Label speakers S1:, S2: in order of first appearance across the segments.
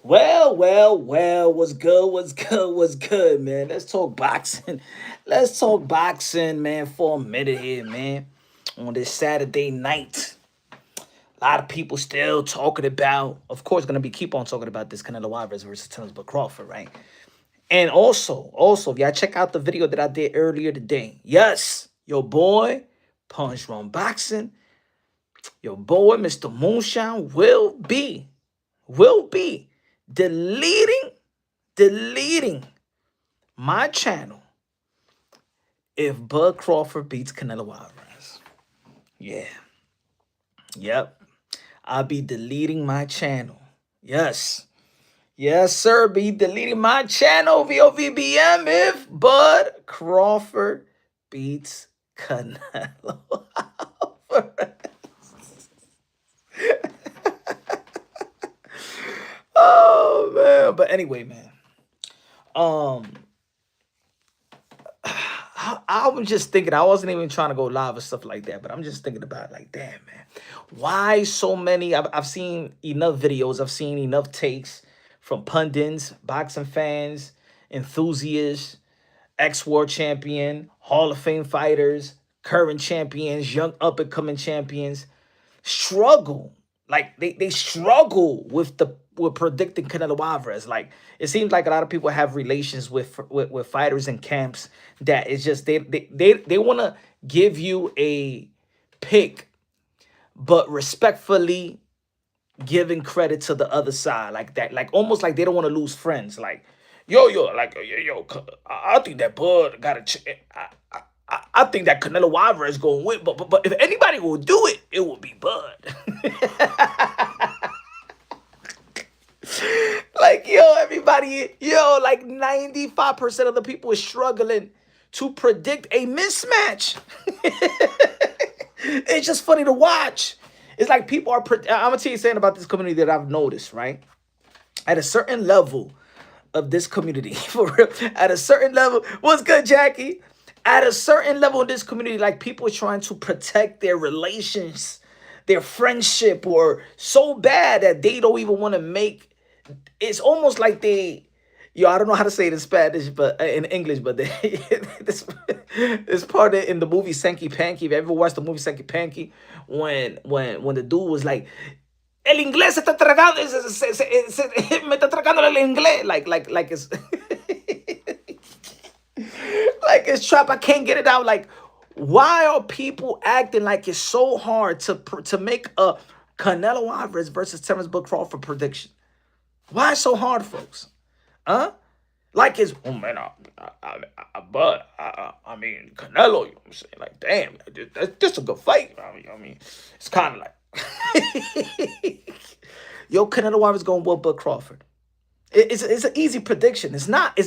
S1: Well, what's good, man? Let's talk boxing. Let's talk boxing, man, for a minute here, man. On this Saturday night, a lot of people still talking about, of course, gonna be keep on talking about this Canelo Alvarez versus Crawford, right? And also, if y'all check out the video that I did earlier today, yes, your boy, Punch Run Boxing, your boy, Mr. Moonshine, will be deleting deleting my channel if Bud Crawford beats Canelo Alvarez. Yeah. Yep. I'll be deleting my channel. Yes. Yes, sir. Be deleting my channel, VOVBM, if Bud Crawford beats Canelo Alvarez. Oh man. But anyway, man. Um I was just thinking, I wasn't even trying to go live or stuff like that, but I'm just thinking about it like, damn, man, why so many? I've seen enough videos, I've seen enough takes from pundits, boxing fans, enthusiasts, ex-war champion, Hall of Fame fighters, current champions, young up-and-coming champions, struggle. Like they struggle with predicting Canelo Alvarez. Like it seems like a lot of people have relations with fighters in camps that it's just they want to give you a pick, but respectfully giving credit to the other side, like that, like almost like they don't want to lose friends. Like I think that Bud got a. I think that Canelo Alvarez going to win, but if anybody will do it, it will be Bud. Like everybody, like 95% of the people is struggling to predict a mismatch. It's just funny to watch. It's like people are. I'm gonna tell you something about this community that I've noticed. Right, at a certain level of this community, for real, at a certain level, what's good, Jackie? At a certain level in this community, like people are trying to protect their relations, their friendship, or so bad that they don't even want to make. It's almost like I don't know how to say it in Spanish, but in English, but this part in the movie Sankey Panky. If you ever watched the movie Sankey Panky, when the dude was like, el inglés se está tragando, me está tragando el inglés, like it's like it's trap. I can't get it out. Like, why are people acting like it's so hard to make a Canelo Alvarez versus Terrence Bud Crawford prediction? Why so hard, folks? Huh? Like it's, oh man, I mean Canelo. You know what I'm saying? Like, damn, that's just a good fight. I mean, it's kind of like, yo, Canelo Alvarez going to whoop Bud Crawford. It's an easy prediction. It's not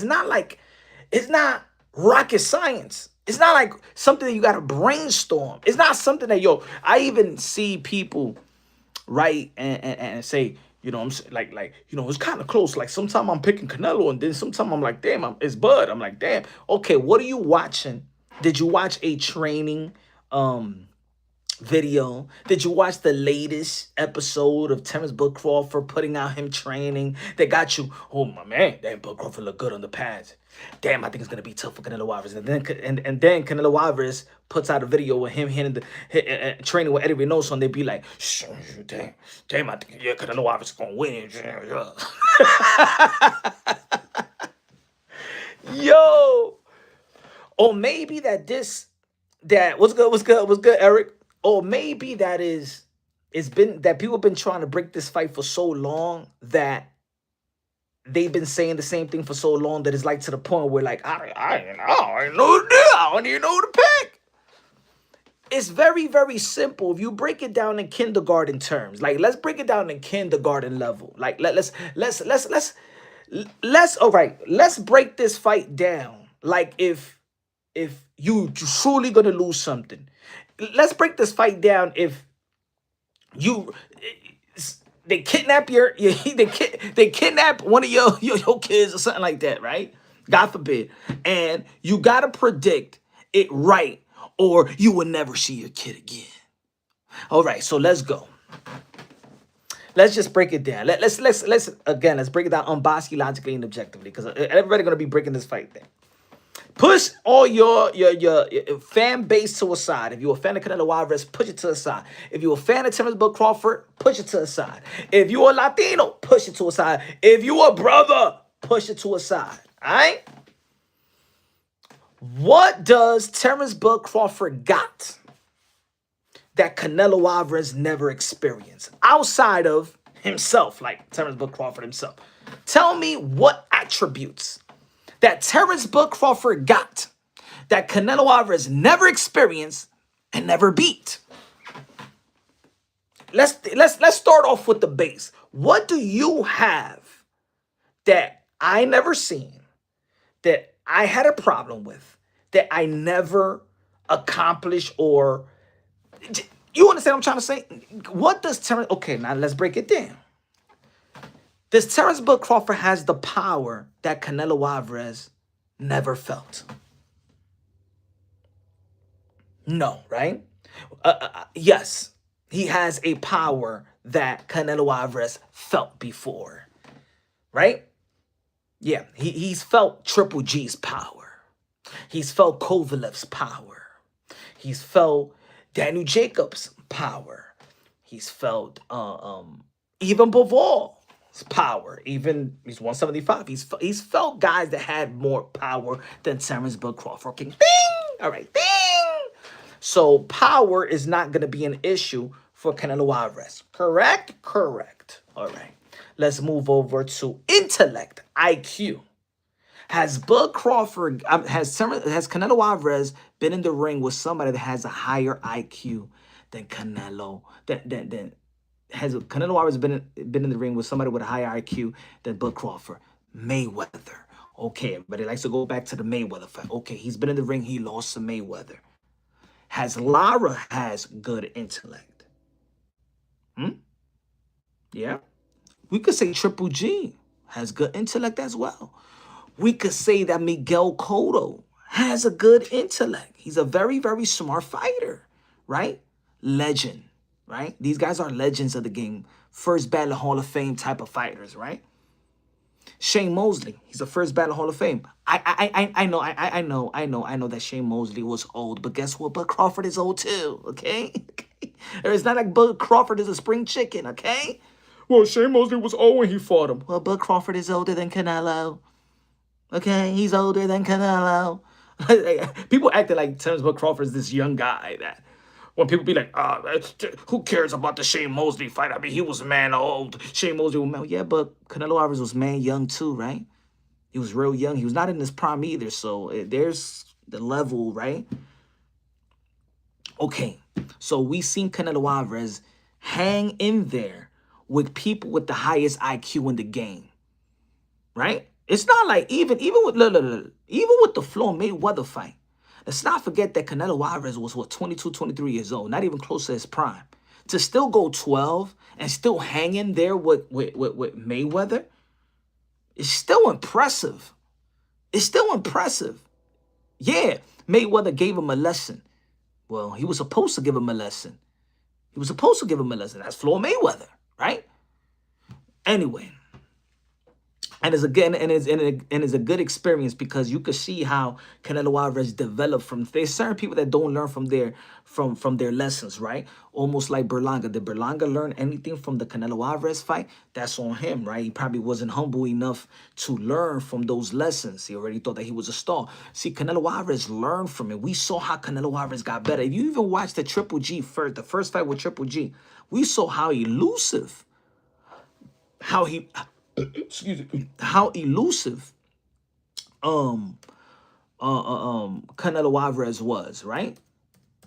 S1: rocket science. It's not like something that you got to brainstorm. It's not something that I even see people write and say, I'm saying, it's kind of close. Like sometimes I'm picking Canelo, and then sometimes I'm like, damn, it's Bud. I'm like, damn. Okay, what are you watching? Did you watch a training video? Did you watch the latest episode of Terrence Bud Crawford putting out him training? That got you, oh my man, damn, Bud Crawford look good on the pads. Damn, I think it's gonna be tough for Canelo Alvarez. And then Canelo Alvarez puts out a video with him hitting training with Eddie Reynoso, and they be like, damn, I think Canelo Alvarez is gonna win. Yo, or maybe that what's good, Eric? Or maybe it's been that people have been trying to break this fight for so long that they've been saying the same thing for so long that it's like to the point where like I know I don't even know who to pick. It's very, very simple. If you break it down in kindergarten terms, like let's break it down in kindergarten level. Like let's all right, let's break this fight down. Like if you truly gonna lose something. Let's break this fight down if you they kidnap they kidnap one of your kids or something like that, right? God forbid. And you gotta predict it right, or you will never see your kid again. All right, so let's go. let's just break it down. Let's again, let's break it down unbiasedly, logically, and objectively, because everybody's gonna be breaking this fight down. Push all your fan base to a side. If you're a fan of Canelo Alvarez, push it to the side. If you're a fan of Terrence Bud Crawford, push it to the side. If you're a Latino, push it to a side. If you're a brother, push it to a side. All right? What does Terrence Bud Crawford got that Canelo Alvarez never experienced outside of himself, like Terrence Bud Crawford himself? Tell me what attributes that Terrence Bud Crawford got that Canelo Alvarez never experienced and never beat. Let's start off with the base. What do you have that I never seen, that I had a problem with, that I never accomplished, or you understand what I'm trying to say? What does Terrence? Okay, now let's break it down. Does Terrence Bud Crawford has the power that Canelo Alvarez never felt? No, right? Yes, he has a power that Canelo Alvarez felt before, right? Yeah, he's felt Triple G's power. He's felt Kovalev's power. He's felt Daniel Jacobs' power. He's felt even Bivol power. Even he's 175. He's felt guys that had more power than Terrence Bud Crawford. King. Ding! All right, ding! So power is not going to be an issue for Canelo Alvarez. Correct? Correct. All right. Let's move over to intellect, IQ. Has Bud Crawford, has Canelo Alvarez been in the ring with somebody that has a higher IQ than Canelo, has Canelo Alvarez been in the ring with somebody with a higher IQ than Bud Crawford? Mayweather. Okay, everybody likes to go back to the Mayweather fight. Okay, he's been in the ring. He lost to Mayweather. Has Lara has good intellect? Yeah. We could say Triple G has good intellect as well. We could say that Miguel Cotto has a good intellect. He's a very, very smart fighter, right? Legend, right? These guys are legends of the game. First ballot Hall of Fame type of fighters, right? Shane Mosley, he's a first ballot Hall of Fame. I know that Shane Mosley was old, but guess what? Bud Crawford is old too, okay? It's not like Bud Crawford is a spring chicken, okay? Well, Shane Mosley was old when he fought him. Well, Bud Crawford is older than Canelo. Okay, he's older than Canelo. People acted like Terrence Bud Crawford is this young guy that when people be like, who cares about the Shane Mosley fight? I mean, he was man old. Shane Mosley was man. Yeah, but Canelo Alvarez was man young too, right? He was real young. He was not in his prime either. So there's the level, right? Okay, so we seen Canelo Alvarez hang in there with people with the highest IQ in the game, right? It's not like even with the Floyd Mayweather fight. Let's not forget that Canelo Alvarez was, 22, 23 years old, not even close to his prime. To still go 12 and still hang in there with Mayweather, it's still impressive. It's still impressive. Yeah, Mayweather gave him a lesson. Well, he was supposed to give him a lesson. He was supposed to give him a lesson. That's Floyd Mayweather, right? Anyway. And it's a good experience because you could see how Canelo Alvarez developed from. There's certain people that don't learn from their lessons, right? Almost like Berlanga. Did Berlanga learn anything from the Canelo Alvarez fight? That's on him, right? He probably wasn't humble enough to learn from those lessons. He already thought that he was a star. See, Canelo Alvarez learned from it. We saw how Canelo Alvarez got better. If you even watched the Triple G first, the first fight with Triple G, we saw how elusive, how elusive Canelo Alvarez was, right?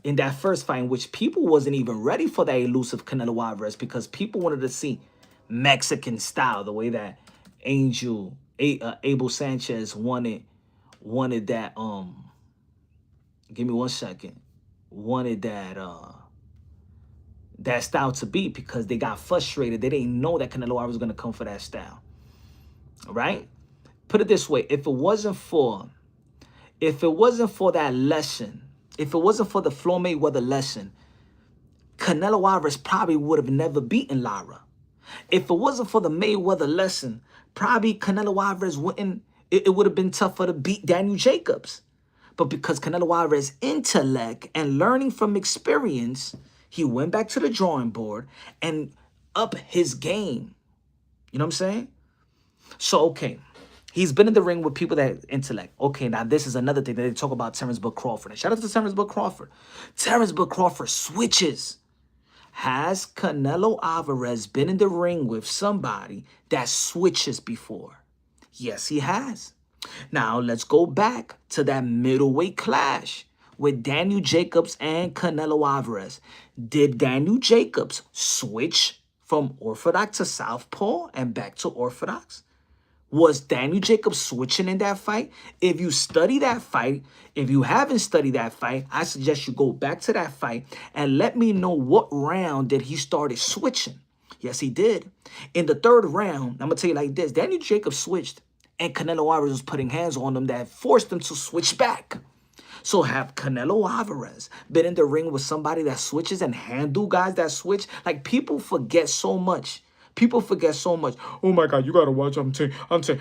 S1: In that first fight, in which people wasn't even ready for that elusive Canelo Alvarez because people wanted to see Mexican style, the way that Abel Sanchez wanted that give me 1 second. Wanted that style to be because they got frustrated. They didn't know that Canelo Alvarez was going to come for that style. Right? Put it this way. If it wasn't for that lesson, if it wasn't for the Floyd Mayweather lesson, Canelo Alvarez probably would have never beaten Lara. If it wasn't for the Mayweather lesson, probably Canelo Alvarez wouldn't, it would have been tougher to beat Daniel Jacobs. But because Canelo Alvarez's intellect and learning from experience, he went back to the drawing board and up his game. You know what I'm saying? So, okay. He's been in the ring with people that intellect. Okay, now this is another thing that they talk about Terrence Book Crawford. And shout out to Terrence Book Crawford. Terrence Book Crawford switches. Has Canelo Alvarez been in the ring with somebody that switches before? Yes, he has. Now, let's go back to that middleweight clash with Daniel Jacobs and Canelo Alvarez. Did Daniel Jacobs switch from orthodox to southpaw and back to orthodox? Was Daniel Jacobs switching in that fight? If you study that fight, if you haven't studied that fight, I suggest you go back to that fight and let me know what round did he started switching. Yes, he did. In the third round, I'm going to tell you like this. Daniel Jacobs switched and Canelo Alvarez was putting hands on him that forced him to switch back. So have Canelo Alvarez been in the ring with somebody that switches and handle guys that switch? Like, people forget so much. People forget so much. Oh my God, you gotta watch. I'm telling you,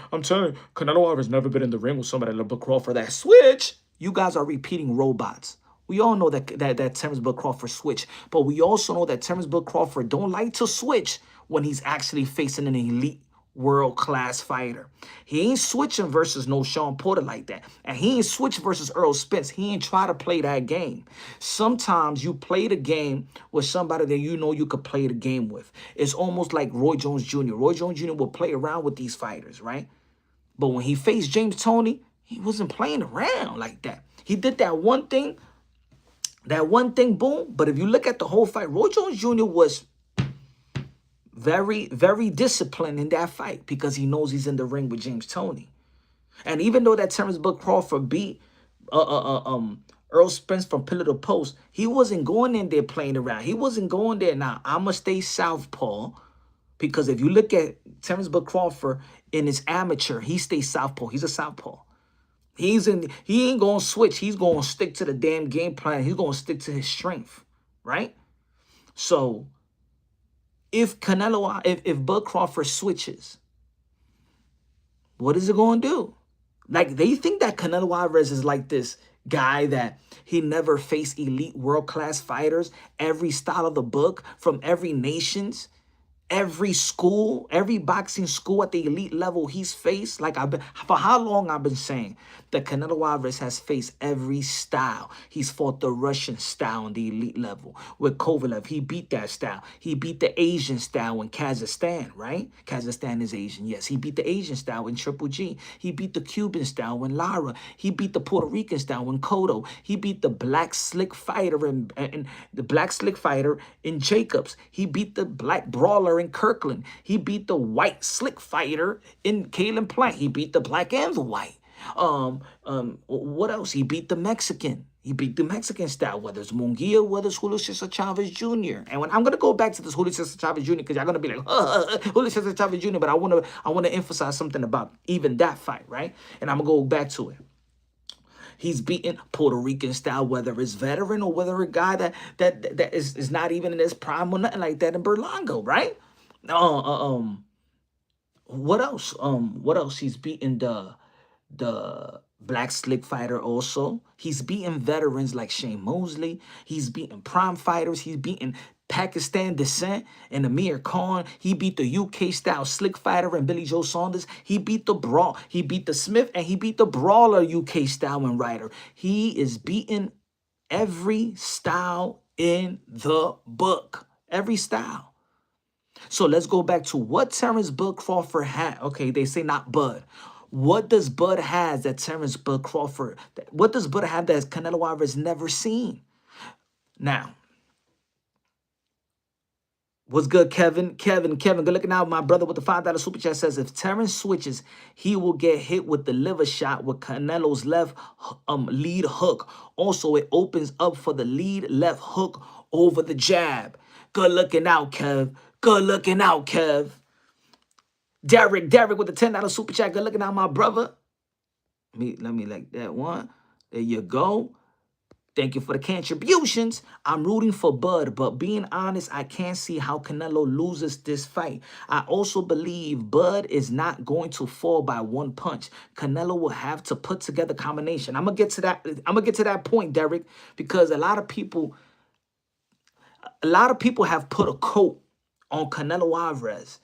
S1: Canelo Alvarez never been in the ring with somebody like Book Crawford that switch. You guys are repeating robots. We all know that Terrence Book Crawford switch, but we also know that Terrence Book Crawford don't like to switch when he's actually facing an elite world-class fighter. He ain't switching versus no Sean Porter like that. And he ain't switch versus Earl Spence. He ain't try to play that game. Sometimes you play the game with somebody that you know you could play the game with. It's almost like Roy Jones Jr. Roy Jones Jr. will play around with these fighters, right? But when he faced James Toney, he wasn't playing around like that. He did that one thing, boom. But if you look at the whole fight, Roy Jones Jr. was very, very disciplined in that fight because he knows he's in the ring with James Toney. And even though that Terrence Book Crawford beat Earl Spence from pillar to post, he wasn't going in there playing around. He wasn't going there. Now, I'm going to stay southpaw because if you look at Terrence Book Crawford in his amateur, he stays southpaw. He's a southpaw. He ain't going to switch. He's going to stick to the damn game plan. He's going to stick to his strength, right? So if Bud Crawford switches, what is it going to do? Like, they think that Canelo Alvarez is like this guy that he never faced elite world-class fighters, every style of the book from every nations, every school, every boxing school at the elite level he's faced. Like, for how long I've been saying that Canelo Alvarez has faced every style. He's fought the Russian style on the elite level. With Kovalev, he beat that style. He beat the Asian style in Kazakhstan, right? Kazakhstan is Asian, yes. He beat the Asian style in Triple G. He beat the Cuban style in Lara. He beat the Puerto Rican style in Cotto. He beat the black slick fighter in Jacobs. He beat the black brawler in Kirkland. He beat the white slick fighter in Kalen Plant. He beat the black and the white. What else? He beat the Mexican. He beat the Mexican style, whether it's Munguia, whether it's Julio Cesar Chavez Jr. And when I'm gonna go back to this Julio Cesar Chavez Jr. because y'all gonna be like, Julio Cesar Chavez Jr. But I wanna emphasize something about even that fight, right? And I'm gonna go back to it. He's beaten Puerto Rican style, whether it's veteran or whether a guy that is not even in his prime or nothing like that in Berlanga, right? What else? What else? He's beaten the black slick fighter also. He's beaten veterans like Shane Mosley. He's beaten prime fighters. He's beaten Pakistan descent and Amir Khan. He beat the UK style slick fighter and Billy Joe Saunders. He beat the Smith, and he beat the brawler UK style and Ryder. He is beaten every style in the book. Every style. So let's go back to what Terrence Bud Crawford had. Okay, they say not Bud. What does Bud have that Terrence Bud Crawford, what does Bud have that Canelo Alvarez never seen? Now, what's good, Kevin? Kevin, good looking out. My brother with the $5 super chat says, if Terrence switches, he will get hit with the liver shot with Canelo's left lead hook. Also, it opens up for the lead left hook over the jab. Good looking out, Kev. Good looking out, Kev. Derek with the $10 super chat. Good looking out, my brother. Let me like that one. There you go. Thank you for the contributions. I'm rooting for Bud, but being honest, I can't see how Canelo loses this fight. I also believe Bud is not going to fall by one punch. Canelo will have to put together combination. I'm gonna get to that. I'm gonna get to that point, Derek, because a lot of people have put a coat on Canelo Alvarez.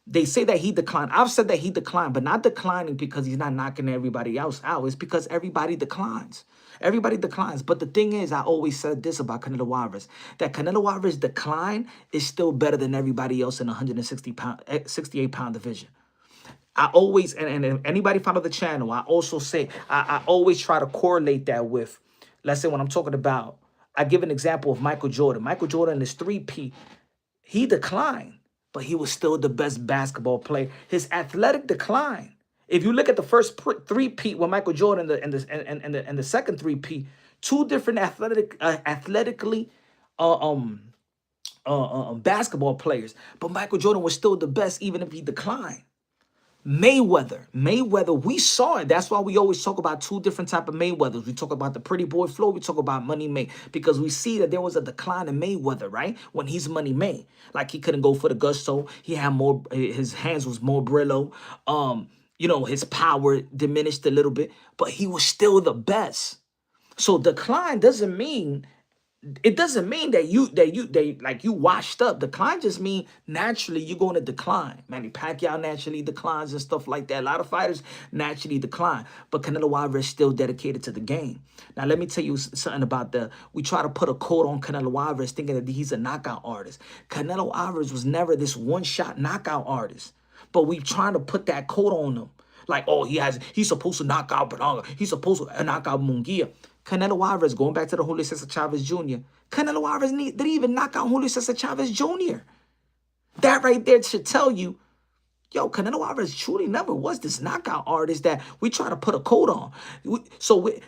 S1: They say that he declined. I've said that he declined, but not declining because he's not knocking everybody else out. It's because everybody declines. Everybody declines. But the thing is, I always said this about Canelo Alvarez, that Canelo Alvarez decline is still better than everybody else in the 68-pound division. I always, and if anybody follow the channel, I also say, I always try to correlate that with, let's say when I'm talking about, I give an example of Michael Jordan. Michael Jordan is 3P. He declined, but he was still the best basketball player. His athletic decline. If you look at the first 3P with Michael Jordan and the second 3P, two different athletically basketball players, but Michael Jordan was still the best even if he declined. Mayweather, we saw it. That's why we always talk about two different type of Mayweathers. We talk about the pretty boy flow. We talk about Money May, because we see that there was a decline in Mayweather, right? When he's Money May, like he couldn't go for the gusto. He had more. His hands was more brillo. His power diminished a little bit, but he was still the best. So decline doesn't mean, that you washed up. Decline just mean naturally you're going to decline. Manny Pacquiao naturally declines and stuff like that. A lot of fighters naturally decline, but Canelo Alvarez is still dedicated to the game. Now let me tell you something about we try to put a quote on Canelo Alvarez thinking that he's a knockout artist. Canelo Alvarez was never this one-shot knockout artist, but we trying to put that quote on him. Like, oh, he's supposed to knock out Bernal. He's supposed to knock out Munguia. Canelo Alvarez, going back to the Julio Cesar Chavez Jr., Canelo Alvarez didn't even knock out Julio Cesar Chavez Jr. That right there should tell you, yo, Canelo Alvarez truly never was this knockout artist that we try to put a coat on.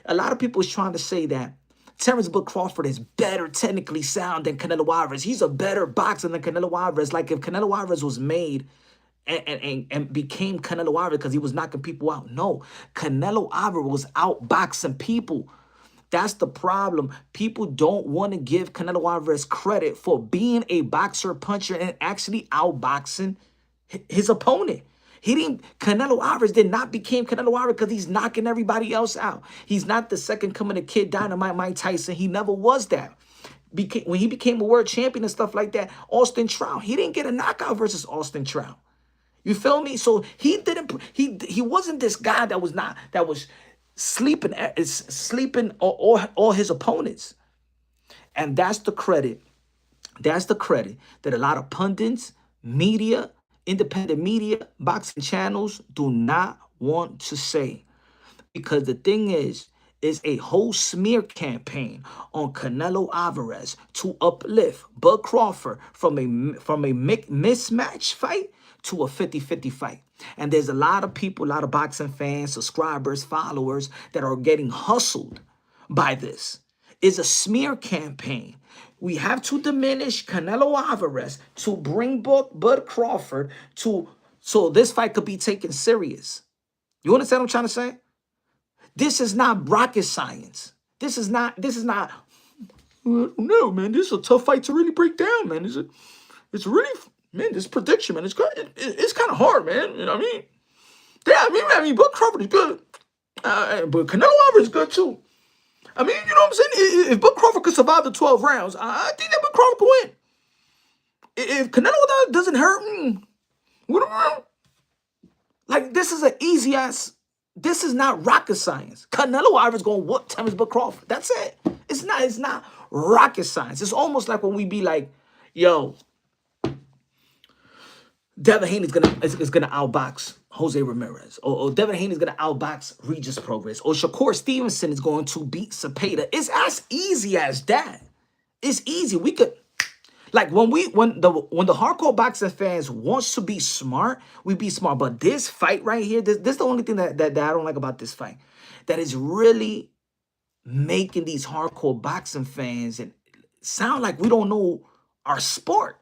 S1: A lot of people is trying to say that Terrence Book Crawford is better technically sound than Canelo Alvarez. He's a better boxer than Canelo Alvarez. Like if Canelo Alvarez was made and became Canelo Alvarez because he was knocking people out. No, Canelo Alvarez was outboxing people. That's the problem. People don't want to give Canelo Alvarez credit for being a boxer, puncher, and actually outboxing his opponent. Canelo Alvarez did not become Canelo Alvarez because he's knocking everybody else out. He's not the second coming of Kid Dynamite, Mike Tyson. He never was that. When he became a world champion and stuff like that, Austin Trout, he didn't get a knockout versus Austin Trout. You feel me? So he wasn't this guy that was sleeping all his opponents. And that's the credit that a lot of pundits, media, independent media, boxing channels do not want to say. Because the thing is a whole smear campaign on Canelo Alvarez to uplift Bud Crawford from a mismatch fight to a 50-50 fight. And there's a lot of people, a lot of boxing fans, subscribers, followers that are getting hustled by this. It's a smear campaign. We have to diminish Canelo Alvarez to bring Bud Crawford so this fight could be taken serious. You understand what I'm trying to say? This is not rocket science. This is not, no, man, this is a tough fight to really break down, man. It's really, man, this prediction, man, it's kind of hard, man. You know what I mean? Yeah, I mean, Bud Crawford is good. But Canelo Alvarez is good, too. I mean, you know what I'm saying? If Bud Crawford could survive the 12 rounds, I think that Bud Crawford could win. If Canelo doesn't hurt, like, this is an easy ass. This is not rocket science. Canelo Alvarez going to whoop Terrence Bud Crawford. That's it. It's not rocket science. It's almost like when we be like, yo, Devin Haney is gonna outbox Jose Ramirez, or Devin Haney is gonna outbox Regis Progress, or Shakur Stevenson is going to beat Cepeda. It's as easy as that. It's easy. We could, like, when the hardcore boxing fans wants to be smart, we be smart. But this fight right here, this is the only thing that I don't like about this fight, that is really making these hardcore boxing fans and sound like we don't know our sport.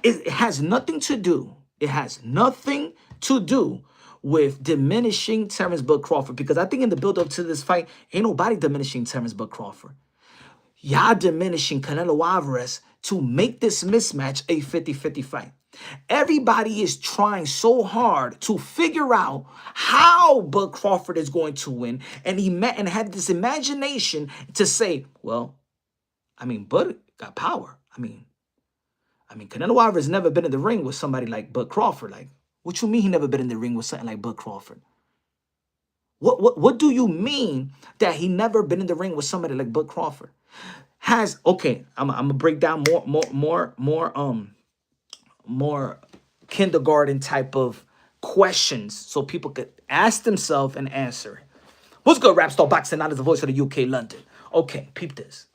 S1: It has nothing to do. It has nothing to do with diminishing Terrence Bud Crawford, because I think in the build-up to this fight, ain't nobody diminishing Terrence Bud Crawford. Y'all diminishing Canelo Alvarez to make this mismatch a 50-50 fight. Everybody is trying so hard to figure out how Bud Crawford is going to win, and had this imagination to say, well, I mean, Bud got power. I mean, Canelo Alvarez never been in the ring with somebody like Bud Crawford. Like, what you mean he never been in the ring with something like Bud Crawford? What do you mean that he never been in the ring with somebody like Bud Crawford? Okay, I'm gonna break down more kindergarten type of questions so people could ask themselves and answer it. What's good, Rap Star Boxing? Not as the voice of the UK, London. Okay, peep this.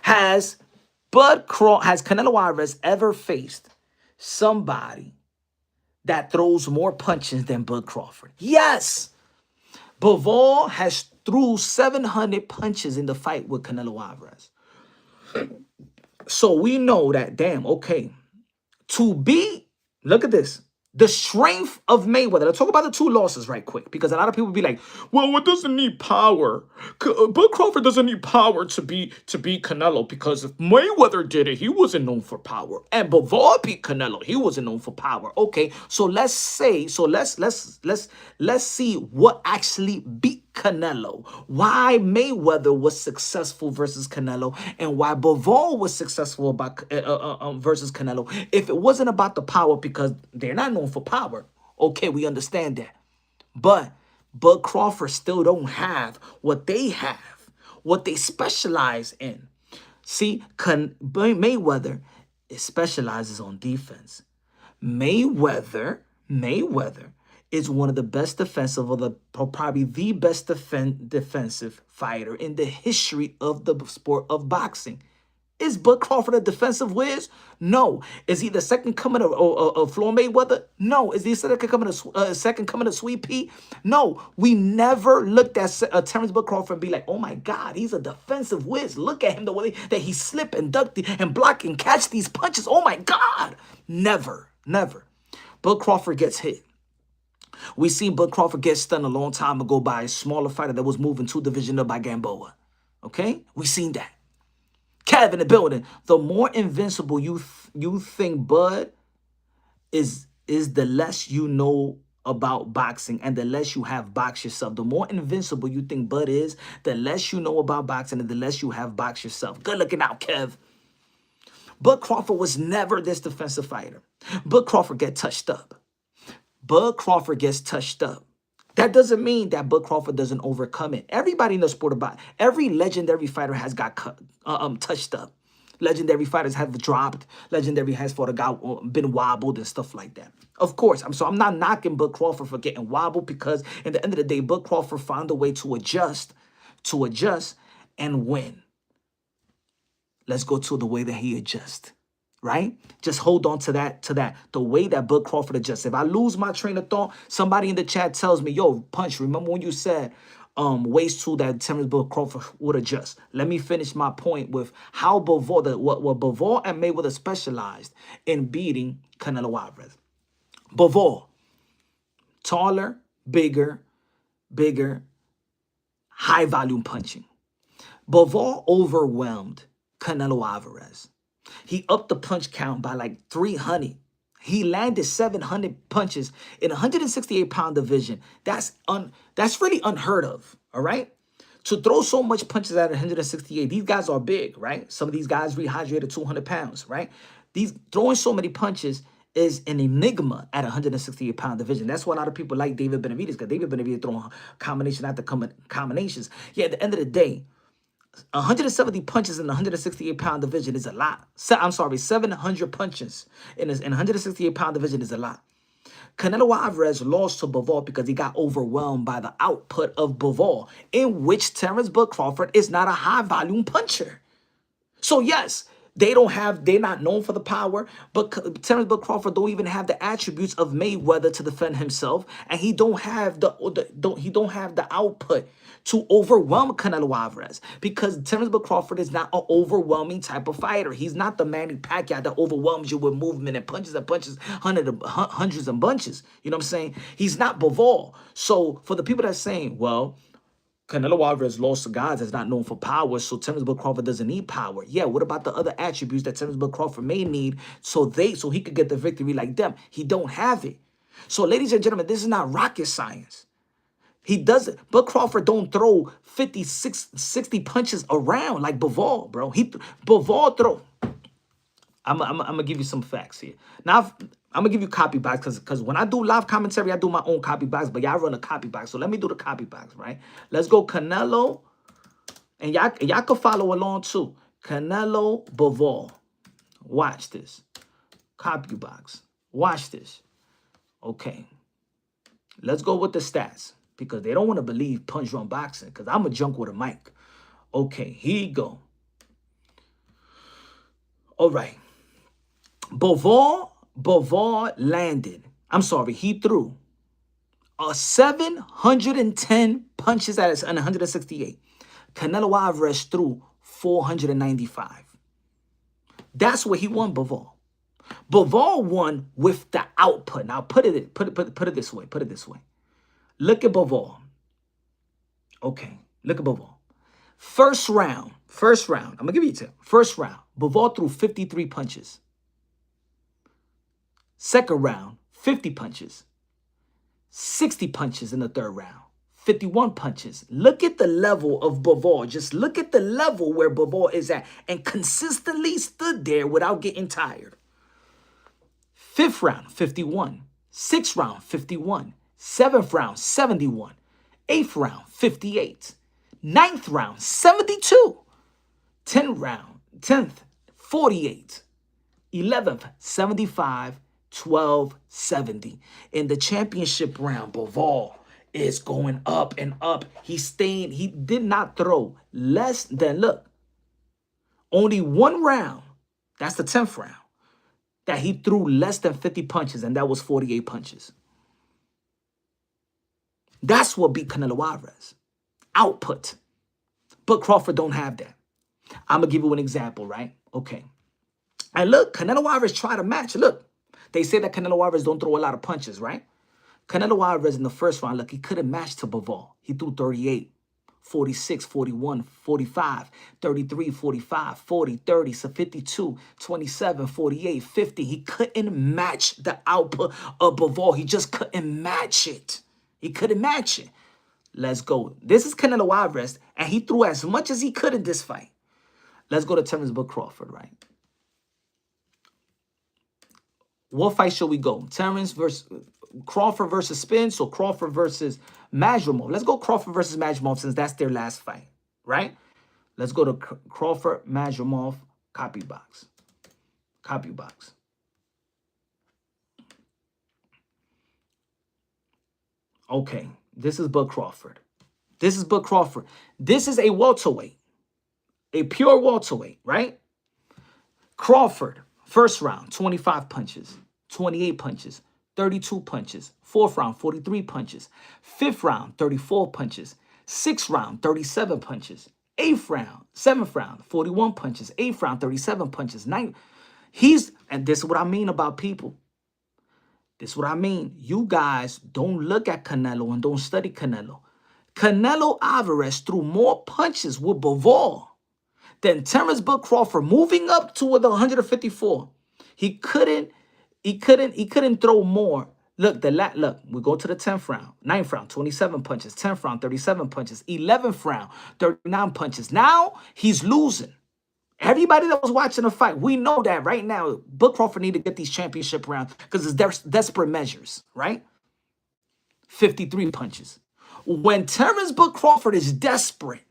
S1: Has Canelo Alvarez ever faced somebody that throws more punches than Bud Crawford? Yes. Bivol has threw 700 punches in the fight with Canelo Alvarez. So we know that, damn, okay, look at this, the strength of Mayweather. Let's talk about the two losses right quick, because a lot of people be like, well, it doesn't need power. Bud Crawford doesn't need power to beat Canelo, because if Mayweather did it, he wasn't known for power. And Bivol beat Canelo, he wasn't known for power. Okay, so let's see what actually beat Canelo, why Mayweather was successful versus Canelo, and why Bivol was successful versus Canelo. If it wasn't about the power, because they're not known for power, okay, we understand that. But Bud Crawford still don't have what they have, what they specialize in. See, Mayweather specializes on defense. Mayweather is one of the best defensive, probably the best defensive fighter in the history of the sport of boxing. Is Bud Crawford a defensive whiz? No. Is he the second coming of Floyd Mayweather? No. Is he the second coming of Sweet Pea? No. We never looked at Terrence Bud Crawford and be like, oh my God, he's a defensive whiz. Look at him, the way that he slip and duck and block and catch these punches. Oh my God. Never. Bud Crawford gets hit. We seen Bud Crawford get stunned a long time ago by a smaller fighter that was moving 2 divisions up by Gamboa. Okay? We seen that. Kev in the building. The more invincible you think Bud is, the less you know about boxing, and the less you have boxed yourself. The more invincible you think Bud is, the less you know about boxing, and the less you have boxed yourself. Good looking out, Kev. Bud Crawford was never this defensive fighter. Bud Crawford gets touched up. That doesn't mean that Bud Crawford doesn't overcome it. Everybody in the sport of boxing, every legendary fighter has got touched up. Legendary fighters have dropped. Legendary has fought a guy been wobbled and stuff like that. Of course, I'm not knocking Bud Crawford for getting wobbled, because at the end of the day, Bud Crawford found a way to adjust and win. Let's go to the way that he adjusts. Right? Just hold on to that. The way that Bud Crawford adjusts. If I lose my train of thought, somebody in the chat tells me, yo, Punch, remember when you said ways to that Terrence Bud Crawford would adjust? Let me finish my point with how Bivol, what Bivol and Mayweather specialized in beating Canelo Alvarez. Bivol, taller, bigger, high volume punching. Bivol overwhelmed Canelo Alvarez. He upped the punch count by like 300. He landed 700 punches in a 168-pound division. That's really unheard of, all right? To throw so much punches at 168, these guys are big, right? Some of these guys rehydrated 200 pounds, right? Throwing so many punches is an enigma at a 168-pound division. That's why a lot of people like David Benavidez, because David Benavidez throwing combination after combinations. Yeah, at the end of the day, 170 punches in the 168-pound division is a lot. 700 punches in a 168-pound division is a lot. Canelo Alvarez lost to Bivol because he got overwhelmed by the output of Bivol, in which Terrence Bud Crawford is not a high-volume puncher. So yes, They're not known for the power, but Terrence Bud Crawford don't even have the attributes of Mayweather to defend himself, and he don't have he don't have the output to overwhelm Canelo Alvarez, because Terrence Bud Crawford is not an overwhelming type of fighter. He's not the Manny Pacquiao that overwhelms you with movement and punches, hundreds and bunches. You know what I'm saying? He's not Bivol. So for the people that's saying, well, Canelo Alvarez lost to guys that's not known for power, so Terrence Bud Crawford doesn't need power. Yeah, what about the other attributes that Terrence Bud Crawford may need so he could get the victory like them? He don't have it. So, ladies and gentlemen, this is not rocket science. He doesn't. Bud Crawford don't throw 60 punches around like Bivol, bro. Bivol throw. I'm gonna give you some facts here. Now, I'm gonna give you copy box because when I do live commentary, I do my own copy box, but y'all run a copy box. So let me do the copy box, right? Let's go Canelo, and y'all can follow along too. Canelo Bivol. Watch this. Copy box. Watch this. Okay. Let's go with the stats because they don't want to believe punch run boxing because I'm a junk with a mic. Okay, here you go. All right. Bivol landed. I'm sorry, he threw 710 punches at 168. Canelo Alvarez threw 495. That's what he won, Bivol. Bivol won with the output. Now put it this way. Put it this way. Look at Bivol. Okay, look at Bivol. First round. I'm gonna give you a tip. First round, Bivol threw 53 punches. Second round, 50 punches. 60 punches in the third round. 51 punches. Look at the level of Bivol. Just look at the level where Bivol is at and consistently stood there without getting tired. Fifth round, 51. Sixth round, 51. Seventh round, 71. Eighth round, 58. Ninth round, 72. 10th, 48. 11th, 75. 12, 70. In the championship round, Bivol is going up and up. He did not throw less than, look, only one round, that's the 10th round, that he threw less than 50 punches, and that was 48 punches. That's what beat Canelo Alvarez. Output. But Crawford don't have that. I'm going to give you an example, right? Okay. And look, Canelo Alvarez tried to match. Look. They say that Canelo Alvarez don't throw a lot of punches, right? Canelo Alvarez in the first round, look, he couldn't match to Bivol. He threw 38, 46, 41, 45, 33, 45, 40, 30, so 52, 27, 48, 50. He couldn't match the output of Bivol. He just couldn't match it. He couldn't match it. Let's go. This is Canelo Alvarez, and he threw as much as he could in this fight. Let's go to Terrence Bud Crawford, right? What fight should we go? Terrence versus Crawford versus Spence or Crawford versus Majramov? Let's go Crawford versus Majramov since that's their last fight, right? Let's go to Crawford, Majramov, copy box. Copy box. Okay, this is Bud Crawford. This is Bud Crawford. This is a welterweight, a pure welterweight, right? Crawford, first round, 25 punches, 28 punches, 32 punches. Fourth round, 43 punches. Fifth round, 34 punches. Sixth round, 37 punches. Eighth round, seventh round, 41 punches. Eighth round, 37 punches. Ninth, and this is what I mean about people. This is what I mean. You guys don't look at Canelo and don't study Canelo. Canelo Alvarez threw more punches with Bivol than Terrence Bud Crawford, moving up to the 154. He couldn't throw more. Look, we go to the 10th round, 9th round, 27 punches, 10th round, 37 punches, 11th round, 39 punches. Now he's losing. Everybody that was watching the fight, we know that right now, Bud Crawford need to get these championship rounds because it's desperate measures, right? 53 punches. When Terrence Bud Crawford is desperate,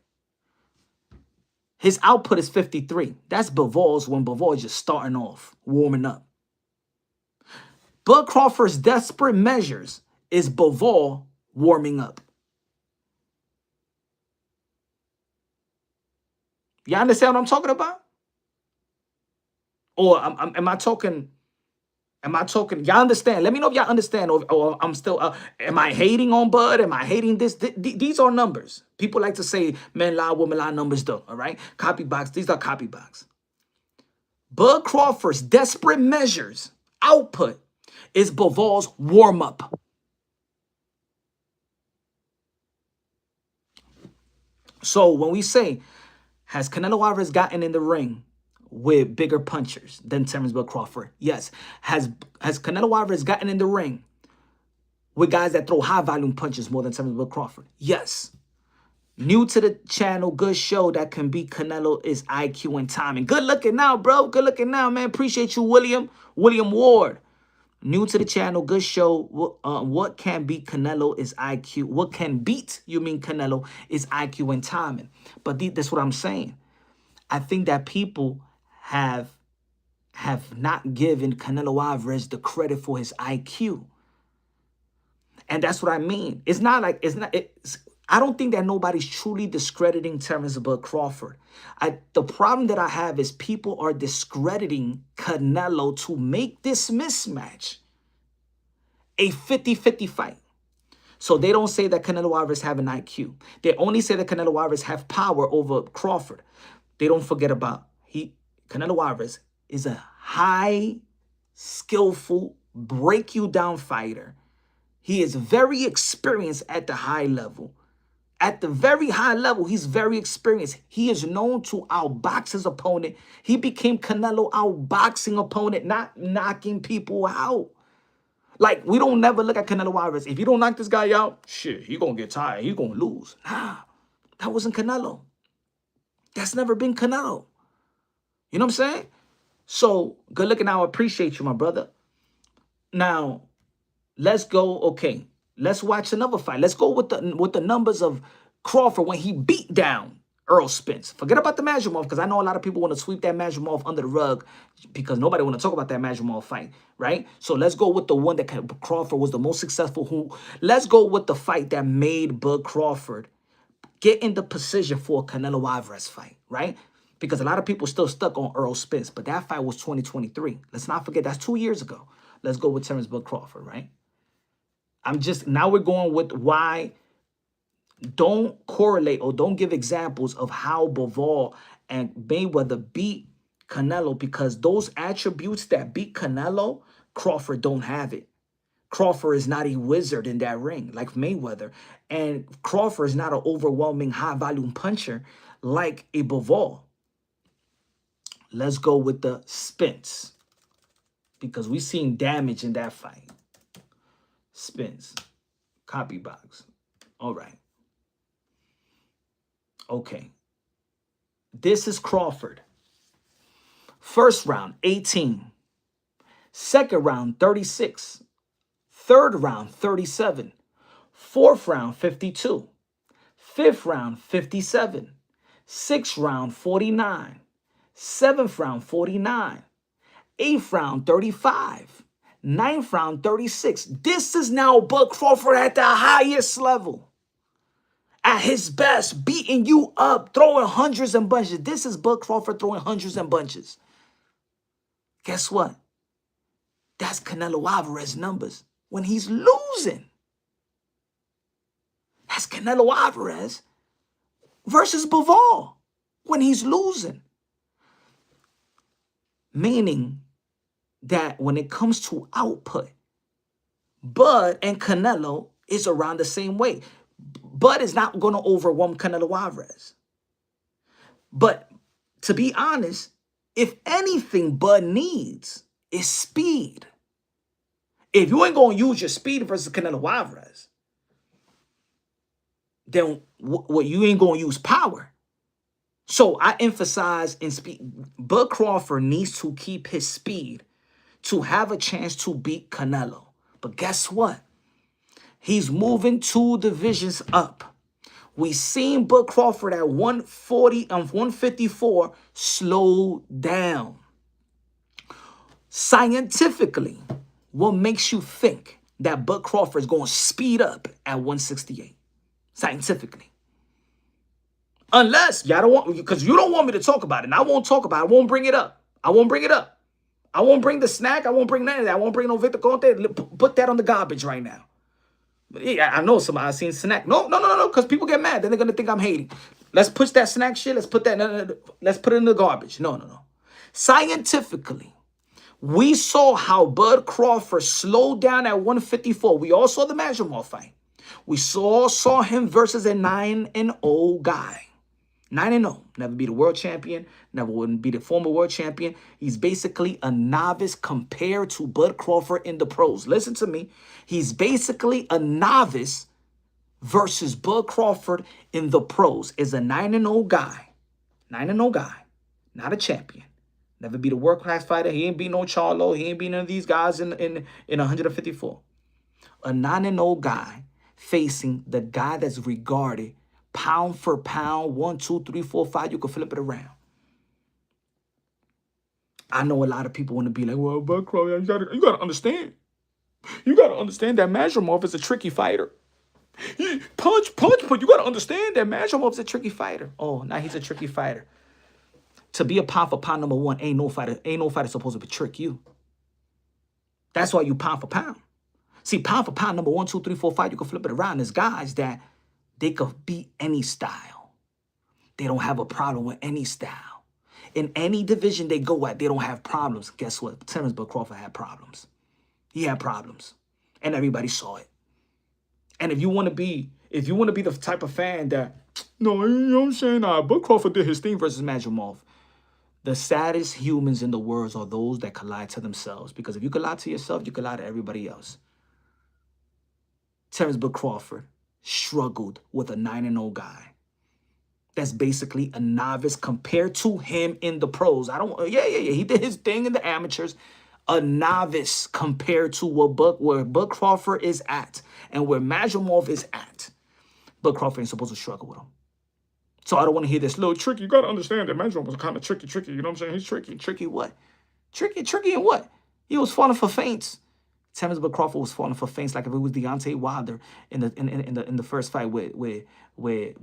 S1: his output is 53. That's Bivol's when Bivol is just starting off, warming up. Bud Crawford's desperate measures is Bivol warming up. You understand what I'm talking about? Or am I talking? Am I talking? Y'all understand? Let me know if y'all understand. Or I'm still. Am I hating on Bud? Am I hating this? These are numbers. People like to say men lie, women lie. Numbers though. All right. Copy box. These are copy box. Bud Crawford's desperate measures output is Bivol's warm up. So when we say, has Canelo Alvarez gotten in the ring with bigger punchers than Terence Bud Crawford? Yes. Has Canelo Alvarez gotten in the ring with guys that throw high volume punches more than Terence Bud Crawford? Yes. New to the channel, good show that can beat Canelo is IQ and timing. Good looking now, bro. Good looking now, man. Appreciate you, William. William Ward. New to the channel, good show. What can beat Canelo is IQ. What can beat, you mean Canelo, is IQ and timing. But that's what I'm saying. I think that people have not given Canelo Alvarez the credit for his IQ. And that's what I mean. It's not like, I don't think that nobody's truly discrediting Terence Bud Crawford. The problem that I have is people are discrediting Canelo to make this mismatch a 50-50 fight. So they don't say that Canelo Alvarez have an IQ. They only say that Canelo Alvarez have power over Crawford. They don't forget about Canelo Alvarez is a high, skillful, break you down fighter. He is very experienced at the high level. At the very high level, he's very experienced. He is known to outbox his opponent. He became Canelo outboxing opponent, not knocking people out. Like, we don't never look at Canelo Alvarez. If you don't knock this guy out, shit, he gonna get tired. He gonna lose. Nah, that wasn't Canelo. That's never been Canelo. You know what I'm saying? So, good looking now. I appreciate you, my brother. Now, let's go. Okay, let's watch another fight. Let's go with the numbers of Crawford when he beat down Earl Spence. Forget about the Majumov, because I know a lot of people want to sweep that Majumov under the rug because nobody want to talk about that Majumov fight, right? So let's go with the one that Crawford was the most successful. Let's go with the fight that made Bud Crawford get in the position for a Canelo Alvarez fight, right? Because a lot of people still stuck on Earl Spence, but that fight was 2023. Let's not forget, that's 2 years ago. Let's go with Terence Bud Crawford, right? Now we're going with why. Don't correlate or don't give examples of how Bivol and Mayweather beat Canelo, because those attributes that beat Canelo, Crawford don't have it. Crawford is not a wizard in that ring like Mayweather. And Crawford is not an overwhelming high-volume puncher like a Bivol. Let's go with the Spence, because we've seen damage in that fight. Spence. Copy box. All right. Okay. This is Crawford. First round, 18. Second round, 36. Third round, 37. Fourth round, 52. Fifth round, 57. Sixth round, 49. Seventh round, 49. Eighth round, 35. Ninth round, 36. This is now Bud Crawford at the highest level. At his best, beating you up, throwing hundreds and bunches. This is Bud Crawford throwing hundreds and bunches. Guess what? That's Canelo Alvarez numbers when he's losing. That's Canelo Alvarez versus Bivol when he's losing. Meaning that when it comes to output, Bud and Canelo is around the same way. Bud is not going to overwhelm Canelo Alvarez. But to be honest, if anything Bud needs is speed. If you ain't going to use your speed versus Canelo Alvarez, then what you ain't going to use power. So I emphasize in speed. Bud Crawford needs to keep his speed to have a chance to beat Canelo. But guess what? He's moving 2 divisions up. We seen Bud Crawford at 154 slow down. Scientifically, what makes you think that Bud Crawford is going to speed up at 168? Scientifically. Unless y'all don't want, because you don't want me to talk about it, and I won't talk about it. I won't bring it up. I won't bring it up. I won't bring the snack. I won't bring none of that. I won't bring no Victor Conte. Put that on the garbage right now. Yeah, I know somebody I seen snack. No, because people get mad. Then they're gonna think I'm hating. Let's push that snack shit. Let's put that. No. Let's put it in the garbage. No. Scientifically, we saw how Bud Crawford slowed down at 154. We all saw the Majumov fight. We saw him versus a 9-0 guy. 9-0. Never be the world champion. Never wouldn't be the former world champion. He's basically a novice compared to Bud Crawford in the pros. Listen to me. He's basically a novice versus Bud Crawford in the pros. Is a 9-0 guy. 9-0 guy. Not a champion. Never be the world class fighter. He ain't beat no Charlo. He ain't beat none of these guys in 154. A 9-0 guy facing the guy that's regarded pound for pound, 1, 2, 3, 4, 5, you can flip it around. I know a lot of people want to be like, well, Bud Crawford, you gotta understand. You gotta understand that Majumov is a tricky fighter. Punch, but you gotta understand that Majumov's a tricky fighter. Oh, now he's a tricky fighter. To be a pound for pound number one, ain't no fighter supposed to trick you. That's why you pound for pound. See, pound for pound number 1, 2, 3, 4, 5, you can flip it around. There's guys that they could beat any style. They don't have a problem with any style. In any division they go at, they don't have problems. Guess what? Terence Bud Crawford had problems. He had problems. And everybody saw it. And if you want to be the type of fan that, no, you know what I'm saying? Bud Crawford did his thing versus Majumov. The saddest humans in the world are those that can lie to themselves. Because if you can lie to yourself, you can lie to everybody else. Terence Bud Crawford struggled with a 9-0 guy. That's basically a novice compared to him in the pros. He did his thing in the amateurs. A novice compared to where Bud Crawford is at and where Majumov is at. Bud Crawford ain't supposed to struggle with him. So I don't want to hear this little tricky. You got to understand that Majumov was kind of tricky. You know what I'm saying? He's tricky. Tricky what? Tricky in what? He was falling for feints. Terence Bud Crawford was falling for feints like if it was Deontay Wilder in the first fight with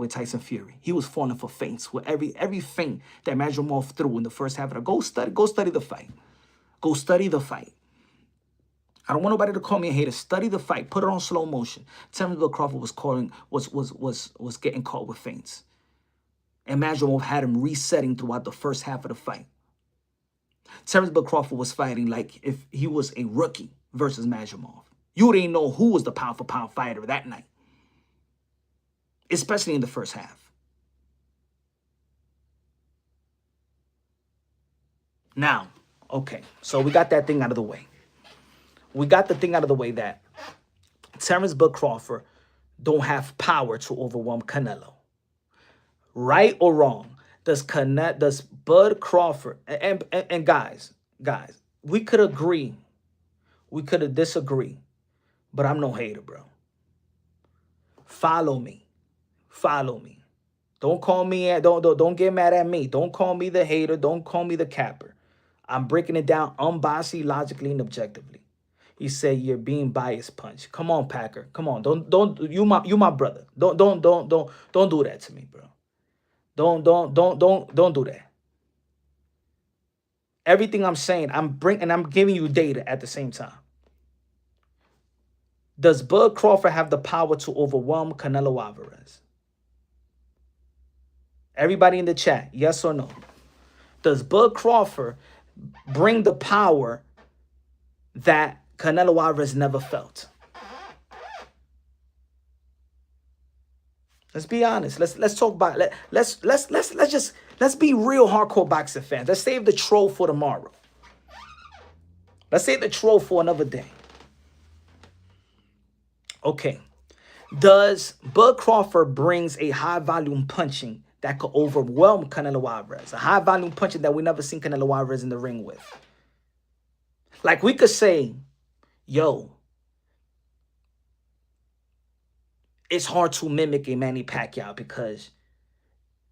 S1: Tyson Fury. He was falling for feints with every feint that Majumov threw in the first half of the. Go study the fight. Go study the fight. I don't want nobody to call me a hater. Study the fight. Put it on slow motion. Terence Bud Crawford was getting caught with feints. And Majumov had him resetting throughout the first half of the fight. Terence Bud Crawford was fighting like if he was a rookie versus Majumov. You didn't know who was the pound-for-pound fighter that night. Especially in the first half. Now, okay, so we got that thing out of the way. We got the thing out of the way that Terence Bud Crawford don't have power to overwhelm Canelo. Right or wrong? Does Bud Crawford and guys, we could agree, we could disagree, but I'm no hater, bro. Follow me. Don't call me don't get mad at me. Don't call me the hater. Don't call me the capper. I'm breaking it down unbiasedly, logically, and objectively. He said you're being biased, Punch. Come on, Packer. Come on. Don't you my brother. Don't do that to me, bro. Don't do that. Everything I'm saying, I'm giving you data at the same time. Does Bud Crawford have the power to overwhelm Canelo Alvarez? Everybody in the chat, yes or no? Does Bud Crawford bring the power that Canelo Alvarez never felt? Let's be honest. Let's talk about it. Let's be real hardcore boxing fans. Let's save the troll for tomorrow. Let's save the troll for another day. Okay. Does Bud Crawford brings a high volume punching that could overwhelm Canelo Alvarez? A high volume punching that we never seen Canelo Alvarez in the ring with. Like we could say, yo, it's hard to mimic a Manny Pacquiao because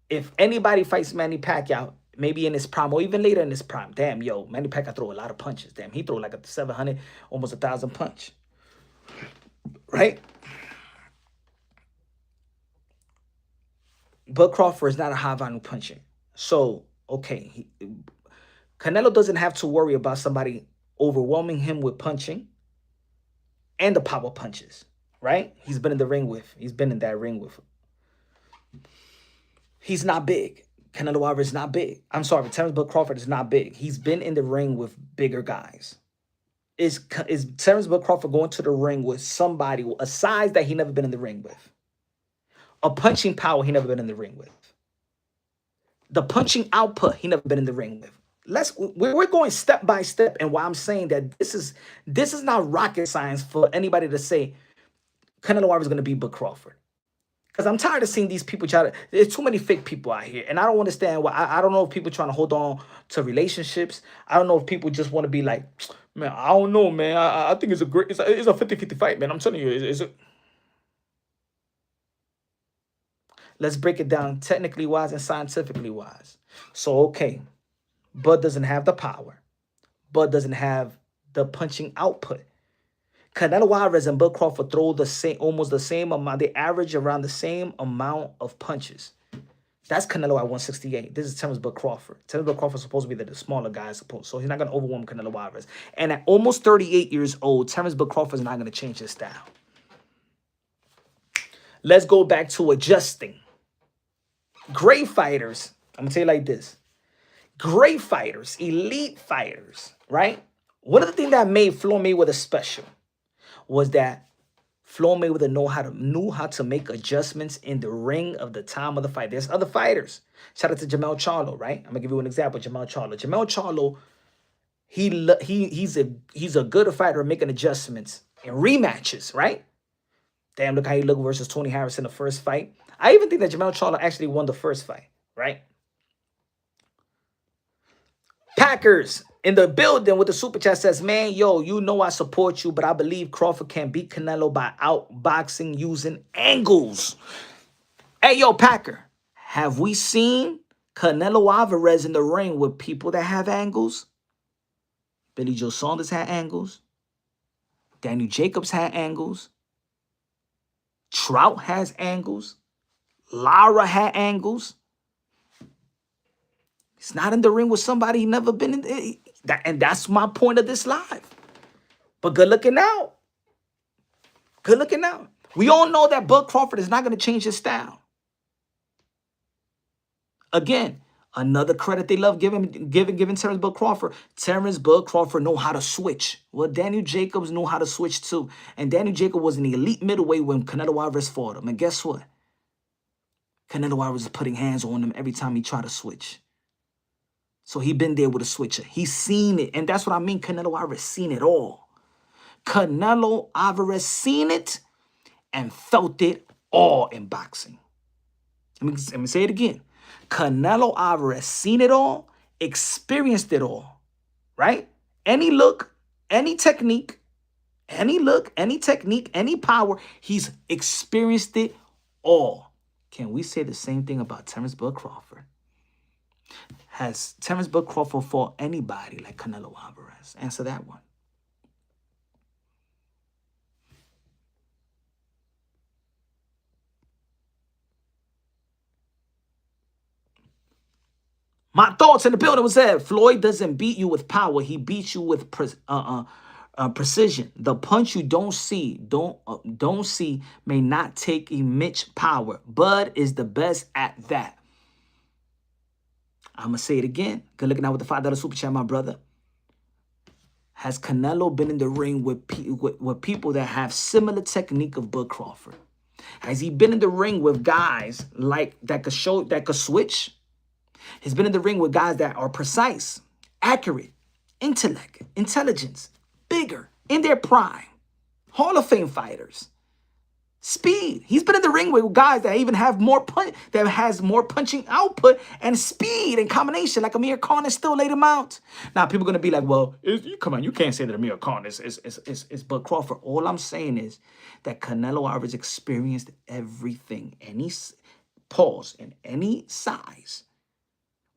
S1: if anybody fights Manny Pacquiao, maybe in his prime or even later in his prime, damn, yo, Manny Pacquiao throw a lot of punches. Damn, he throw like a 700, almost 1,000 punch. Right? Bud Crawford is not a high volume puncher. So, okay, Canelo doesn't have to worry about somebody overwhelming him with punching and the power punches, right? He's been in that ring with. He's not big. Canelo Alvarez is not big. I'm sorry, Terence Bud Crawford is not big. He's been in the ring with bigger guys. Is Terence Bud Crawford going to the ring with somebody, a size that he never been in the ring with? A punching power he never been in the ring with. The punching output he never been in the ring with. We're going step by step, and why I'm saying that this is not rocket science for anybody to say Canelo Alvarez is going to beat Bud Crawford. Because I'm tired of seeing these people try to. There's too many fake people out here, and I don't understand why. I don't know if people trying to hold on to relationships. I don't know if people just want to be like, man, I don't know, man. I think it's a great, it's a 50-50 fight, man. I'm telling you, let's break it down technically wise and scientifically wise. So, okay, Bud doesn't have the power. Bud doesn't have the punching output. Canelo Alvarez and Bud Crawford throw almost the same amount. They average around the same amount of punches. That's Canelo at 168. This is Terence Bud Crawford. Terence Bud Crawford is supposed to be the smaller guy, so he's not going to overwhelm Canelo Alvarez. And at almost 38 years old, Terence Bud Crawford is not going to change his style. Let's go back to adjusting. Great fighters, I'm going to tell you like this. Great fighters, elite fighters, right? One of the things that made Floyd Mayweather special was that Floyd Mayweather knew how to make adjustments in the ring of the time of the fight. There's other fighters. Shout out to Jamel Charlo, right? I'm gonna give you an example. Jamel Charlo, he's a good fighter making adjustments in rematches, right? Damn, look how he looked versus Tony Harris in the first fight. I even think that Jamel Charlo actually won the first fight, right? Packers in the building with the super chat says, man, yo, you know I support you, but I believe Crawford can beat Canelo by outboxing using angles. Hey, yo, Packer, have we seen Canelo Alvarez in the ring with people that have angles? Billy Joe Saunders had angles. Daniel Jacobs had angles. Trout has angles. Lara had angles. He's not in the ring with somebody he never been in. And that's my point of this live. But good looking out. Good looking out. We all know that Bud Crawford is not going to change his style. Again, another credit they love giving Terence Bud Crawford. Terence Bud Crawford know how to switch. Well, Daniel Jacobs knew how to switch too. And Daniel Jacobs was an elite middleweight when Canelo Alvarez fought him. And guess what? Canelo Alvarez is putting hands on him every time he try to switch. So he been there with a switcher. He's seen it. And that's what I mean. Canelo Alvarez seen it all. Canelo Alvarez seen it and felt it all in boxing. Let me say it again. Canelo Alvarez seen it all, experienced it all, right? Any look, any technique, any look, any technique, any power, he's experienced it all. Can we say the same thing about Terence Bud Crawford? Has Terence Bud Crawford fought anybody like Canelo Alvarez? Answer that one. My thoughts in the building was that Floyd doesn't beat you with power. He beats you with precision. The punch you don't see may not take immense power. Bud is the best at that. I'm going to say it again. Good looking out with the $5 super chat, my brother. Has Canelo been in the ring with people that have similar technique of Bud Crawford? Has he been in the ring with guys like that could switch? He's been in the ring with guys that are precise, accurate, intellect, intelligence, bigger, in their prime, Hall of Fame fighters. Speed. He's been in the ring with guys that even have more punching output and speed and combination, like Amir Khan is still laid him out. Now people are gonna be like, well, come on, you can't say that Amir Khan is Bud Crawford. All I'm saying is that Canelo Alvarez experienced everything, any pause in any size.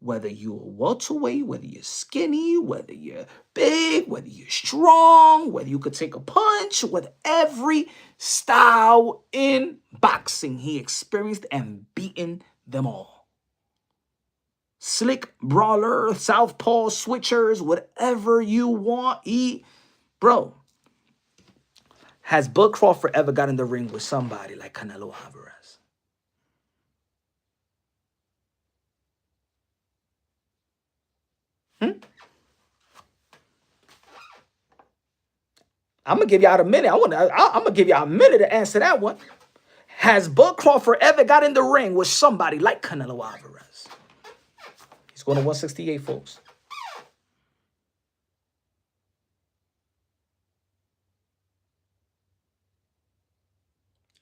S1: Whether you're welterweight, whether you're skinny, whether you're big, whether you're strong, whether you could take a punch, with every style in boxing, he experienced and beaten them all. Slick brawler, southpaw switchers, whatever you want, eat. Bro, has Bud Crawford ever got in the ring with somebody like Canelo Alvarez? Hmm? I'm gonna give y'all a minute. I'm gonna give y'all a minute to answer that one. Has Bud Crawford ever got in the ring with somebody like Canelo Alvarez? He's going to 168, folks.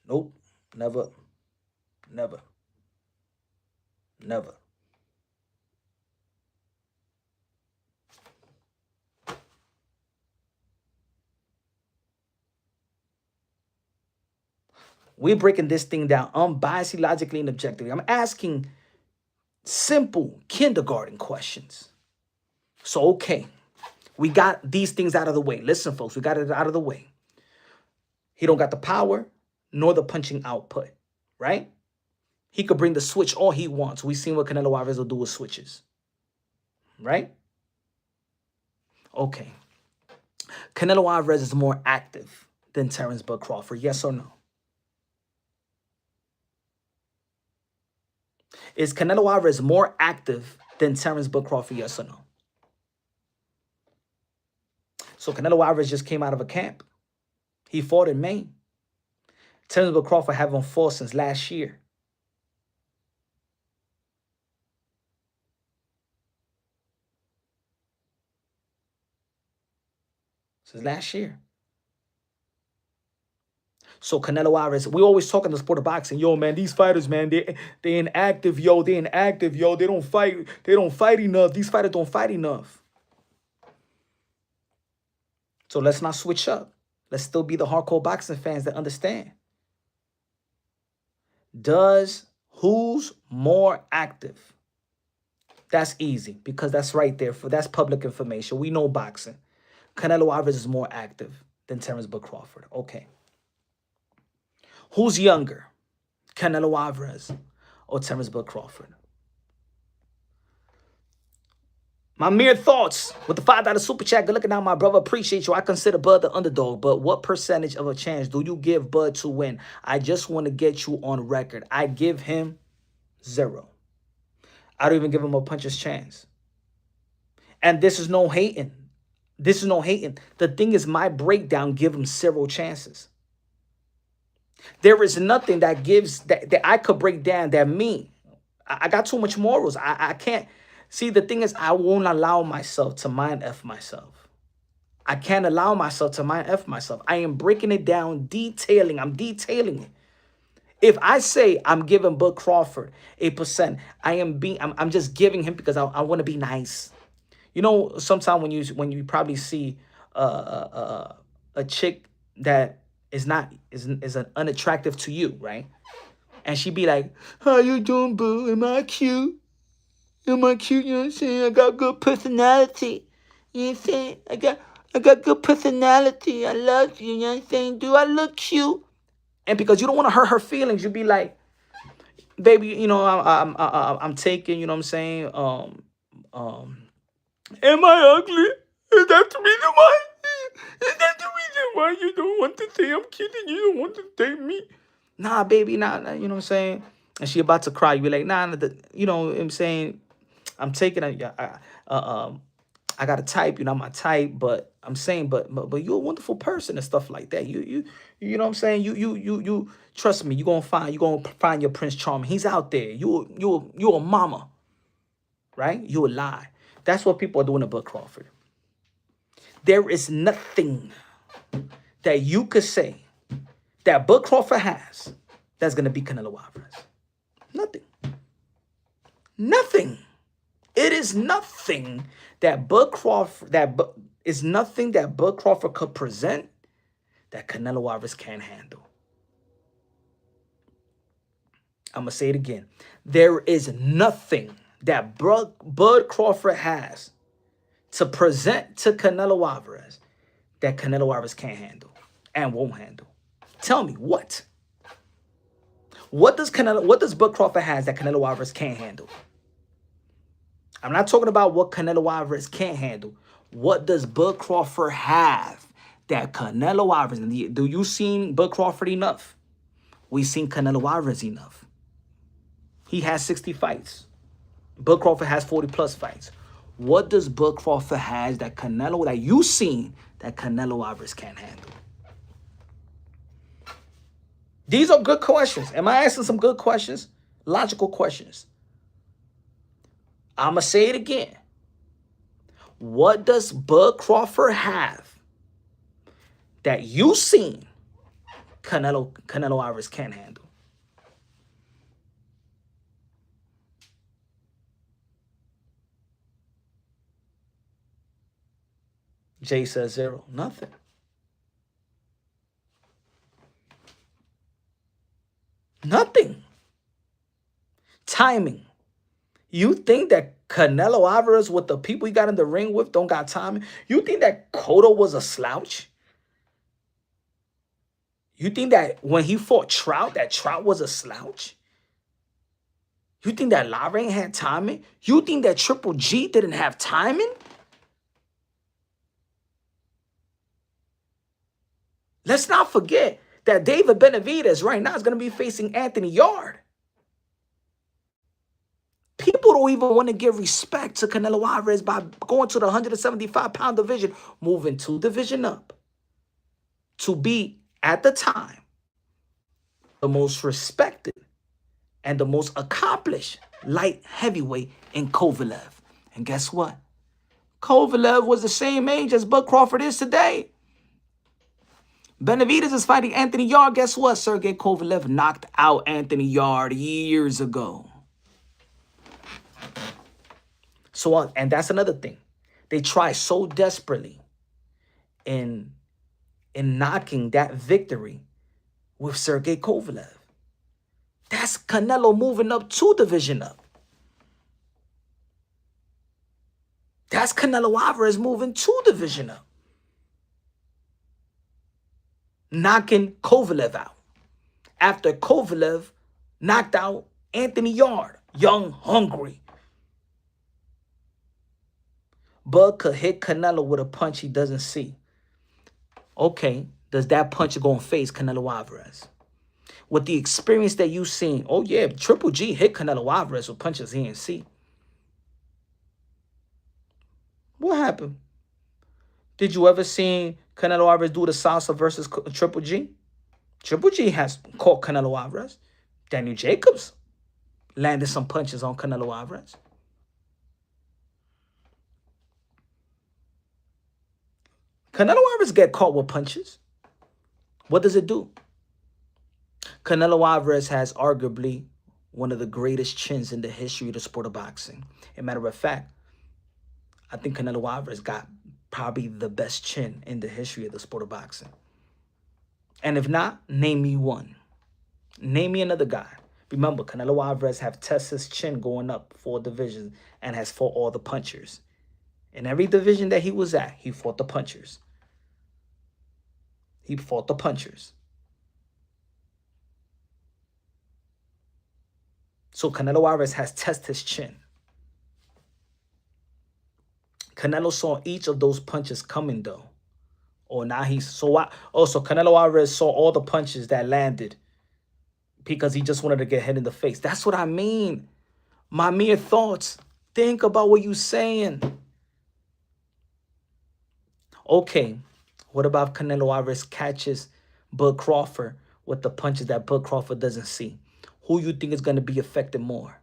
S1: Nope. Never. Never. Never. We're breaking this thing down unbiasedly, logically, and objectively. I'm asking simple kindergarten questions. So, okay, we got these things out of the way. Listen, folks, we got it out of the way. He don't got the power nor the punching output, right? He could bring the switch all he wants. We've seen what Canelo Alvarez will do with switches, right? Okay. Canelo Alvarez is more active than Terrence Bud Crawford, yes or no? Is Canelo Alvarez more active than Terrence Bud Crawford, yes or no? So Canelo Alvarez just came out of a camp. He fought in Maine. Terrence Bud Crawford haven't fought since last year. Since last year. So Canelo Alvarez, we always talk in the sport of boxing, yo, man, these fighters, man, they inactive, yo, they inactive, yo, they don't fight enough. These fighters don't fight enough. So let's not switch up. Let's still be the hardcore boxing fans that understand. Who's more active? That's easy because that's right there. That's public information. We know boxing. Canelo Alvarez is more active than Terrence Bud Crawford. Okay. Who's younger? Canelo Alvarez or Terrence Bud Crawford? My mere thoughts with the $5 super chat. Good looking out, my brother. Appreciate you. I consider Bud the underdog, but what percentage of a chance do you give Bud to win? I just want to get you on record. I give him 0. I don't even give him a puncher's chance. And this is no hating. This is no hating. The thing is, my breakdown give him 0 chances. There is nothing that gives that I could break down that me. I got too much morals. I can't. See, the thing is, I won't allow myself to mind F myself. I can't allow myself to mind F myself. I am breaking it down, detailing. I'm detailing it. If I say I'm giving Bud Crawford 8%, I'm just giving him because I want to be nice. You know, sometimes when you probably see a chick that is unattractive to you, right? And she be like, "How you doing, boo? Am I cute? Am I cute? You know what I'm saying? I got good personality. You know what I'm saying? I got good personality. I love you. You know what I'm saying? Do I look cute?" And because you don't want to hurt her feelings, you be like, "Baby, you know, I'm taking. You know what I'm saying? Am I ugly? Is that the reason why? Is that the reason why you don't want to say I'm cute and you don't want to date me?" Nah, baby, nah, you know what I'm saying? And she about to cry. You be like, nah, you know what I'm saying? I'm taking I got a type, you're not my type, but I'm saying, but you're a wonderful person and stuff like that. You know what I'm saying? You trust me, you're gonna find your Prince Charming. He's out there. You a mama, right? You a lie. That's what people are doing to Bud Crawford. There is nothing that you could say that Bud Crawford has that's gonna be Canelo Alvarez. Nothing. Nothing. It is nothing that Bud Crawford could present that Canelo Alvarez can't handle. I'm gonna say it again. There is nothing that Bud Crawford has to present to Canelo Alvarez that Canelo Alvarez can't handle and won't handle. Tell me what? What does Bud Crawford has that Canelo Alvarez can't handle? I'm not talking about what Canelo Alvarez can't handle. What does Bud Crawford have that Canelo Alvarez? Do you seen Bud Crawford enough? We seen Canelo Alvarez enough. He has 60 fights. Bud Crawford has 40 plus fights. What does Bud Crawford has that Canelo, that you seen, that Canelo Alvarez can't handle? These are good questions. Am I asking some good questions? Logical questions. I'm going to say it again. What does Bud Crawford have that you seen Canelo Alvarez can't handle? Jay says 0. Nothing. Nothing. Timing. You think that Canelo Alvarez with the people he got in the ring with don't got timing? You think that Cotto was a slouch? You think that when he fought Trout, that Trout was a slouch? You think that Lara ain't had timing? You think that Triple G didn't have timing? Let's not forget that David Benavidez right now is going to be facing Anthony Yard. People don't even want to give respect to Canelo Alvarez by going to the 175-pound division, moving 2 divisions up to be, at the time, the most respected and the most accomplished light heavyweight in Kovalev. And guess what? Kovalev was the same age as Bud Crawford is today. Benavidez is fighting Anthony Yard. Guess what? Sergey Kovalev knocked out Anthony Yard years ago. So, and that's another thing. They try so desperately in knocking that victory with Sergey Kovalev. That's Canelo moving up 2 divisions up. That's Canelo Alvarez moving 2 divisions up. Knocking Kovalev out. After Kovalev knocked out Anthony Yard, young, hungry. Bud could hit Canelo with a punch he doesn't see. Okay, does that punch go and face Canelo Alvarez? With the experience that you've seen, oh yeah, Triple G hit Canelo Alvarez with punches he didn't see. What happened? Did you ever see Canelo Alvarez do the salsa versus Triple G? Triple G has caught Canelo Alvarez. Daniel Jacobs landed some punches on Canelo Alvarez. Canelo Alvarez get caught with punches. What does it do? Canelo Alvarez has arguably one of the greatest chins in the history of the sport of boxing. As a matter of fact, I think Canelo Alvarez got probably the best chin in the history of the sport of boxing. And if not, name me one. Name me another guy. Remember, Canelo Alvarez have tested his chin going up 4 divisions and has fought all the punchers. In every division that he was at, he fought the punchers. He fought the punchers. So Canelo Alvarez has tested his chin. Canelo saw each of those punches coming, though. Or now he's so also Canelo Alvarez saw all the punches that landed because he just wanted to get hit in the face. That's what I mean. My mere thoughts. Think about what you're saying. Okay, what about Canelo Alvarez catches Bud Crawford with the punches that Bud Crawford doesn't see? Who you think is going to be affected more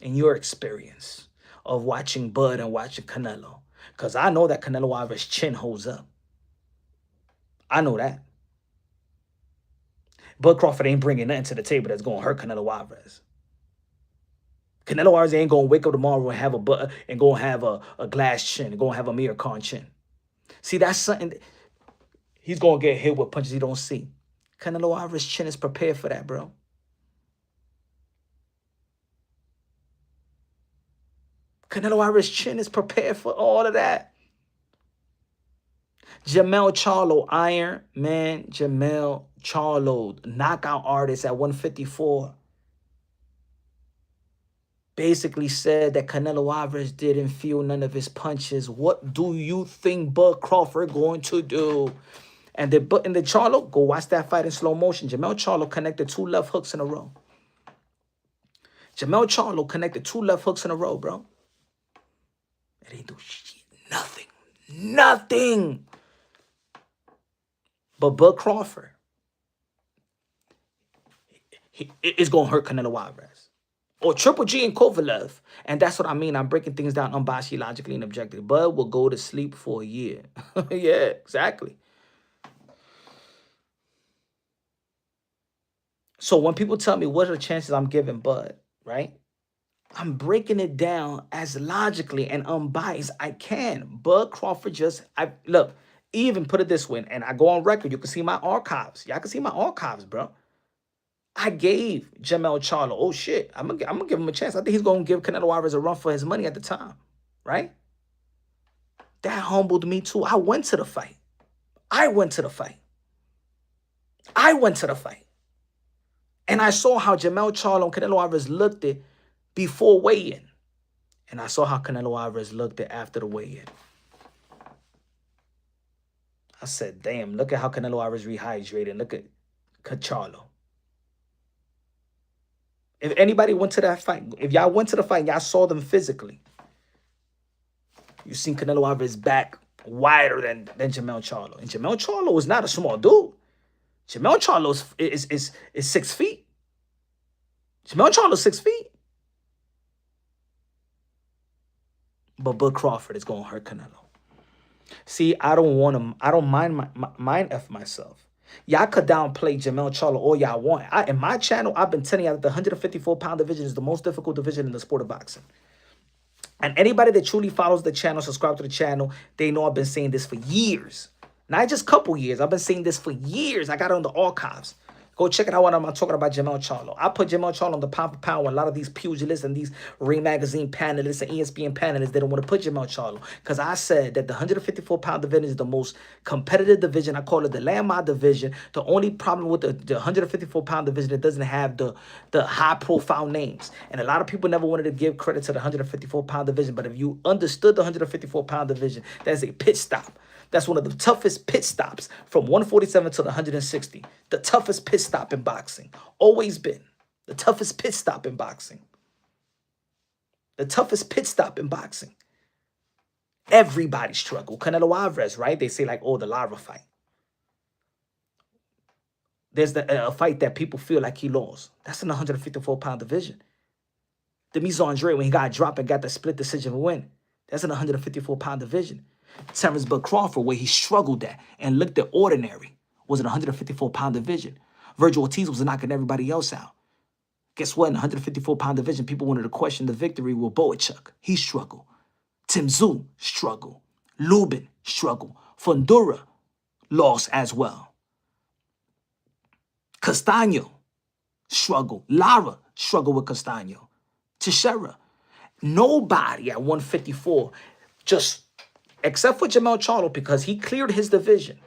S1: in your experience of watching Bud and watching Canelo? Because I know that Canelo Alvarez's chin holds up. I know that. Bud Crawford ain't bringing nothing to the table that's going to hurt Canelo Alvarez. Canelo Alvarez ain't going to wake up tomorrow and have a glass chin and go and have a Mir Khan chin. See, that's something. He's going to get hit with punches he don't see. Canelo Alvarez's chin is prepared for that, bro. Canelo Alvarez's chin is prepared for all of that. Jamel Charlo, Iron Man Jamel Charlo, knockout artist at 154. basically said that Canelo Alvarez didn't feel none of his punches. What do you think Bud Crawford going to do? And in the Charlo, go watch that fight in slow motion. Jamel Charlo connected 2 left hooks in a row. Jamel Charlo connected 2 left hooks in a row, bro. It ain't do shit. Nothing. Nothing. But Bud Crawford, it's going to hurt Canelo Alvarez. Or Triple G and Kovalev. And that's what I mean. I'm breaking things down unbiased, logically, and objectively. Bud will go to sleep for a year. Yeah, exactly. So when people tell me what are the chances I'm giving Bud, right? I'm breaking it down as logically and unbiased I can. Bud Crawford look, even put it this way, and I go on record. You can see my archives. Y'all can see my archives, bro. I gave Jamel Charlo, oh shit, I'm gonna give him a chance. I think he's gonna give Canelo Alvarez a run for his money at the time, right? That humbled me too. I went to the fight. I went to the fight. And I saw how Jamel Charlo and Canelo Alvarez looked at before weigh-in. And I saw how Canelo Alvarez looked at after the weigh-in. I said, damn, look at how Canelo Alvarez rehydrated. Look at Charlo. If anybody went to that fight, if y'all went to the fight, y'all saw them physically. You seen Canelo Alvarez back wider than Jamel Charlo. And Jamel Charlo is not a small dude. Jamel Charlo is 6 feet. Jamel Charlo 6 feet. But Bud Crawford is going to hurt Canelo. See, I don't mind F myself. Y'all could downplay Jamel Charlo all y'all want. In my channel, I've been telling y'all that the 154-pound division is the most difficult division in the sport of boxing. And anybody that truly follows the channel, subscribe to the channel, they know I've been saying this for years. Not just a couple years. I've been saying this for years. I got it on the archives. Go check it out when I'm talking about Jamel Charlo. I put Jamel Charlo on the pound for pound when a lot of these pugilists and these Ring Magazine panelists and ESPN panelists, they don't want to put Jamel Charlo. Because I said that the 154-pound division is the most competitive division. I call it the landmine division. The only problem with the 154-pound division, it doesn't have the high-profile names. And a lot of people never wanted to give credit to the 154-pound division. But if you understood the 154-pound division, that's a pit stop. That's one of the toughest pit stops from 147 to the 160. The toughest pit stop in boxing. Always been. The toughest pit stop in boxing. The toughest pit stop in boxing. Everybody struggled. Canelo Alvarez, right? They say like, oh, the Lara fight. There's a fight that people feel like he lost. That's in the 154-pound division. Demise Andre, when he got dropped and got the split decision win. That's in the 154-pound division. Terrence Bud Crawford, where he struggled at and looked at ordinary, was in the 154-pound division. Virgil Ortiz was knocking everybody else out. Guess what? In the 154-pound division, people wanted to question the victory with Boachuk. He struggled. Tim Tszyu struggled. Lubin struggled. Fundura lost as well. Castaño struggled. Lara struggled with Castaño. Teixeira. Nobody at 154 just... except for Jamel Charlo, because he cleared his division.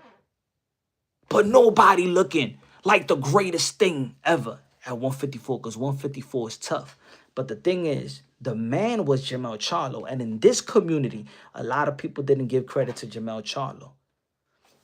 S1: But nobody looking like the greatest thing ever at 154, because 154 is tough. But the thing is, the man was Jamel Charlo. And in this community, a lot of people didn't give credit to Jamel Charlo.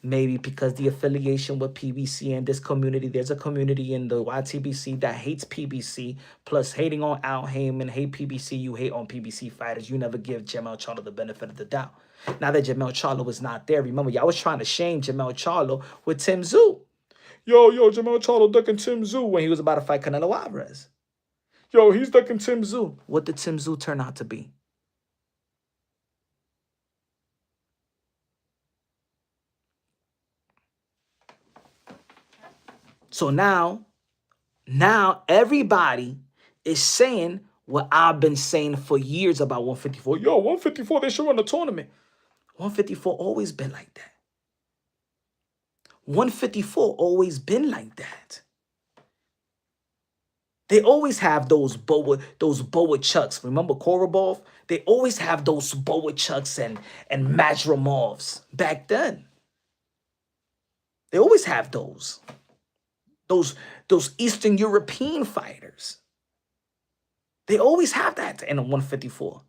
S1: Maybe because the affiliation with PBC and this community, there's a community in the YTBC that hates PBC, plus hating on Al Heyman, hate PBC, you hate on PBC fighters. You never give Jamel Charlo the benefit of the doubt. Now that Jamel Charlo was not there, remember, y'all was trying to shame Jamel Charlo with Tim Tszyu. Yo, Jamel Charlo ducking Tim Tszyu when he was about to fight Canelo Alvarez. Yo, he's ducking Tim Tszyu. What did Tim Tszyu turn out to be? So now everybody is saying what I've been saying for years about 154. Yo, 154, they should run the tournament. 154 always been like that. 154 always been like that. They always have those Boa Chucks. Remember Korobov? They always have those Boa Chucks and Majramovs back then. They always have those Eastern European fighters. They always have that in a 154.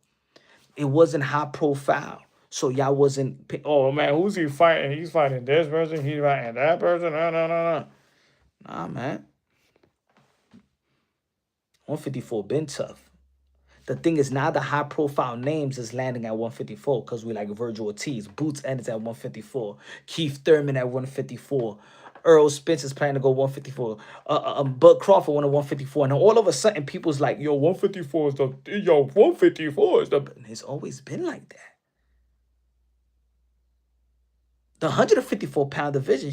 S1: It wasn't high profile. So y'all wasn't, oh man, who's he fighting? He's fighting this person, he's fighting that person. No, no, no, no. Nah, man. 154 been tough. The thing is now the high profile names is landing at 154 because we like Virgil Ortiz. Boots ends at 154. Keith Thurman at 154. Earl Spence is planning to go 154. Bud Crawford went to 154. And all of a sudden people's like, yo, 154 is the, yo, 154 is the, and it's always been like that. The 154-pound division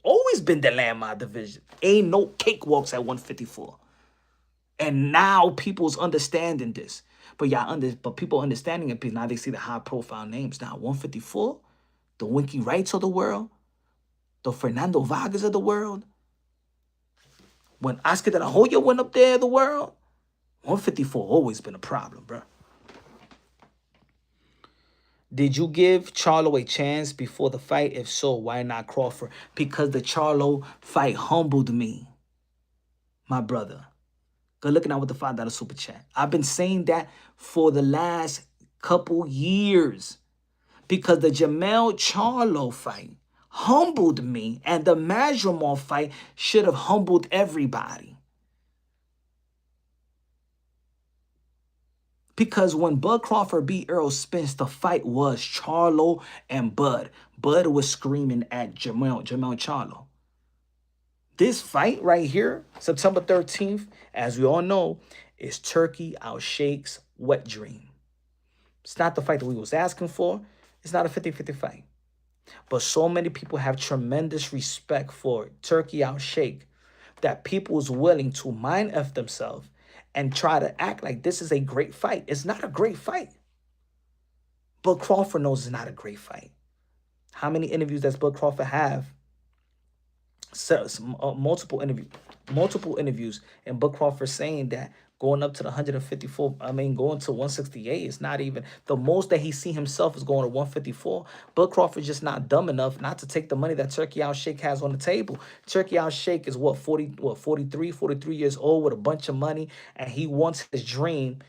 S1: always been the landmine division. Ain't no cakewalks at 154. And now people's understanding this. But but people understanding it because now they see the high profile names. Now 154, the Winky Wrights of the world, the Fernando Vargas of the world. When Oscar de la Hoya went up there, the world, 154 always been a problem, bro. Did you give Charlo a chance before the fight? If so, why not Crawford? Because the Charlo fight humbled me, my brother. Good looking out with the $5 super chat. I've been saying that for the last couple years because the Jamel Charlo fight humbled me and the Masvidal fight should have humbled everybody. Because when Bud Crawford beat Errol Spence, the fight was Charlo and Bud. Bud was screaming at Jamel Charlo. This fight right here, September 13th, as we all know, is Turkey Al Sheikh's wet dream. It's not the fight that we was asking for. It's not a 50-50 fight. But so many people have tremendous respect for Turkey Al Sheikh that people is willing to mind F themselves and try to act like this is a great fight. It's not a great fight. Bud Crawford knows it's not a great fight. How many interviews does Bud Crawford have? Multiple interviews, and Bud Crawford saying that going up to the 154, going to 168 is not even the most that he see himself is going to 154. Bud Crawford's just not dumb enough not to take the money that Turkey Al Sheikh has on the table. Turkey Al Sheikh is 43 years old with a bunch of money, and he wants his dream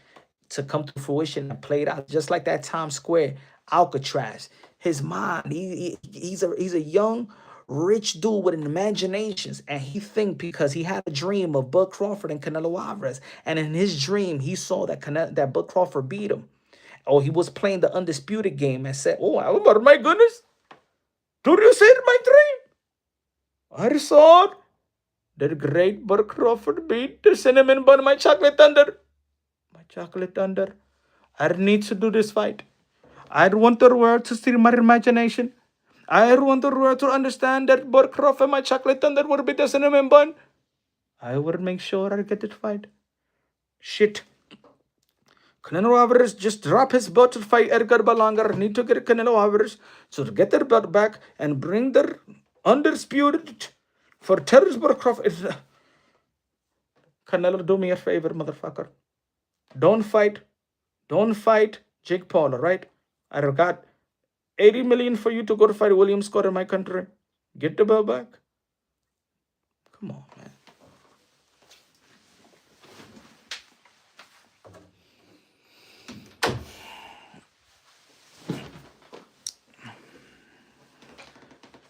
S1: to come to fruition and play it out. Just like that Times Square Alcatraz. His mind, he's a young rich dude with an imaginations, and he think because he had a dream of Bud Crawford and Canelo Alvarez, and in his dream he saw that Bud Crawford beat him, or he was playing the undisputed game and said, "Oh my goodness, do you see my dream? I saw that great Bud Crawford beat the cinnamon bun, my chocolate thunder, I need to do this fight. I want the world to see my imagination. I want the world to understand that Bud Crawford, my chocolate thunder, will be the cinnamon bun. I will make sure I get it fight. Shit. Canelo Alvarez just drop his butt to fight Edgar Berlanga. Need to get Canelo Alvarez to get their belt back and bring their undisputed for terrorist Bud Crawford. Canelo, do me a favor, motherfucker. Don't fight Jake Paul, all right? I got 80 million for you to go to fight William Scott in my country. Get the belt back. Come on, man.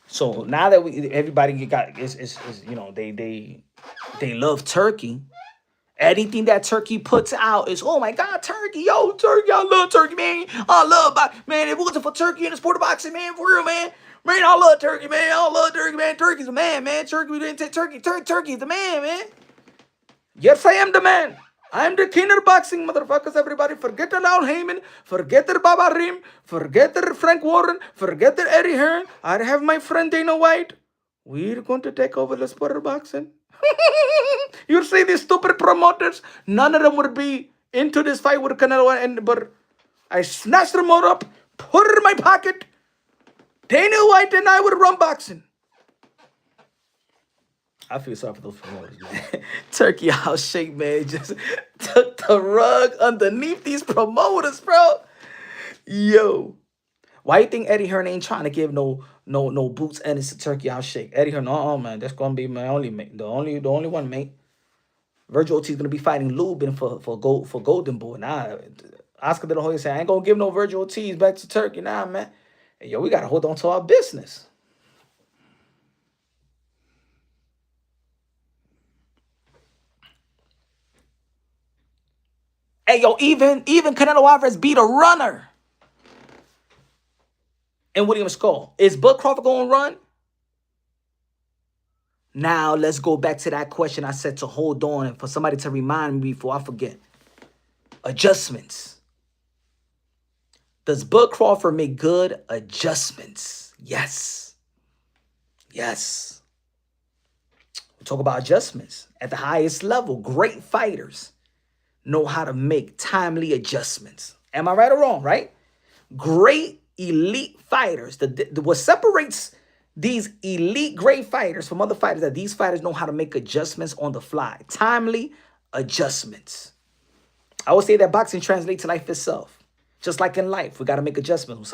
S1: So now that everybody got is they love Turkey. Anything that Turkey puts out is, oh my God, Turkey, yo, Turkey, I love Turkey, man. I love, man, if it wasn't for Turkey in the sport of boxing, man, for real, man. Man, I love Turkey, man. I love Turkey, man. Turkey's the man, man. Turkey, we didn't take Turkey. Turkey's the man, man. Yes, I am the man. I'm the king of boxing, motherfuckers, everybody. Forget the Al Heyman. Forget the Baba Rim. Forget the Frank Warren. Forget the Eddie Hearn. I have my friend Dana White. We're going to take over the sport of boxing. You see these stupid promoters, none of them would be into this fight with Canelo, but I snatched the remote up, put it in my pocket. Dana White and I would run boxing. I feel sorry for those promoters, man. Turkey Al Sheikh, man, just took the rug underneath these promoters, bro. Yo. Why you think Eddie Hearn ain't trying to give no boots and it's a Turkey Al Sheikh? Eddie Hearn, man, that's gonna be my only mate. The only one, mate. Virgil Ortiz gonna be fighting Lubin for Golden Boy. Nah, Oscar De La Hoya said, I ain't gonna give no Virgil Ortiz back to Turkey. Nah, man. Hey, yo, we gotta hold on to our business. Hey, yo, even Canelo Alvarez beat a runner in Williams Skull. Is Bud Crawford gonna run? Now let's go back to that question I said to hold on and for somebody to remind me before I forget. Adjustments. Does Bud Crawford make good adjustments? Yes. Yes. We talk about adjustments. At the highest level, great fighters know how to make timely adjustments. Am I right or wrong, right? Great elite fighters. What separates these elite great fighters from other fighters that these fighters know how to make adjustments on the fly. Timely adjustments. I would say that boxing translates to life itself. Just like in life, we got to make adjustments. When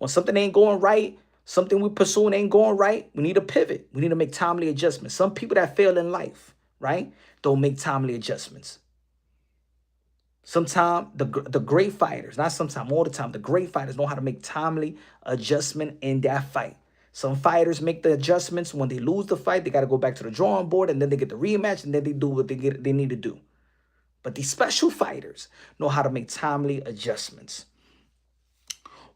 S1: something ain't going right, something we pursuing ain't going right, we need to pivot. We need to make timely adjustments. Some people that fail in life, right, don't make timely adjustments. Sometimes the great fighters, not sometimes, all the time, the great fighters know how to make timely adjustment in that fight. Some fighters make the adjustments when they lose the fight. They got to go back to the drawing board, and then they get the rematch, and then they do what they need to do. But these special fighters know how to make timely adjustments.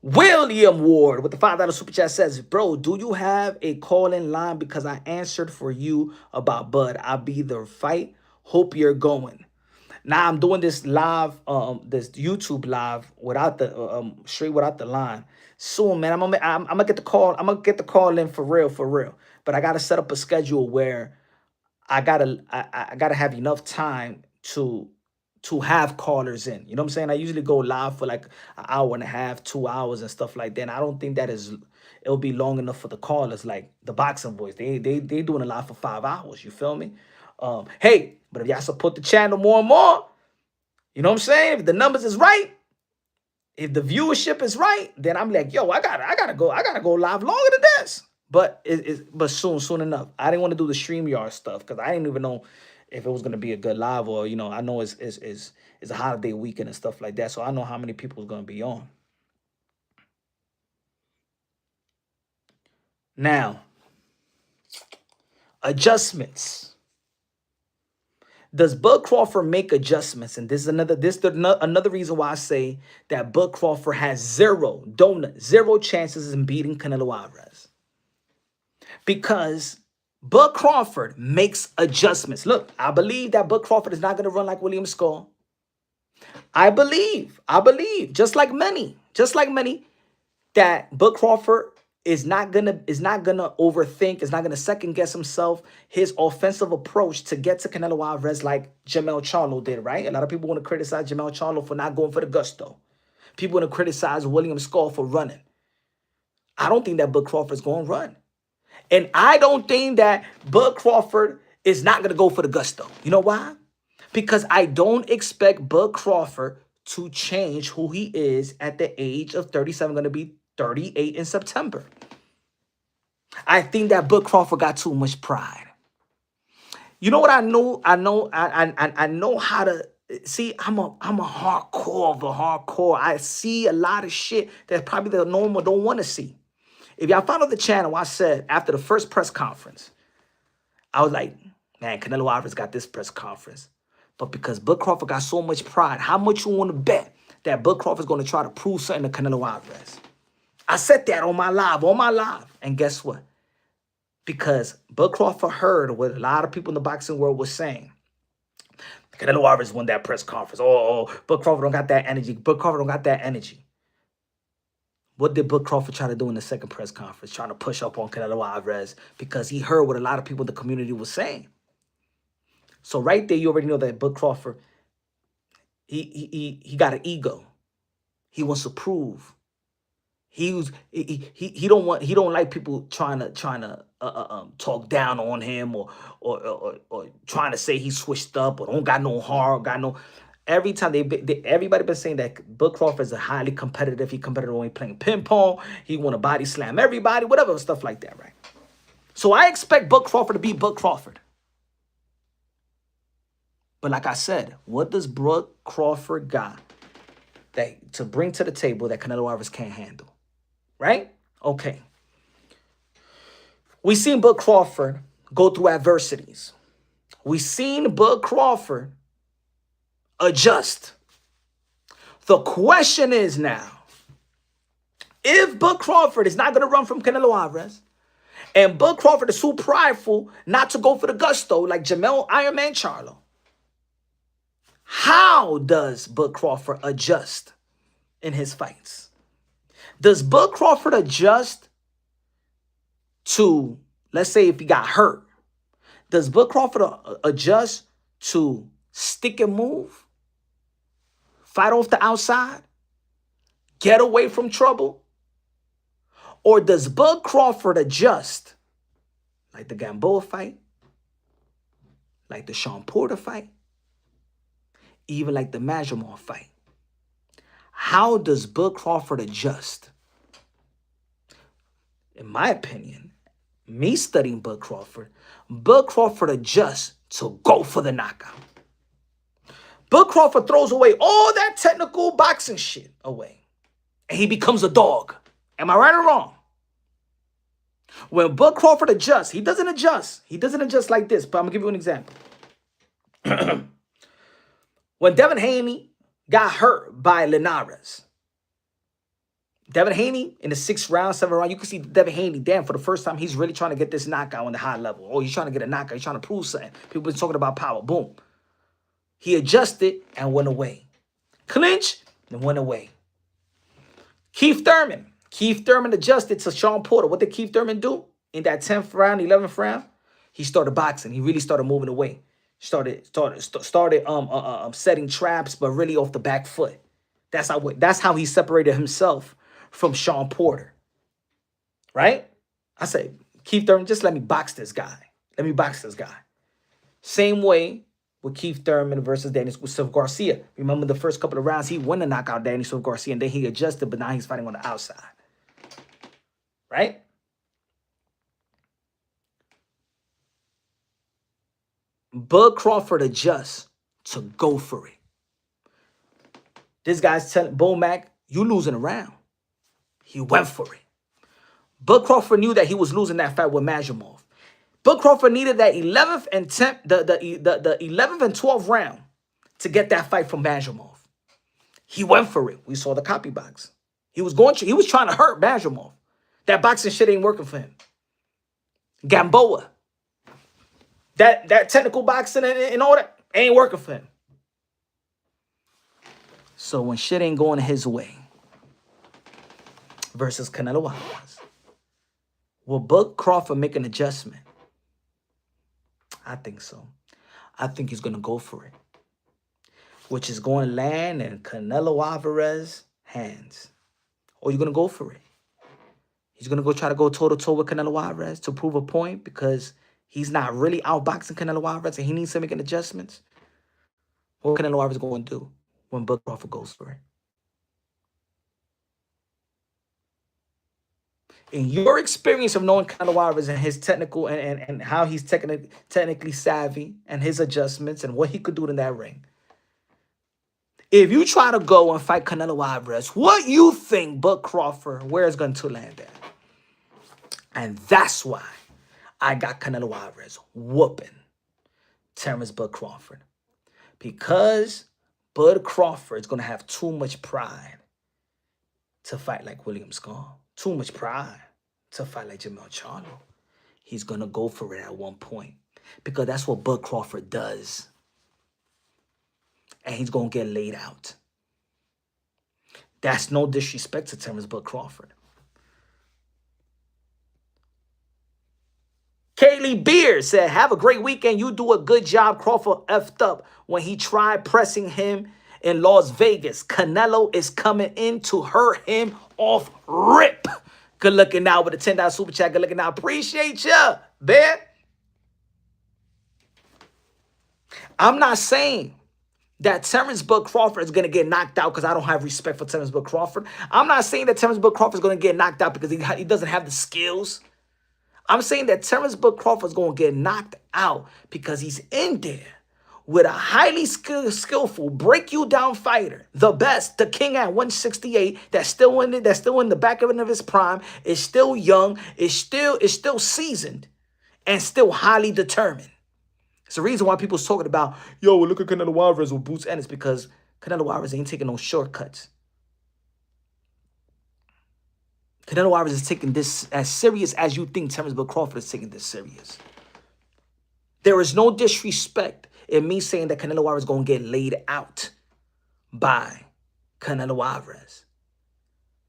S1: William Ward with the $5 super chat says, bro, do you have a call-in line? Because I answered for you about Bud. I'll be the fight. Hope you're going. Now I'm doing this live, this YouTube live without the straight without the line. Soon, man, I'm gonna get the call. I'm gonna get the call in for real. But I gotta set up a schedule where I gotta have enough time to have callers in. You know what I'm saying? I usually go live for like an hour and a half, 2 hours and stuff like that. And I don't think it'll be long enough for the callers like the boxing boys. They doing a live for 5 hours. You feel me? Hey, but if y'all support the channel more and more, you know what I'm saying? If the numbers is right, if the viewership is right, then I'm like, yo, I gotta go live longer than this. But but soon enough. I didn't want to do the StreamYard stuff because I didn't even know if it was gonna be a good live, or I know it's a holiday weekend and stuff like that. So I know how many people is gonna be on. Now, adjustments. Does Bud Crawford make adjustments? And this is another reason why I say that Bud Crawford has zero chances in beating Canelo Alvarez. Because Bud Crawford makes adjustments. Look, I believe that Bud Crawford is not going to run like William Skull. I believe, just like many, that Bud Crawford is not gonna overthink, is not gonna second guess himself, his offensive approach to get to Canelo Alvarez like Jamel Charlo did, right? A lot of people want to criticize Jamel Charlo for not going for the gusto. People want to criticize William Skull for running. I don't think that Bud Crawford's going to run. And I don't think that Bud Crawford is not going to go for the gusto. You know why? Because I don't expect Bud Crawford to change who he is at the age of 37, going to be 38 in September. I think that Bud Crawford got too much pride. You know what I know? I know how to see. I'm a hardcore of a hardcore. I see a lot of shit that probably the normal don't want to see. If y'all follow the channel, I said after the first press conference, I was like, man, Canelo Alvarez got this press conference. But because Bud Crawford got so much pride, how much you want to bet that Bud Crawford's going to try to prove something to Canelo Alvarez? I said that on my live. And guess what? Because Bud Crawford heard what a lot of people in the boxing world was saying. Canelo Alvarez won that press conference. Oh, Bud Crawford don't got that energy. What did Bud Crawford try to do in the second press conference? Trying to push up on Canelo Alvarez because he heard what a lot of people in the community was saying. So right there, you already know that Bud Crawford, he got an ego. He wants to prove. He don't like people trying to talk down on him or trying to say he switched up or don't got no heart, Every time everybody been saying that Bud Crawford is a highly competitive. He competitive when he playing ping pong. He want to body slam everybody, whatever stuff like that, right? So I expect Bud Crawford to be Bud Crawford. But like I said, what does Bud Crawford got that to bring to the table that Canelo Alvarez can't handle? Right? Okay. We seen Bud Crawford go through adversities. We seen Bud Crawford adjust. The question is now, if Bud Crawford is not going to run from Canelo Alvarez, and Bud Crawford is too prideful not to go for the gusto like Jamel Ironman Charlo, how does Bud Crawford adjust in his fights? Does Bud Crawford adjust to, let's say if he got hurt, does Bud Crawford adjust to stick and move, fight off the outside, get away from trouble? Or does Bud Crawford adjust like the Gamboa fight, like the Sean Porter fight, even like the Majamor fight? How does Bud Crawford adjust? In my opinion, me studying Bud Crawford adjusts to go for the knockout. Bud Crawford throws away all that technical boxing shit away, and he becomes a dog. Am I right or wrong? When Bud Crawford adjusts, he doesn't adjust. He doesn't adjust like this, but I'm going to give you an example. When Devin Haney got hurt by Linares, Devin Haney in the 6th round, 7th round, you can see Devin Haney, damn, for the first time, he's really trying to get this knockout on the high level. Oh, he's trying to get a knockout. He's trying to prove something. People been talking about power. Boom. He adjusted and went away. Clinch and went away. Keith Thurman adjusted to Sean Porter. What did Keith Thurman do? In that 10th round, 11th round, he started boxing. He really started moving away. Started setting traps, but really off the back foot. That's how he separated himself from Sean Porter. Right? I say, Keith Thurman, just let me box this guy. Let me box this guy. Same way with Keith Thurman versus Danny Swift Garcia. Remember the first couple of rounds, he won the knockout Danny Swift Garcia, and then he adjusted, but now he's fighting on the outside. Right? Bud Crawford adjusts to go for it. This guy's telling Bo Mac, you losing a round. He went for it. Bud Crawford knew that he was losing that fight with Majamov. Bud Crawford needed that 11th and 10th, the 11th and 12th round to get that fight from Majamov. He went for it. We saw the copy box. He was trying to hurt Majamov. That boxing shit ain't working for him. Gamboa. That technical boxing and all that ain't working for him. So when shit ain't going his way versus Canelo Alvarez, will Bud Crawford make an adjustment? I think so. I think he's going to go for it, which is going to land in Canelo Alvarez's hands. Or you're going to go for it. He's going to go try to go toe-to-toe with Canelo Alvarez to prove a point because he's not really outboxing Canelo Alvarez and he needs to make adjustments. What Canelo Alvarez going to do when Bud Crawford goes for it? In your experience of knowing Canelo Alvarez and his technical and how he's technically savvy and his adjustments and what he could do in that ring, if you try to go and fight Canelo Alvarez, what you think Bud Crawford, where is going to land at? And that's why I got Canelo Alvarez whooping Terrence Bud Crawford. Because Bud Crawford is going to have too much pride to fight like William Scar. Too much pride to fight like Jamel Charlo. He's going to go for it at one point. Because that's what Bud Crawford does. And he's going to get laid out. That's no disrespect to Terrence Bud Crawford. Kaylee Beard said, have a great weekend. You do a good job. Crawford effed up when he tried pressing him in Las Vegas. Canelo is coming in to hurt him off rip. Good looking out with a $10 super chat. Good looking out. Appreciate you, man. I'm not saying that Terrence Bud Crawford is going to get knocked out because I don't have respect for Terrence Bud Crawford. I'm not saying that Terrence Bud Crawford is going to get knocked out because he doesn't have the skills. I'm saying that Terrence Bud Crawford is going to get knocked out because he's in there with a highly skillful, break you down fighter, the best, the king at 168, that's still in it, that's still in the back of his prime, is still young, is still seasoned, and still highly determined. It's the reason why people's talking about, yo, well, look at Canelo Alvarez with boots, and it's because Canelo Alvarez ain't taking no shortcuts. Canelo Alvarez is taking this as serious as you think Terence Crawford is taking this serious. There is no disrespect in me saying that Canelo Alvarez is going to get laid out by Canelo Alvarez,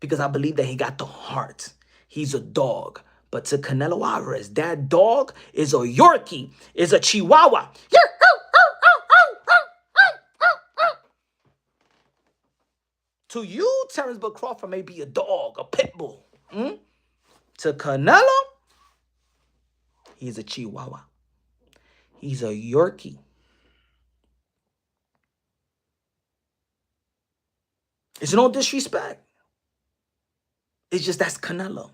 S1: because I believe that he got the heart. He's a dog. But to Canelo Alvarez, that dog is a Yorkie, is a Chihuahua. To you, Terence Crawford may be a dog, a pit bull. To Canelo, he's a Chihuahua. He's a Yorkie. It's no disrespect. It's just that's Canelo.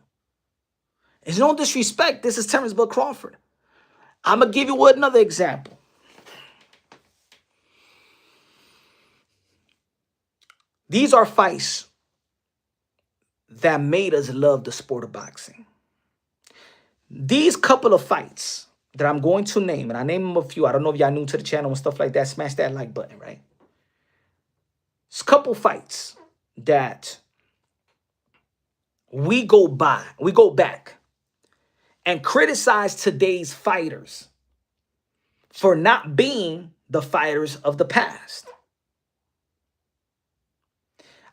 S1: It's no disrespect. This is Terence Crawford. I'm going to give you another example. These are fights that made us love the sport of boxing. These couple of fights that I'm going to name, and I name them a few. I don't know if y'all new to the channel and stuff like that. Smash that like button, right? It's a couple fights that we go back and criticize today's fighters for not being the fighters of the past.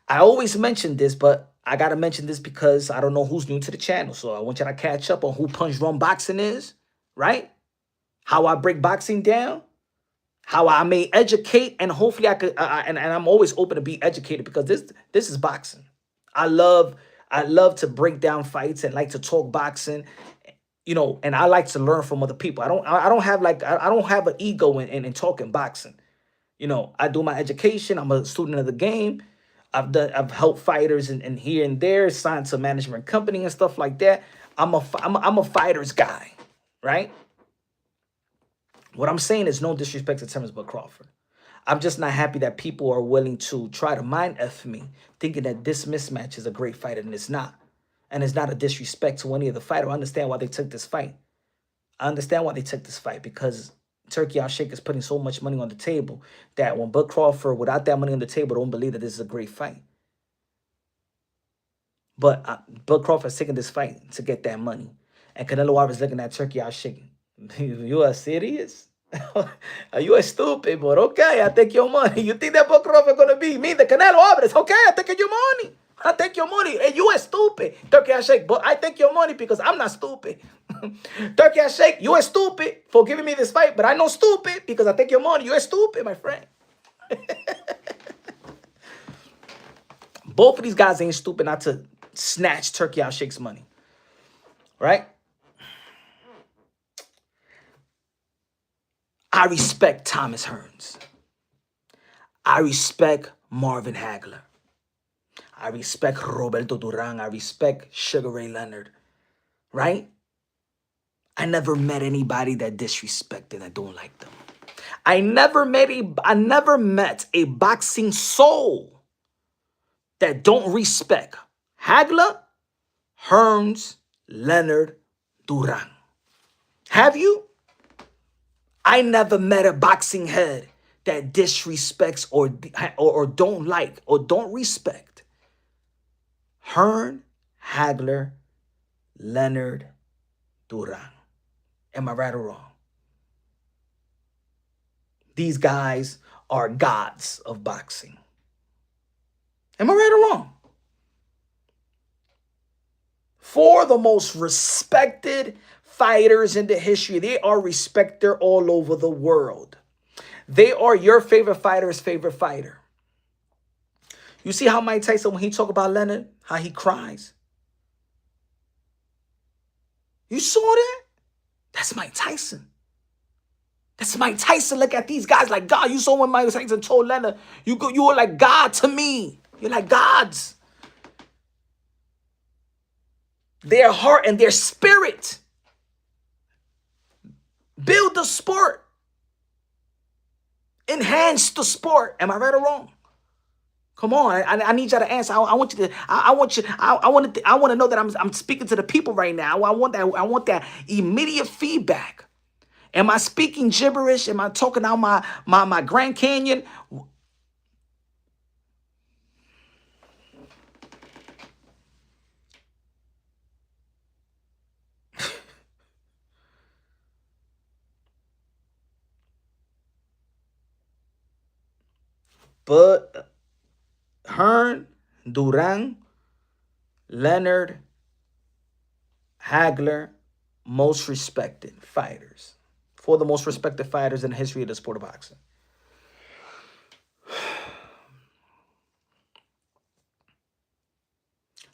S1: I always mention this, but I got to mention this because I don't know who's new to the channel. So I want you to catch up on who Punch Drunk Boxing is, right? How I break boxing down, how I may educate, and hopefully I could, and I'm always open to be educated, because this is boxing. I love to break down fights and like to talk boxing, you know, and I like to learn from other people. I don't have an ego in talking boxing. You know, I do my education. I'm a student of the game. I've helped fighters and here and there, signed to a management company and stuff like that. I'm a fighter's guy, right? What I'm saying is no disrespect to Terence Crawford. I'm just not happy that people are willing to try to mind F me, thinking that this mismatch is a great fight, and it's not. And it's not a disrespect to any of the fighter. I understand why they took this fight. I understand why they took this fight, because Turkey Al-Sheikh is putting so much money on the table that when Bud Crawford, without that money on the table, don't believe that this is a great fight. But Bud Crawford is taking this fight to get that money. And Canelo Alvarez looking at Turkey Al-Sheikh. You are serious? You are stupid, but okay, I take your money. You think that Bud Crawford going to be me, the Canelo Alvarez? Okay, I take your money. I take your money. And you are stupid, Turkey Al-Sheikh, but I take your money because I'm not stupid. Turkey Al-Sheikh, you are stupid for giving me this fight, but I know stupid because I take your money. You are stupid, my friend. Both of these guys ain't stupid not to snatch Turkey Al-Sheikh's money, right? I respect Thomas Hearns. I respect Marvin Hagler. I respect Roberto Duran. I respect Sugar Ray Leonard, right? I never met anybody that disrespected, I don't like them. I never met a boxing soul that don't respect Hagler, Hearns, Leonard, Duran. Have you? I never met a boxing head that disrespects or don't like or don't respect Hearn, Hagler, Leonard, Duran. Am I right or wrong? These guys are gods of boxing. Am I right or wrong? Four of the most respected fighters in the history. They are respected all over the world. They are your favorite fighter's favorite fighter. You see how Mike Tyson, when he talk about Leonard, how he cries? You saw that? That's Mike Tyson. That's Mike Tyson. Look at these guys like God. You saw when Mike Tyson told Leonard, you were like God to me. You're like gods. Their heart and their spirit build the sport. Enhanced the sport. Am I right or wrong? Come on, I need y'all to answer. I want you to. I want you. I want to. I want to know that I'm speaking to the people right now. I want that. I want that immediate feedback. Am I speaking gibberish? Am I talking out my Grand Canyon? But Hearn, Duran, Leonard, Hagler, most respected fighters. Four of the most respected fighters in the history of the sport of boxing.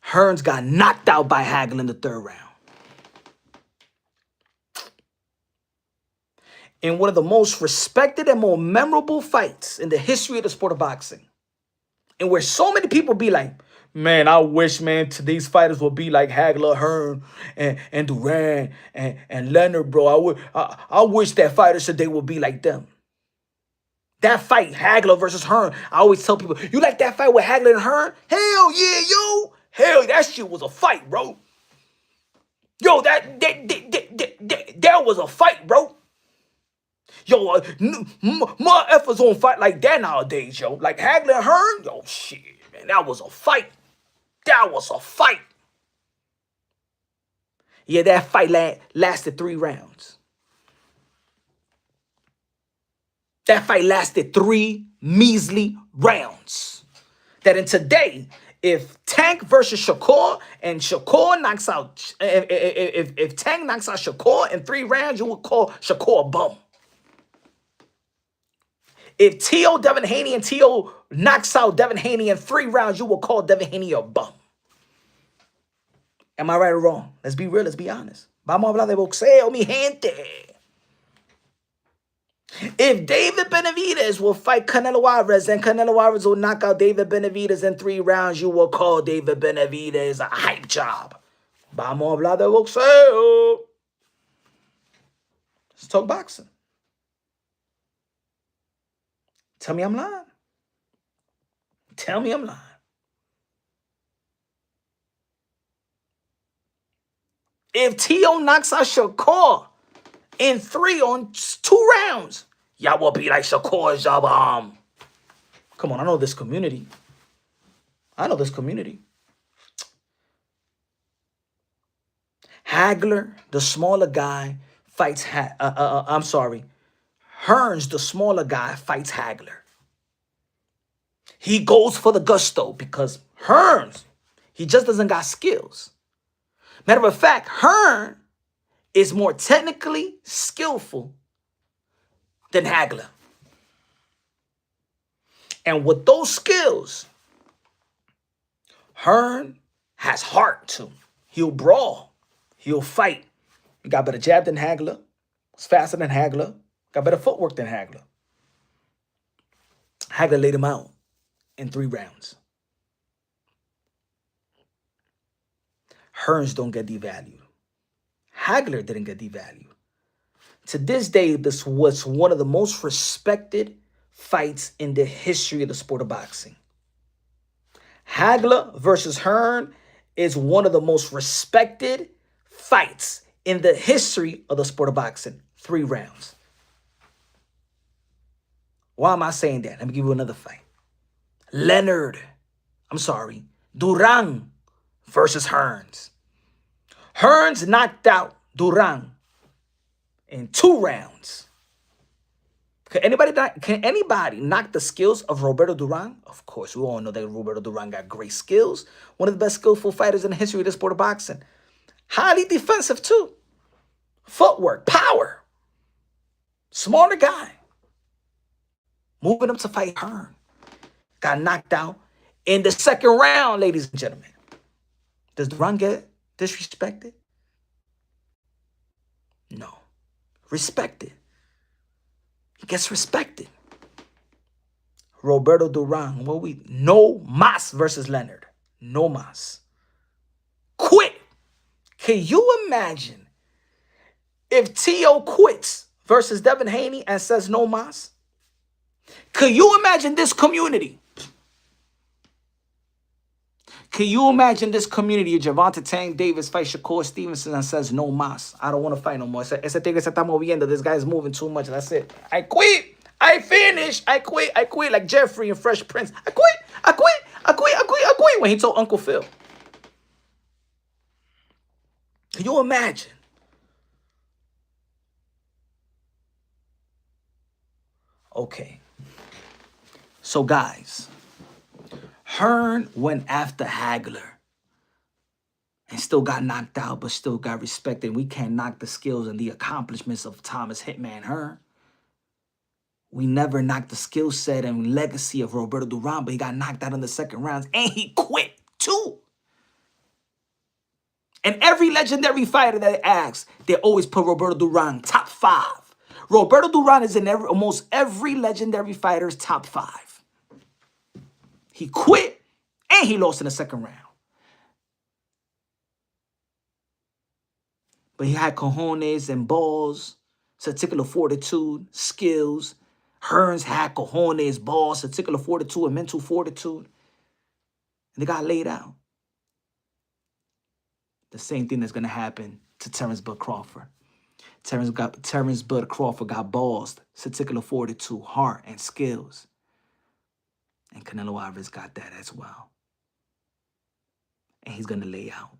S1: Hearns got knocked out by Hagler in the third round. In one of the most respected and more memorable fights in the history of the sport of boxing. And where so many people be like, man, I wish, man, today's fighters would be like Hagler, Hearn, and Duran, and Leonard, bro. I wish that fighters today would be like them. That fight, Hagler versus Hearn, I always tell people, you like that fight with Hagler and Hearn? Hell yeah, yo. Hell, that shit was a fight, bro. Yo, that was a fight, bro. Yo, more efforts on fight like that nowadays, yo. Like Hagler and Hearn, yo, shit, man, that was a fight. That was a fight. Yeah, that fight lasted 3 rounds. That fight lasted 3 measly rounds. That in today, if Tank versus Shakur and Shakur knocks out, if Tank knocks out Shakur in 3 rounds, you would call Shakur a bum. If T.O. Devin Haney and T.O. knocks out Devin Haney in 3 rounds, you will call Devin Haney a bum. Am I right or wrong? Let's be real, let's be honest. Vamos a hablar de boxeo, mi gente. If David Benavidez will fight Canelo Alvarez and Canelo Alvarez will knock out David Benavidez in 3 rounds, you will call David Benavidez a hype job. Vamos a hablar de boxeo. Let's talk boxing. Tell me I'm lying. Tell me I'm lying. If T.O. knocks out Shakur in 3 on 2 rounds, y'all will be like Shakur's a bum. Come on, I know this community. I know this community. Hagler, the smaller guy, fights I'm sorry. Hearns, the smaller guy, fights Hagler. He goes for the gusto because Hearns, he just doesn't got skills. Matter of fact, Hearn is more technically skillful than Hagler. And with those skills, Hearn has heart too. He'll brawl. He'll fight. He got better jab than Hagler. Was faster than Hagler. Got better footwork than Hagler. Hagler laid him out in 3 rounds. Hearns don't get devalued. Hagler didn't get devalued. To this day, this was one of the most respected fights in the history of the sport of boxing. Hagler versus Hearn is one of the most respected fights in the history of the sport of boxing. 3 rounds. Why am I saying that? Let me give you another fight. Duran versus Hearns. Hearns knocked out Duran in 2 rounds. Can anybody knock the skills of Roberto Duran? Of course, we all know that Roberto Duran got great skills. One of the best skillful fighters in the history of the sport of boxing. Highly defensive too. Footwork, power. Smarter guy. Moving up to fight Hearn. Got knocked out in the 2nd round, ladies and gentlemen. Does Duran get disrespected? No. Respected. He gets respected. Roberto Duran. No mas versus Leonard. No mas. Quit. Can you imagine if T.O. quits versus Devin Haney and says no mas? Could you imagine this community? Can you imagine this community? Gervonta Tank Davis fights Shakur Stevenson and says, no mas. I don't want to fight no more. Ese tigre se está moviendo. This guy's moving too much. That's it. I quit. I finish. I quit. I quit. Like Jeffrey and Fresh Prince. I quit. I quit. I quit. I quit. I quit. When he told Uncle Phil. Can you imagine? Okay. So, guys, Hearn went after Hagler and still got knocked out, but still got respected. We can't knock the skills and the accomplishments of Thomas Hitman Hearn. We never knocked the skill set and legacy of Roberto Duran, but he got knocked out in the second rounds, and he quit too. And every legendary fighter that asks, they always put Roberto Duran top 5. Roberto Duran is in almost every legendary fighter's top 5. He quit, and he lost in the second round. But he had cojones and balls, particular fortitude, skills. Hearns had cojones, balls, particular fortitude, and mental fortitude. And they got laid out. The same thing that's going to happen to Terrence Bud Crawford. Terrence Bud Crawford got balls, particular fortitude, heart, and skills. And Canelo Alvarez got that as well. And he's going to lay out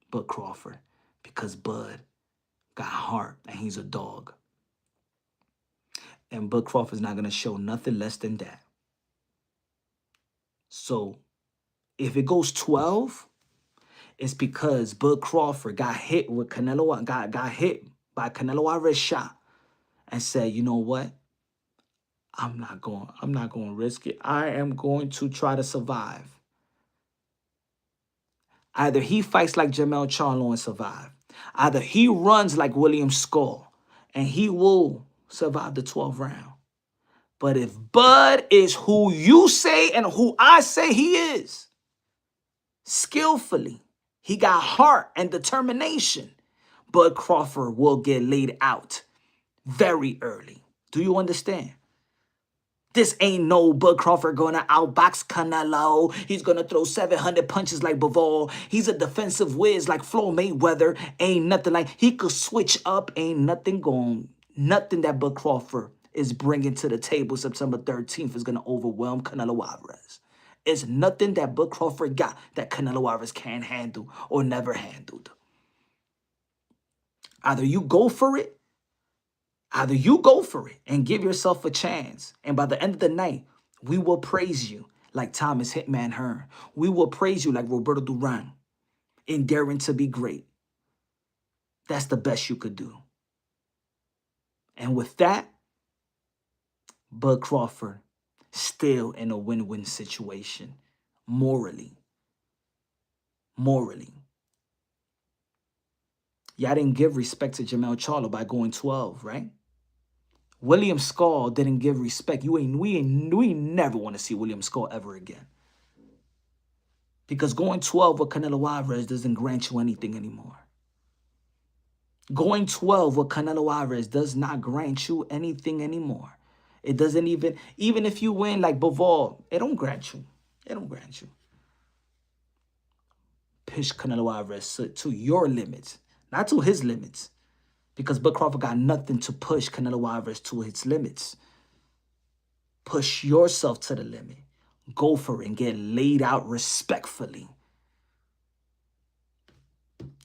S1: Bud Crawford because Bud got heart and he's a dog. And Bud Crawford's not going to show nothing less than that. So if it goes 12, it's because Bud Crawford got hit with Canelo, got hit by Canelo Alvarez shot and said, you know what? I'm not going to risk it. I am going to try to survive. Either he fights like Jermell Charlo and survive. Either he runs like William Skull and he will survive the 12th round. But if Bud is who you say and who I say he is, skillfully, he got heart and determination, Bud Crawford will get laid out very early. Do you understand? This ain't no Bud Crawford going to outbox Canelo. He's going to throw 700 punches like Bivol. He's a defensive whiz like Floyd Mayweather. Ain't nothing like, he could switch up. Ain't nothing going, nothing that Bud Crawford is bringing to the table September 13th is going to overwhelm Canelo Alvarez. It's nothing that Bud Crawford got that Canelo Alvarez can't handle or never handled. Either you go for it, and give yourself a chance. And by the end of the night, we will praise you like Thomas Hitman Hearn. We will praise you like Roberto Duran in daring to be great. That's the best you could do. And with that, Bud Crawford still in a win-win situation. Morally. Y'all didn't give respect to Jermell Charlo by going 12, right? William Skull didn't give respect. We never want to see William Skull ever again. Because going 12 with Canelo Alvarez doesn't grant you anything anymore. Going 12 with Canelo Alvarez does not grant you anything anymore. It doesn't even if you win like Bivol, it don't grant you. Push Canelo Alvarez to your limits, not to his limits. Because Bud Crawford got nothing to push Canelo Alvarez to its limits. Push yourself to the limit. Go for it and get laid out respectfully.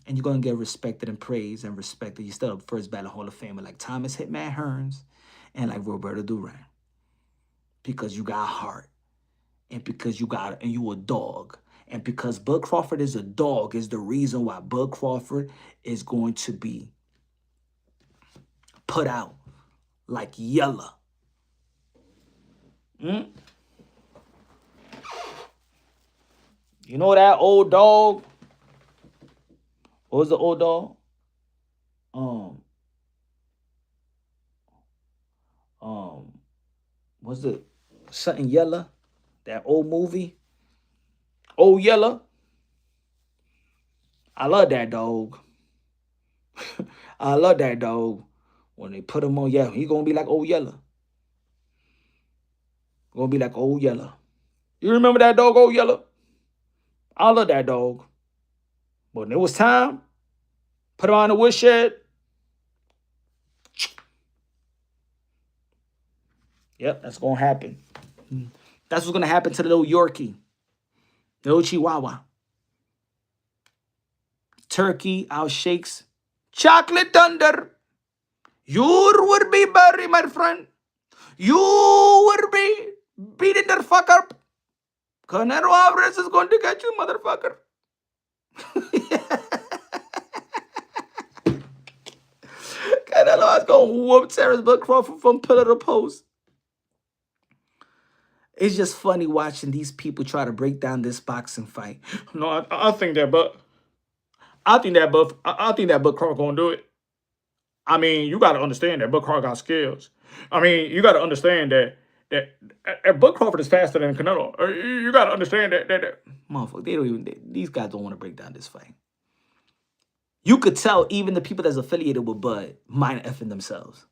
S1: And you're going to get respected and praised and respected. You're still a first ballot Hall of Famer like Thomas Hitman Hearns and like Roberto Duran. Because you got heart. And because you a dog. And because Bud Crawford is a dog is the reason why Bud Crawford is going to be put out like yellow. You know that old dog? What was the old dog? Was it something yellow? That old movie? Old Yellow? I love that dog. I love that dog. When they put him on, yeah, he gonna be like Old Yellow. Gonna be like Old Yeller. You remember that dog, Old Yeller? I love that dog. But when it was time, put her on the woodshed. Yep, that's gonna happen. That's what's gonna happen to the little Yorkie, the little Chihuahua. Turkey outshakes chocolate thunder. You would be buried, my friend. You would be beating the fuck up. Canelo Alvarez is going to get you, motherfucker. Canelo is going to whoop Terrence Bud Crawford from pillar to post. It's just funny watching these people try to break down this boxing fight. No, I think that, but I think that Bud Crawford gonna do it. I mean, you got to understand that Bud Crawford got skills. I mean, you got to understand that Bud Crawford is faster than Canelo. You got to understand that motherfucker. These guys don't want to break down this fight. You could tell even the people that's affiliated with Bud mind effing themselves.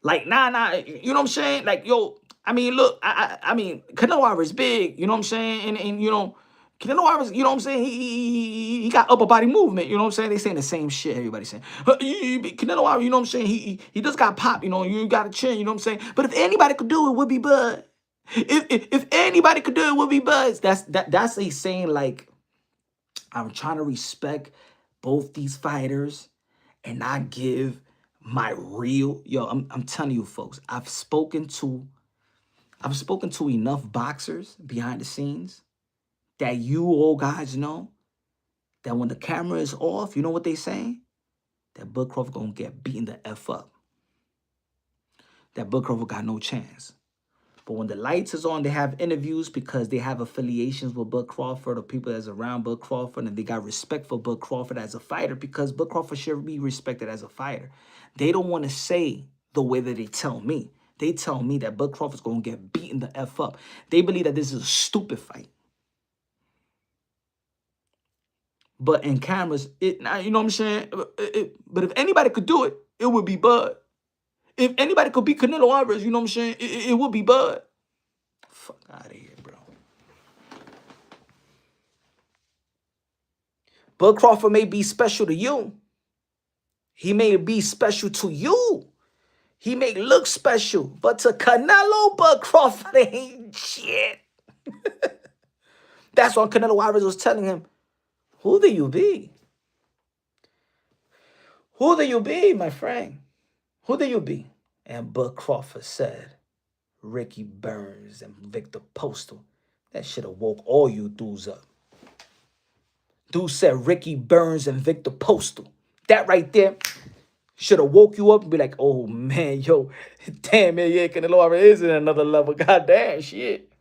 S1: Like, nah, you know what I'm saying? Like, yo, I mean, look, I mean, Canelo Alvarez is big, you know what I'm saying? And you know, Canelo Alvarez, you know what I'm saying? He got upper body movement, you know what I'm saying? They saying the same shit everybody's saying. Canelo Alvarez, you know what I'm saying? He just got pop, you know, you got a chin, you know what I'm saying? But if anybody could do it, would be Bud. If anybody could do it, would be Bud. That's a saying like, I'm trying to respect both these fighters and not give my real, yo, I'm telling you folks, I've spoken to enough boxers behind the scenes that you all guys know that when the camera is off, you know what they saying? That Bud Crawford gonna get beaten the F up. That Bud Crawford got no chance. But when the lights is on, they have interviews because they have affiliations with Bud Crawford or people that's around Bud Crawford, and they got respect for Bud Crawford as a fighter because Bud Crawford should be respected as a fighter. They don't want to say the way that they tell me. They tell me that Bud Crawford's going to get beaten the F up. They believe that this is a stupid fight. But in cameras, you know what I'm saying? But if anybody could do it, it would be Bud. If anybody could beat Canelo Alvarez, you know what I'm saying? It would be Bud. Fuck out of here, bro. Bud Crawford may be special to you. He may be special to you. He may look special. But to Canelo, Bud Crawford ain't shit. That's why Canelo Alvarez was telling him, who do you be? Who do you be, my friend? Who do you be? And Bud Crawford said, Ricky Burns and Victor Postal. That should have woke all you dudes up. Dude said Ricky Burns and Victor Postal. That right there should have woke you up and be like, oh man, yo, damn man, yeah, Canelo Alvarez is in another level. God damn shit.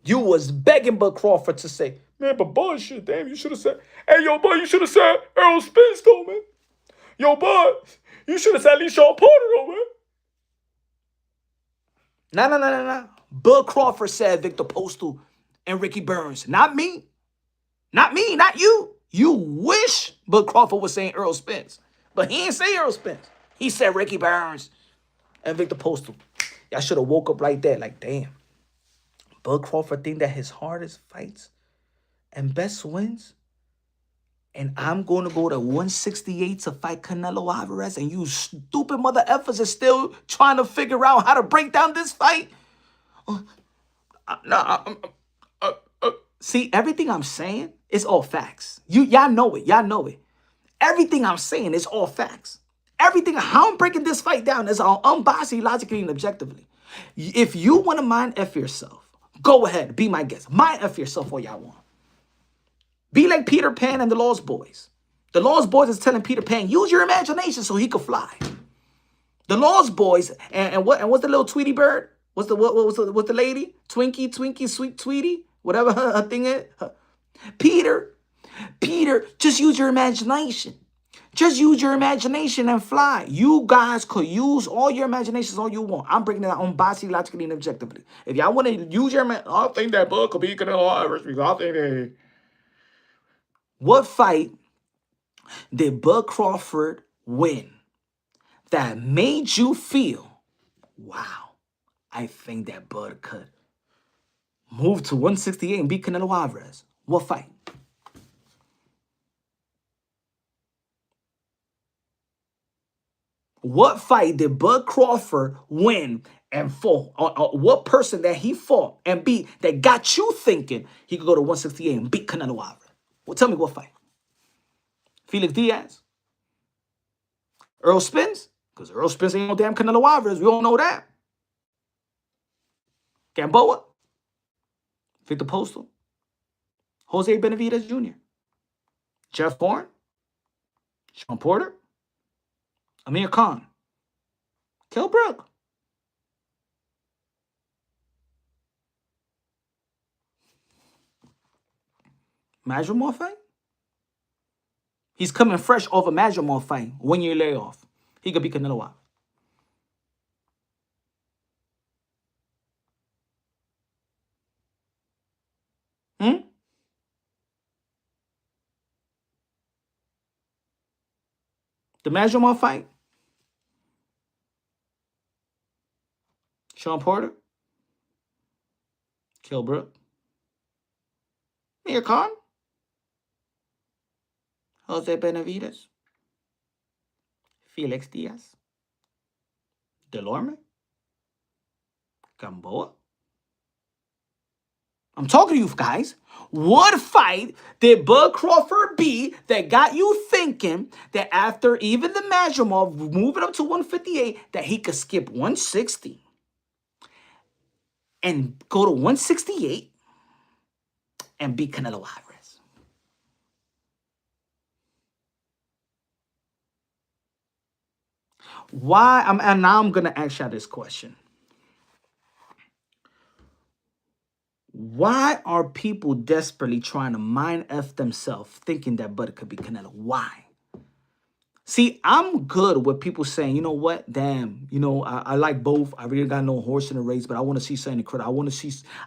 S1: You was begging Bud Crawford to say, man, but Bud, shit, damn, you should have said, hey, yo, Bud, you should have said Errol Spence, though, man. Yo, Bud, you should have said at least Sean Porter, though, man. No. Bud Crawford said Victor Postal and Ricky Burns. Not me. Not me, not you. You wish Bud Crawford was saying Errol Spence. But he ain't say Errol Spence. He said Ricky Burns and Victor Postal. Y'all should have woke up like that. Like, damn. Bud Crawford think that his hardest fights and best wins. And I'm going to go to 168 to fight Canelo Alvarez. And you stupid mother effers are still trying to figure out how to break down this fight. See, everything I'm saying is all facts. Y'all know it. Y'all know it. Everything I'm saying is all facts. Everything, how I'm breaking this fight down is all unbiased, logically, and objectively. If you want to mind F yourself, go ahead, be my guest. Mind F yourself all y'all want. Be like Peter Pan and the Lost Boys. The Lost Boys is telling Peter Pan, use your imagination so he could fly. The Lost Boys, and what's the little Tweety bird? What's the lady? Twinkie, sweet Tweety? Whatever her thing is. Peter, just use your imagination. Just use your imagination and fly. You guys could use all your imaginations all you want. I'm breaking it down unbiased, logically, and objectively. If y'all want to use your imagination, I think that Bud could be Canelo Alvarez. I think that. What fight did Bud Crawford win that made you feel, wow, I think that Bud could move to 168 and beat Canelo Alvarez. What fight? What fight did Bud Crawford win and fought? What person that he fought and beat that got you thinking he could go to 168 and beat Canelo Alvarez? Well, tell me what fight. Felix Diaz? Earl Spence? Because Earl Spence ain't no damn Canelo Alvarez. We all know that. Gamboa? Victor Postal? Jose Benavidez Jr.? Jeff Horn? Sean Porter? Amir Khan? Kell Brook? Majramov fight? He's coming fresh off a Majramov fight. 1 year layoff. He could be Canelo Alvarez. The Majramov fight? Sean Porter? Kell Brook? Amir Khan? Jose Benavidez? Felix Diaz? Delorme? Gamboa? I'm talking to you guys. What fight did Bud Crawford beat that got you thinking that after even the Majramov moving up to 158 that he could skip 160 and go to 168 and beat Canelo Alvarez? Why? And now I'm gonna ask y'all this question. Why are people desperately trying to mind F themselves thinking that Bud could be Canelo? Why? See, I'm good with people saying, you know what, damn, you know, I like both. I really got no horse in the race, but I want to see something incredible.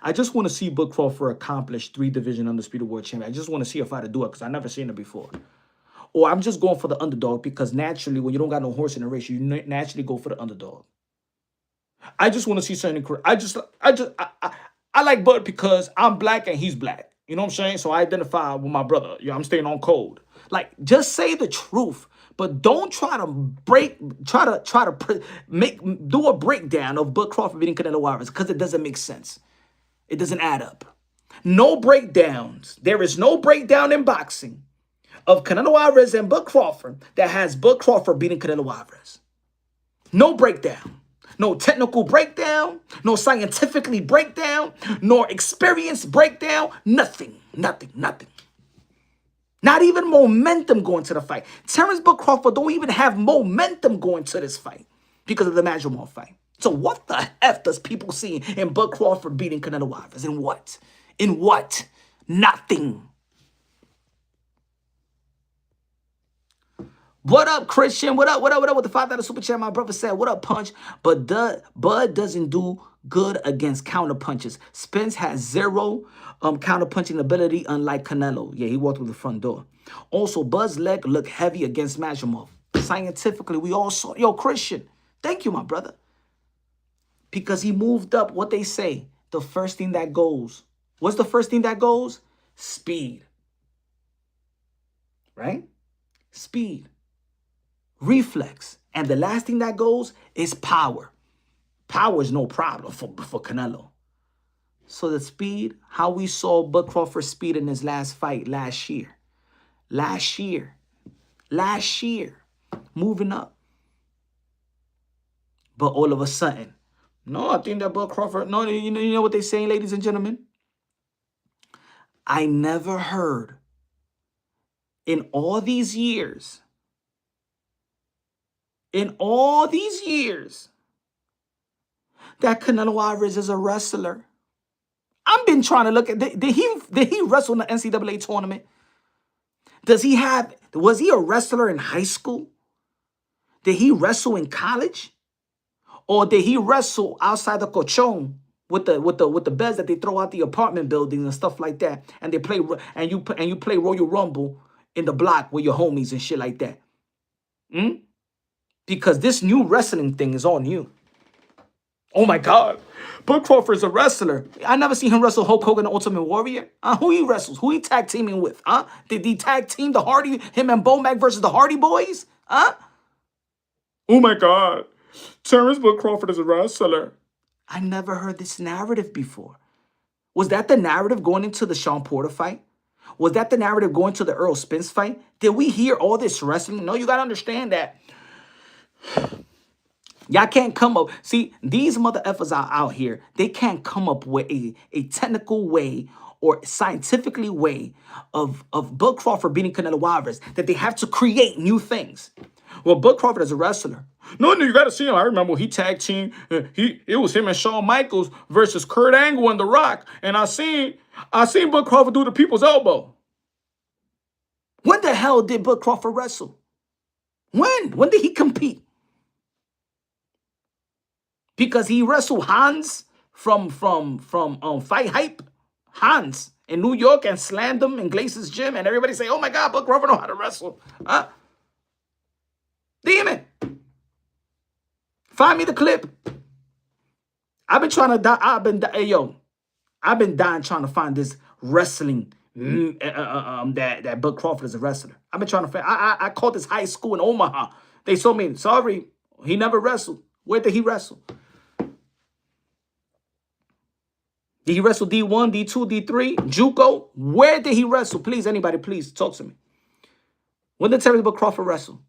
S1: I just want to see Bud Crawford accomplish 3-division undisputed world champion. I just want to see if I to do it because I've never seen it before. Or I'm just going for the underdog because naturally, when you don't got no horse in the race, you naturally go for the underdog. I just want to see something incredible. I like Bud because I'm black and he's black. You know what I'm saying? So I identify with my brother. You know, I'm staying on code. Like, just say the truth, but don't try to do a breakdown of Bud Crawford beating Canelo Alvarez because it doesn't make sense. It doesn't add up. No breakdowns. There is no breakdown in boxing of Canelo Alvarez and Bud Crawford that has Bud Crawford beating Canelo Alvarez. No breakdown. No technical breakdown, no scientifically breakdown, nor experience breakdown, nothing. Not even momentum going to the fight. Terrence Bud Crawford don't even have momentum going to this fight because of the Majramov fight. So what the F does people see in Bud Crawford beating Canelo Alvarez? In what? In what? Nothing. What up, Christian? What up with the $5 super chat? My brother said, what up, Punch? But Bud doesn't do good against counter punches. Spence has 0 counter punching ability, unlike Canelo. Yeah, he walked through the front door. Also, Bud's leg looked heavy against Majramov. Scientifically, we all saw. Yo, Christian, thank you, my brother. Because he moved up, what they say, the first thing that goes. What's the first thing that goes? Speed. Right? Speed. Reflex. And the last thing that goes is power. Power is no problem for Canelo. So the speed, how we saw Bud Crawford's speed in his last fight last year. Moving up. But all of a sudden, no, I think that Bud Crawford, no, you know what they're saying, ladies and gentlemen? I never heard in all these years, that Canelo Alvarez is a wrestler. I've been trying to look at, did he wrestle in the NCAA tournament? Was he a wrestler in high school? Did he wrestle in college? Or did he wrestle outside the cochon with the beds that they throw out the apartment buildings and stuff like that? And they play, and you play Royal Rumble in the block with your homies and shit like that. Because this new wrestling thing is on you. Oh my God. Bud Crawford is a wrestler. I never seen him wrestle Hulk Hogan, the Ultimate Warrior. Who he wrestles? Who he tag teaming with? Did he tag team the Hardy, him and Bomac versus the Hardy Boys? Oh my God. Terrence Bud Crawford is a wrestler. I never heard this narrative before. Was that the narrative going into the Sean Porter fight? Was that the narrative going to the Earl Spence fight? Did we hear all this wrestling? No, you got to understand that. Y'all can't come up. See, these mother effers are out here. They can't come up with a technical way or scientifically way of Bud Crawford beating Canelo Alvarez, that they have to create new things. Well, Bud Crawford is a wrestler. No, you got to see him. I remember he tag team. It was him and Shawn Michaels versus Kurt Angle and The Rock, and I seen Bud Crawford do the people's elbow. When the hell did Bud Crawford wrestle? When did he compete? Because he wrestled Hearns from Fight Hype, Hearns in New York, and slammed him in Glace's gym, and everybody say, "Oh my God, Bud Crawford know how to wrestle." Damn it! Find me the clip. I've been trying to. I've been dying trying to find this wrestling. That Bud Crawford is a wrestler. I've been trying to find. I called this high school in Omaha. They told me, sorry, he never wrestled. Where did he wrestle? Did he wrestle D1, D2, D3, JUCO? Where did he wrestle? Please, anybody, please talk to me. When did Terrence Bud Crawford wrestle?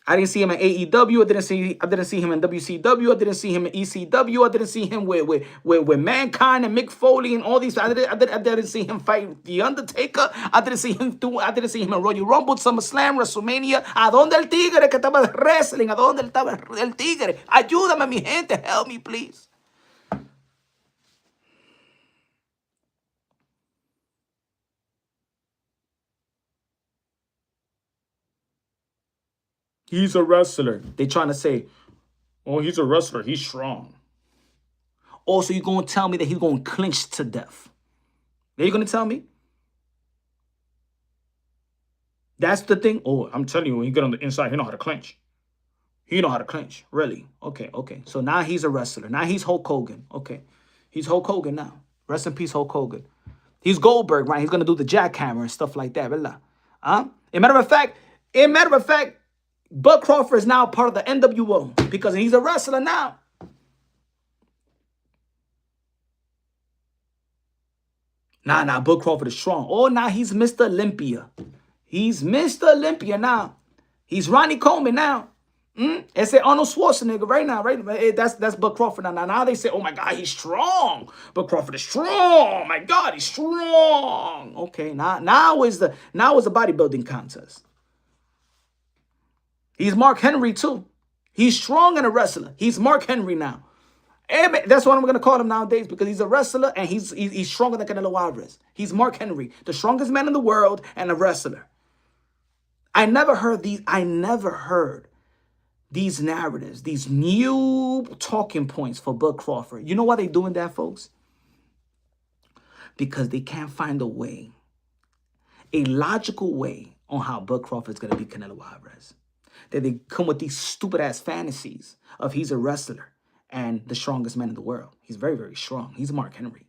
S1: I didn't see him in AEW. I didn't see him in WCW. I didn't see him in ECW. I didn't see him with Mankind and Mick Foley and all these. I didn't see him fight The Undertaker. I didn't see him in Royal Rumble, SummerSlam, WrestleMania. ¿A dónde el tigre que estaba wrestling? ¿A dónde estaba el tigre? Ayúdame, mi gente. Help me, please. He's a wrestler. They trying to say, oh, he's a wrestler. He's strong. Also, you're going to tell me that he's going to clinch to death. Are you going to tell me? That's the thing? Oh, I'm telling you, when you get on the inside, he know how to clinch. He know how to clinch. Really? Okay. So now he's a wrestler. Now he's Hulk Hogan. Okay. He's Hulk Hogan now. Rest in peace, Hulk Hogan. He's Goldberg, right? He's going to do the jackhammer and stuff like that. As a matter of fact, Bud Crawford is now part of the NWO because he's a wrestler now. Nah, Bud Crawford is strong. Oh, now he's Mr. Olympia. He's Mr. Olympia now. He's Ronnie Coleman now. It's Arnold Schwarzenegger right now, right? That's Bud Crawford now. Now they say, oh my God, he's strong. Bud Crawford is strong. Oh my God, he's strong. Okay, now is a bodybuilding contest. He's Mark Henry too. He's strong and a wrestler. He's Mark Henry now. That's what I'm going to call him nowadays because he's a wrestler and he's stronger than Canelo Alvarez. He's Mark Henry, the strongest man in the world and a wrestler. I never heard these narratives, these new talking points for Bud Crawford. You know why they're doing that, folks? Because they can't find a way, a logical way on how Bud Crawford is going to beat Canelo Alvarez. That they come with these stupid-ass fantasies of he's a wrestler and the strongest man in the world. He's very, very strong. He's Mark Henry.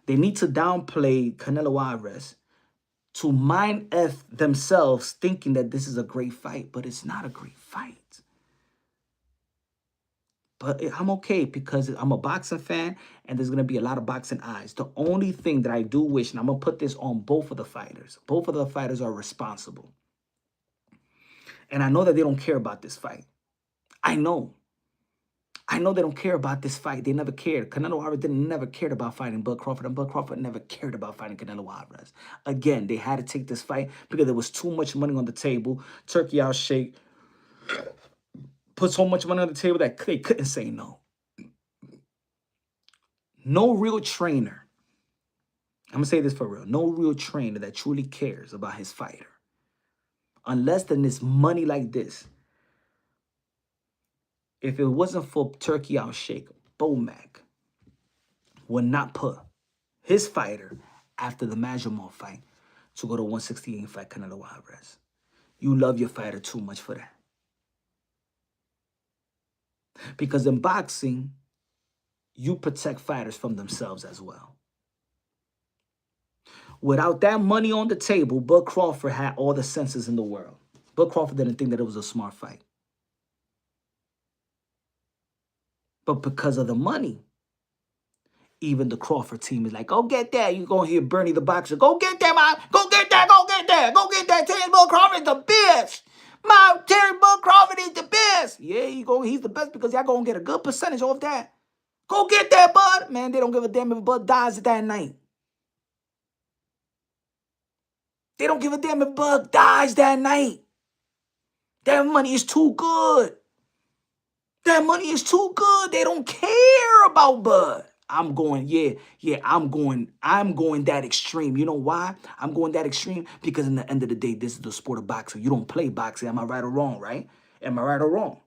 S1: They need to downplay Canelo Alvarez to mind F themselves thinking that this is a great fight, but it's not a great fight. But I'm okay because I'm a boxing fan and there's going to be a lot of boxing eyes. The only thing that I do wish, and I'm going to put this on both of the fighters are responsible. And I know that they don't care about this fight. I know they don't care about this fight. They never cared. Canelo Alvarez never cared about fighting Bud Crawford, and Bud Crawford never cared about fighting Canelo Alvarez. Again, they had to take this fight because there was too much money on the table. Turkey Out Shake put so much money on the table that they couldn't say no. No real trainer, I'm going to say this for real, no real trainer that truly cares about his fighter, unless then it's money like this. If it wasn't for Turkey Out Shake, Bomac would not put his fighter after the Majamon fight to go to 168 and fight Canelo Alvarez. you love your fighter too much for that. Because in boxing, you protect fighters from themselves as well. Without that money on the table, Bud Crawford had all the senses in the world. Bud Crawford didn't think that it was a smart fight. But because of the money, even the Crawford team is like, go get that. You're going to hear Bernie the boxer, go get that, man. Go get that, go get that. Go get that. Terry Bud Crawford is the best. My Terry Bud Crawford is the best. Yeah, he's the best because y'all going to get a good percentage off that. Go get that, Bud. Man, they don't give a damn if Bud dies that night. They don't give a damn if Bud dies that night. That money is too good. That money is too good. They don't care about Bud. I'm going that extreme. You know why? I'm going that extreme because in the end of the day, this is the sport of boxing. You don't play boxing. Am I right or wrong, right? Am I right or wrong?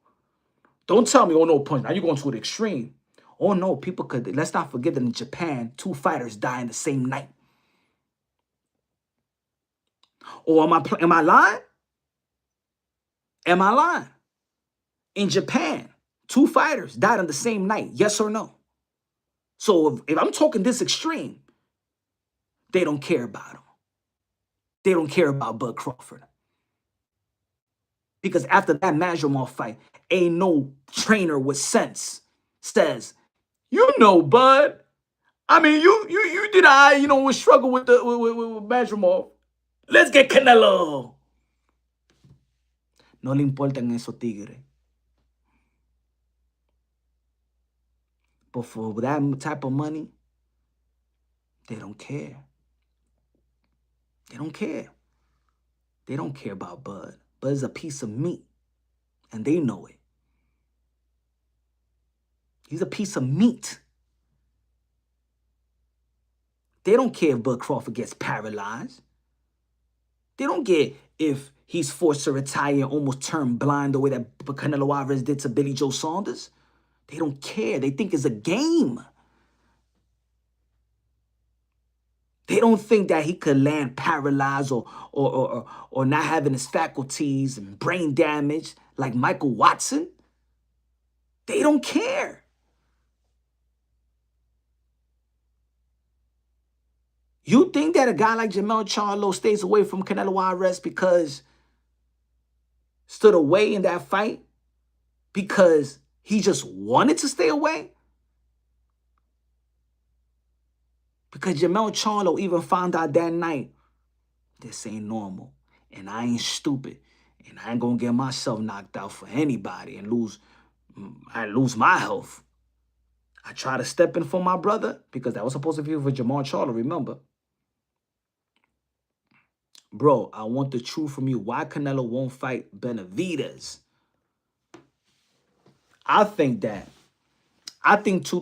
S1: Don't tell me, oh no, Punch, now you're going to the extreme. Oh no, people could, let's not forget that in Japan, 2 fighters die in the same night. Or am I lying? Am I lying? In Japan, 2 fighters died on the same night. Yes or no? So if I'm talking this extreme, they don't care about him. They don't care about Bud Crawford. Because after that Majormov fight, ain't no trainer with sense says, you know, Bud, I mean, you did we struggle with with Majormov. Let's get Canelo. No le importan esos tigres. But for that type of money, they don't care. They don't care. They don't care about Bud. Bud's a piece of meat, and they know it. He's a piece of meat. They don't care if Bud Crawford gets paralyzed. They don't care if he's forced to retire and almost turn blind the way that Canelo Alvarez did to Billy Joe Saunders. They don't care. They think it's a game. They don't think that he could land paralyzed or not having his faculties and brain damage like Michael Watson. They don't care. You think that a guy like Jermell Charlo stays away from Canelo Alvarez because stood away in that fight because he just wanted to stay away? Because Jermell Charlo even found out that night, this ain't normal, and I ain't stupid, and I ain't gonna get myself knocked out for anybody and lose my health. I try to step in for my brother because that was supposed to be for Jermell Charlo, remember? Bro, I want the truth from you. Why Canelo won't fight Benavidez? I think 2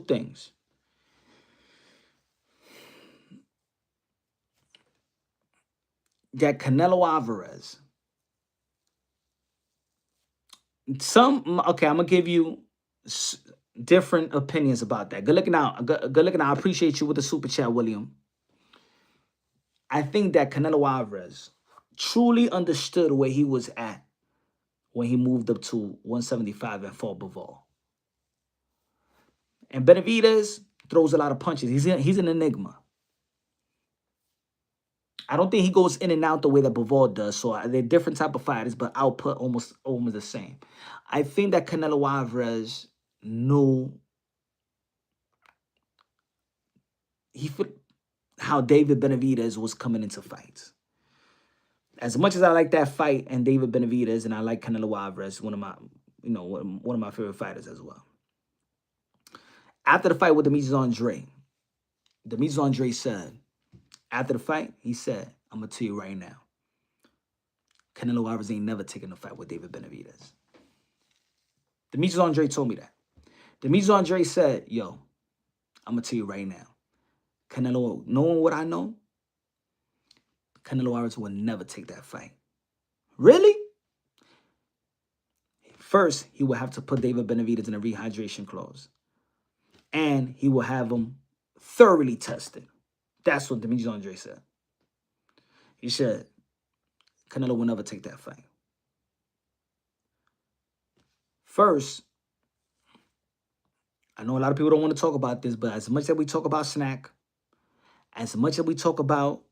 S1: things. That Canelo Alvarez, I'm gonna give you different opinions about that. Good looking out. Good looking out. I appreciate you with the super chat, William. I think that Canelo Alvarez truly understood where he was at when he moved up to 175 and fought Bivol. And Benavidez throws a lot of punches. He's an enigma. I don't think he goes in and out the way that Bivol does. So they're different type of fighters, but output almost the same. I think that Canelo Alvarez knew how David Benavidez was coming into fights. As much as I like that fight and David Benavidez, and I like Canelo Alvarez, one of my favorite fighters as well. After the fight with Demetrius Andre said, after the fight, he said, I'm going to tell you right now, Canelo Alvarez ain't never taken a fight with David Benavidez. Demetrius Andre told me that. Demetrius Andre said, yo, I'm going to tell you right now, Canelo, knowing what I know, Canelo Alvarez will never take that fight. Really? First, he will have to put David Benavidez in a rehydration clause. And he will have him thoroughly tested. That's what Demetrius Andre said. He said, Canelo will never take that fight. First, I know a lot of people don't want to talk about this, but as much as we talk about Snack, as much as we talk about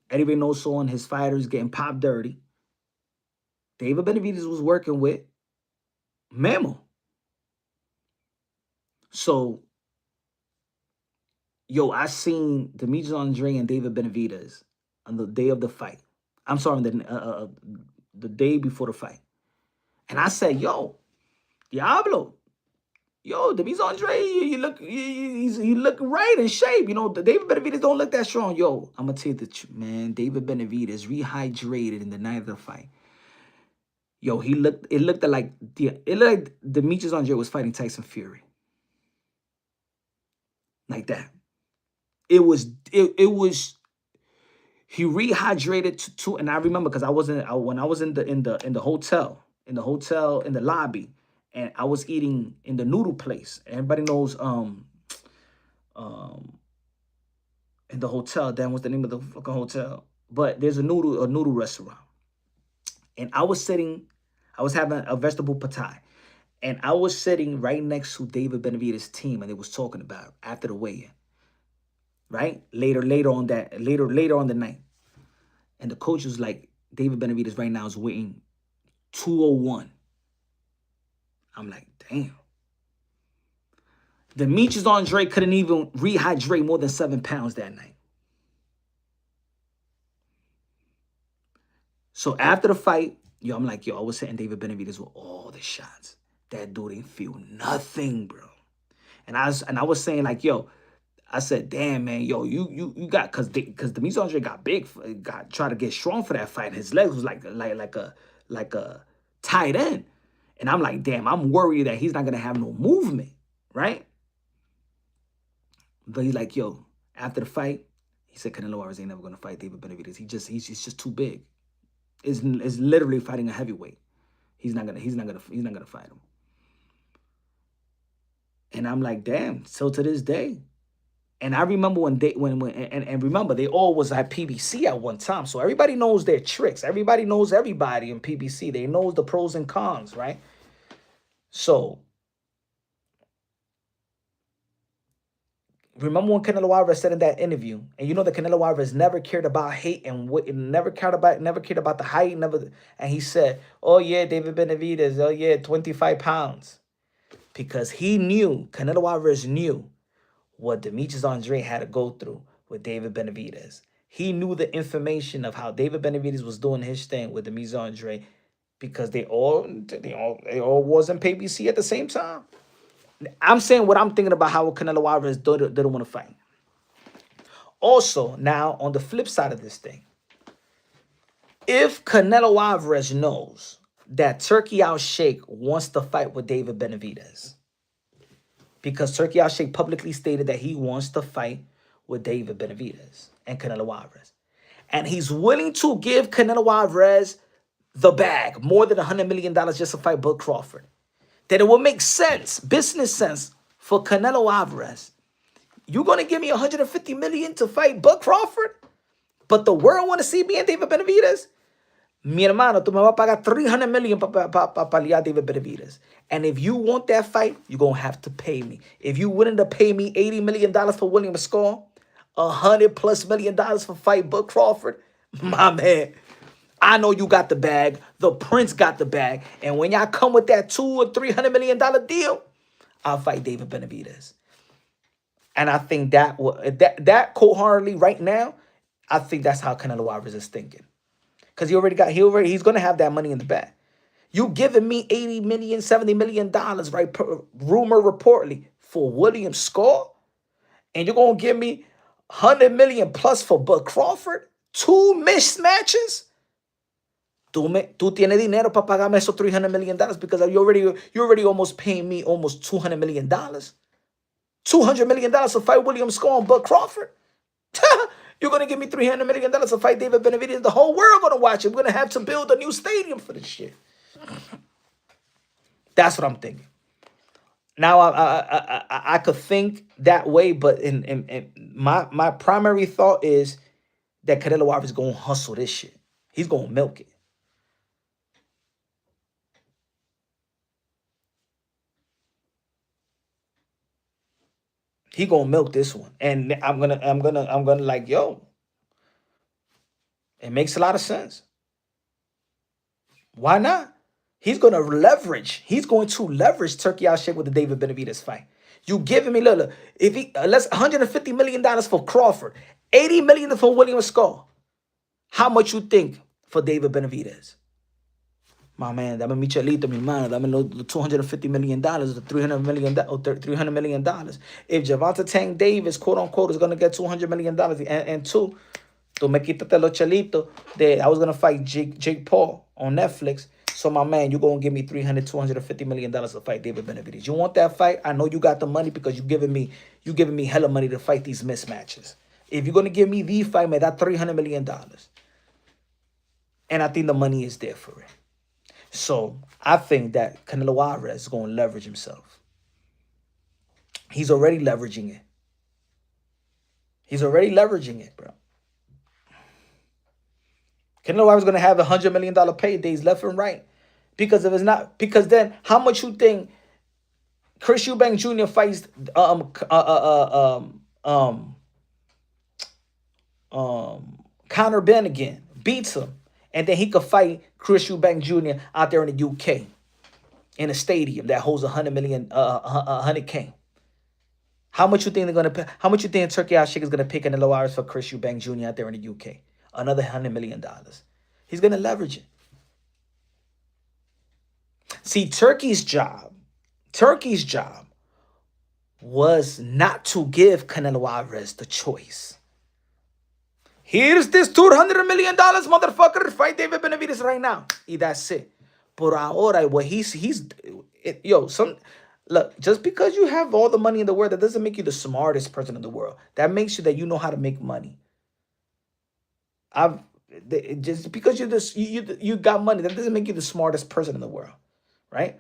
S1: Eddie Reynoso and his fighters getting popped dirty, David Benavidez was working with Memo. So, yo, I seen Demetrius Andre and David Benavidez on the day of the fight. I'm sorry, the day before the fight. And I said, yo, Diablo, yo, Demetrius Andre, you look, he look right in shape. You know, David Benavidez don't look that strong. Yo, I'm gonna tell you the truth, man. David Benavidez rehydrated in the night of the fight. Yo, it looked like Demetrius Andre was fighting Tyson Fury. Like that. It was he rehydrated to and I remember because when I was in the hotel, in the lobby, and I was eating in the noodle place. Everybody knows in the hotel, damn, what's the name of the fucking hotel? But there's a noodle restaurant. And I was having a vegetable patai. And I was sitting right next to David Benavidez' team, and they was talking about it after the weigh-in. Right? Later on the night. And the coach was like, David Benavidez right now is weighing 201. I'm like, damn. Demetrius Andre couldn't even rehydrate more than 7 pounds that night. So after the fight, yo, I'm like, yo, I was hitting David Benavidez with all the shots. That dude didn't feel nothing, bro. And I was saying, like, yo, I said, damn, man, yo, you got, because Demetrius Andre got big, tried to get strong for that fight. His legs was like a tight end. And I'm like, damn, I'm worried that he's not gonna have no movement, right? But he's like, yo, after the fight, he said Canelo Alvarez ain't never gonna fight David Benavidez. He's just too big. It's literally fighting a heavyweight. He's not gonna fight him. And I'm like, damn. So to this day, and I remember remember they all was at PBC at one time, so everybody knows their tricks. Everybody knows everybody in PBC. They knows the pros and cons, right? So remember when Canelo Alvarez said in that interview, and you know that Canelo Alvarez never cared about hate and never cared about the height, and he said, "Oh yeah, David Benavidez, oh yeah, 25 pounds," because he knew, Canelo Alvarez knew what Demetrius Andre had to go through with David Benavidez. He knew the information of how David Benavidez was doing his thing with Demetrius Andre, because they all was in PBC at the same time. I'm saying what I'm thinking about how Canelo Alvarez didn't want to fight. Also, now on the flip side of this thing, if Canelo Alvarez knows that Turkey Al Sheikh wants to fight with David Benavidez, because Turkey Al Sheikh publicly stated that he wants to fight with David Benavidez and Canelo Alvarez, and he's willing to give Canelo Alvarez the bag, more than $100 million just to fight Bud Crawford, then it will make sense, business sense, for Canelo Alvarez. You're going to give me $150 million to fight Bud Crawford, but the world want to see me and David Benavidez? Mi hermano, tú me vas a pagar $300 million para paliar David Benavidez. And if you want that fight, you're going to have to pay me. If you're willing to pay me $80 million for William Score, $100+ million for fight Bud Crawford, my man, I know you got the bag. The Prince got the bag. And when y'all come with that $200 or $300 million deal, I'll fight David Benavidez. And I think that cold-heartedly right now, I think that's how Canelo Alvarez is thinking. Because he's going to have that money in the bag. You giving me $80 million, $70 million, right? Rumor reportedly for William Score, and you're going to give me $100 million plus for Bud Crawford? 2 mismatches? Tú tienes dinero para pagarme esos $300 million, because you already almost paying me almost $200 million. $200 million to fight William Score and Bud Crawford? You're going to give me $300 million to fight David Benavidez? The whole world going to watch it. We're going to have to build a new stadium for this shit. That's what I'm thinking. Now, I could think that way, but in my primary thought is that Canelo Alvarez is going to hustle this shit. He's going to milk it. He gonna milk this one, and I'm gonna like, yo, it makes a lot of sense. Why not? He's gonna leverage. He's going to leverage Turkey out shit with the David Benavidez fight. You giving me look, if he let's $150 million for Crawford, 80 million for William Skull. How much you think for David Benavidez? My man, dame Michelito, mi mano, dame los $250 million, the $300 million, or $300 million. If Javante Tank Davis, quote unquote, is gonna get $200 million, and two, to me quítate los chelitos, I was gonna fight Jake Paul on Netflix. So my man, you're gonna give me $250 million to fight David Benavidez. You want that fight? I know you got the money because you giving me hella money to fight these mismatches. If you're gonna give me the fight, man, that $300 million. And I think the money is there for it. So I think that Canelo Alvarez is going to leverage himself. He's already leveraging it. He's already leveraging it, bro. Canelo Alvarez is going to have $100 million paydays left and right. Because if it's not, because then how much you think Chris Eubank Jr. fights Conor Ben again, beats him, and then he could fight Chris Eubank Jr. out there in the UK in a stadium that holds 100K. How much you think they're gonna pay? How much you think Turkey Al Sheikh is gonna pick Canelo Alvarez for Chris Eubank Jr. out there in the UK? Another $100 million. He's gonna leverage it. See, Turkey's job was not to give Canelo Alvarez the choice. Here's this $200 million, motherfucker. Fight David Benavidez right now. Y that's it. Por ahora, what look, just because you have all the money in the world, that doesn't make you the smartest person in the world. That makes you that you know how to make money. Just because you got money, that doesn't make you the smartest person in the world, right?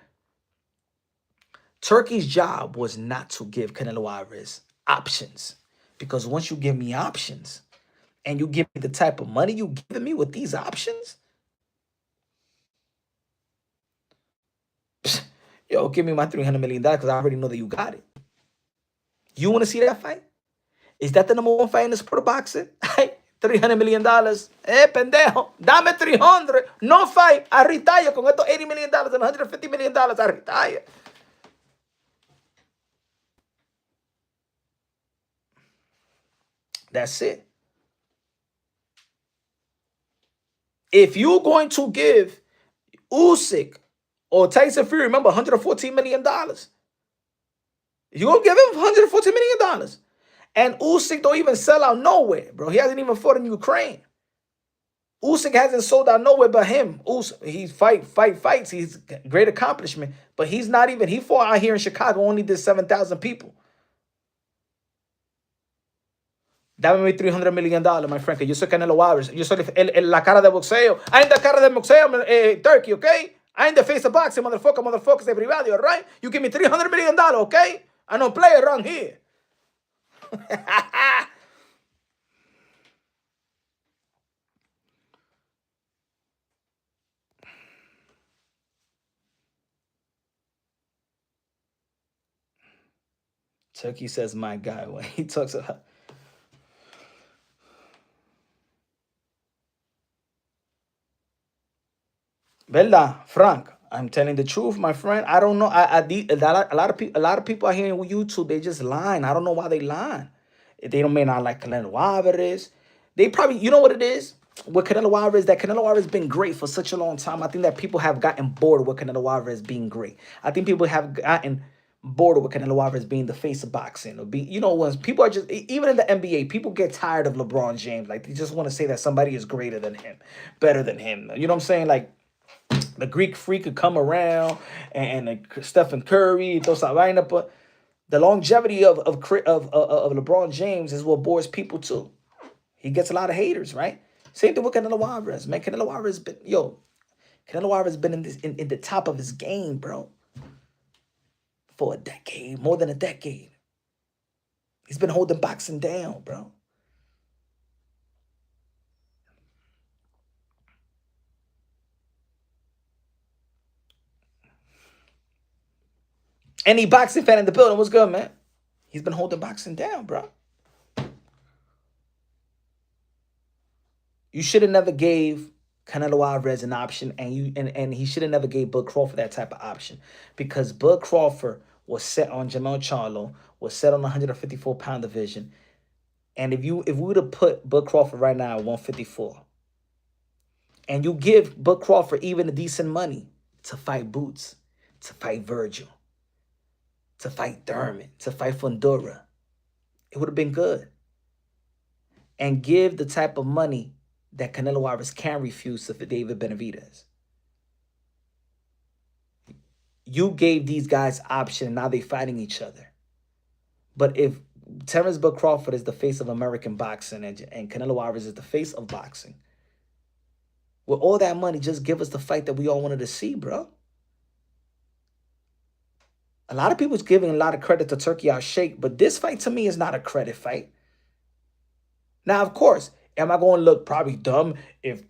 S1: Turkey's job was not to give Canelo Alvarez options, because once you give me options, and you give me the type of money you giving me with these options, yo, give me my $300 million because I already know that you got it. You want to see that fight? Is that the #1 fight in the sport of boxing? $300 million. Pendejo, dame 300. No fight. I retire con estos $80 million and $150 million. I retire. That's it. If you're going to give Usyk or Tyson Fury, remember, $114 million. You're going to give him $114 million. And Usyk don't even sell out nowhere, bro. He hasn't even fought in Ukraine. Usyk hasn't sold out nowhere but him. Usyk, he fights. He's a great accomplishment. But he's not even, he fought out here in Chicago, only did 7,000 people. Dame $300 million, my friend, que yo soy Canelo Alvarez. Yo soy la cara de boxeo. I ain't the cara de boxeo, Turkey, okay? I ain't the face of boxing, motherfuckers, everybody, all right? You give me $300 million, okay? I don't play around here. Turkey says, my guy, when he talks about... ¿Verdad, Frank? I'm telling the truth, my friend. I don't know. A lot of people out here on YouTube, they just lying. I don't know why they lying. They may not like Canelo Alvarez. They probably, you know what it is? With Canelo Alvarez, that Canelo Alvarez has been great for such a long time. I think that people have gotten bored with Canelo Alvarez being great. I think people have gotten bored with Canelo Alvarez being the face of boxing, or when people are just, even in the NBA, people get tired of LeBron James. Like, they just want to say that somebody is greater than him, better than him. You know what I'm saying? Like, the Greek freak could come around, and Stephen Curry, throw esa vaina, but the longevity of LeBron James is what bores people too. He gets a lot of haters, right? Same thing with Canelo Alvarez, man. Canelo Alvarez been in the top of his game, bro, for a decade, more than a decade. He's been holding boxing down, bro. Any boxing fan in the building, what's good, man? He's been holding boxing down, bro. You should have never gave Canelo Alvarez an option, and he should have never gave Bud Crawford that type of option, because Bud Crawford was set on Jermell Charlo, was set on the 154-pound division, and if we would have put Bud Crawford right now at 154, and you give Bud Crawford even a decent money to fight Boots, to fight Virgil, to fight Thurman, to fight Fundura, it would have been good. And give the type of money that Canelo Alvarez can refuse to David Benavidez. You gave these guys option, and now they're fighting each other. But if Terence Bud Crawford is the face of American boxing and Canelo Alvarez is the face of boxing, with all that money, just give us the fight that we all wanted to see, bro. A lot of people's giving a lot of credit to Turkey Al Sheikh, but this fight to me is not a credit fight. Now, of course, am I going to look probably dumb if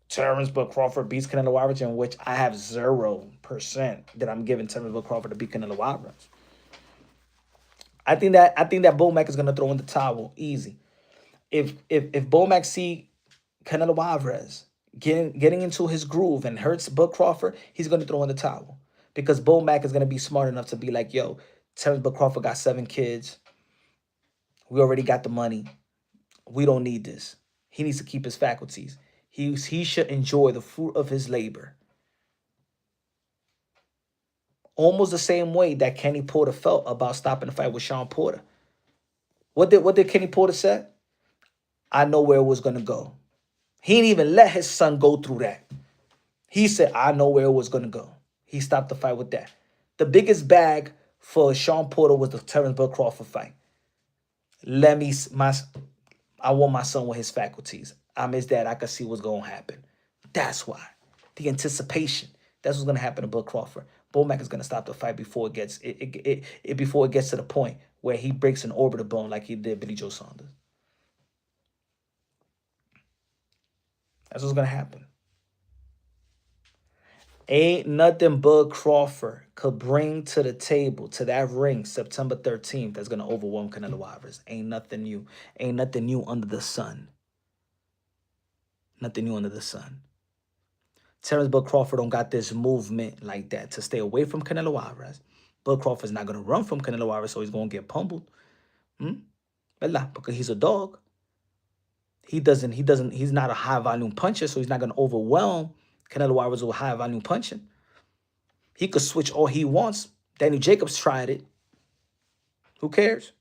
S1: Terence Bud Crawford beats Canelo Alvarez, in which I have 0% that I'm giving Terence Bud Crawford to beat Canelo Alvarez? I think that Bomac is going to throw in the towel easy. If Bomac see Canelo Alvarez getting into his groove and hurts Bud Crawford, he's going to throw in the towel, because Bomac is going to be smart enough to be like, yo, Terence Bud Crawford got 7 kids. We already got the money. We don't need this. He needs to keep his faculties. He should enjoy the fruit of his labor. Almost the same way that Kenny Porter felt about stopping the fight with Sean Porter. What did Kenny Porter say? I know where it was going to go. He didn't even let his son go through that. He said, I know where it was going to go. He stopped the fight with that. The biggest bag for Sean Porter was the Terence Bud Crawford fight. I want my son with his faculties. I'm his dad. I can see what's going to happen. That's why. The anticipation. That's what's going to happen to Bud Crawford. Bomac is going to stop the fight before it gets to the point where he breaks an orbital bone like he did Billy Joe Saunders. That's what's going to happen. Ain't nothing Bud Crawford could bring to the table, to that ring, September 13th, that's going to overwhelm Canelo Alvarez. Ain't nothing new. Ain't nothing new under the sun. Nothing new under the sun. Terence Bud Crawford don't got this movement like that to stay away from Canelo Alvarez. Bud Crawford's not going to run from Canelo Alvarez, so he's going to get pummeled. Because he's a dog. He's not a high volume puncher, so he's not going to overwhelm Canelo Alvarez with high volume punching. He could switch all he wants. Danny Jacobs tried it. Who cares?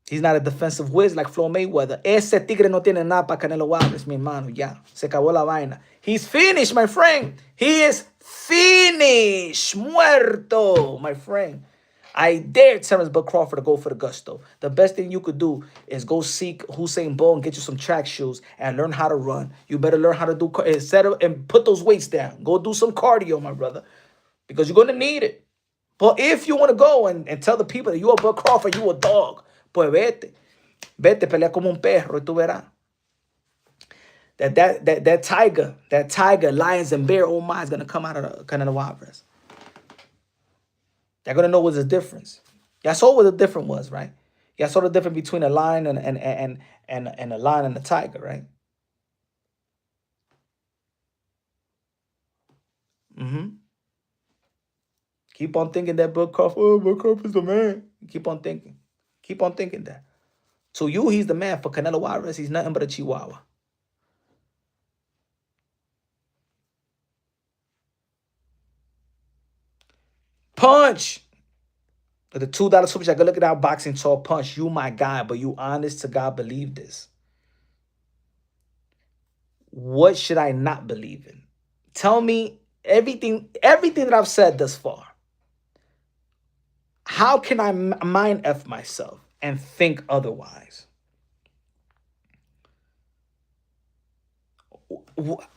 S1: He's not a defensive whiz like Floyd Mayweather. Ese tigre no tiene nada para Canelo Alvarez, mi hermano. Ya, se acabó la vaina. He's finished, my friend. He is finished. Muerto, my friend. I dare Terence Bud Crawford to go for the gusto. The best thing you could do is go seek Usain Bolt and get you some track shoes and learn how to run. You better learn how to do and put those weights down. Go do some cardio, my brother, because you're going to need it. But if you want to go and tell the people that you are Bud Crawford, you a dog, pues vete. Vete, pelea como un perro y tú verás. That tiger, lions and bear, oh my, is going to come out of Canelo Alvarez. Y'all gonna know what's the difference. Y'all saw what the difference was, right? Y'all saw the difference between a lion and a lion and a tiger, right? Keep on thinking that Bud Crawford's the man. Keep on thinking. Keep on thinking that. To you, he's the man. For Canelo Alvarez, he's nothing but a chihuahua. Punch. The $2 super chat. Go look at our boxing talk. Punch. You my guy, but you honest to God believe this. What should I not believe in? Tell me everything that I've said thus far. How can I mind F myself and think otherwise?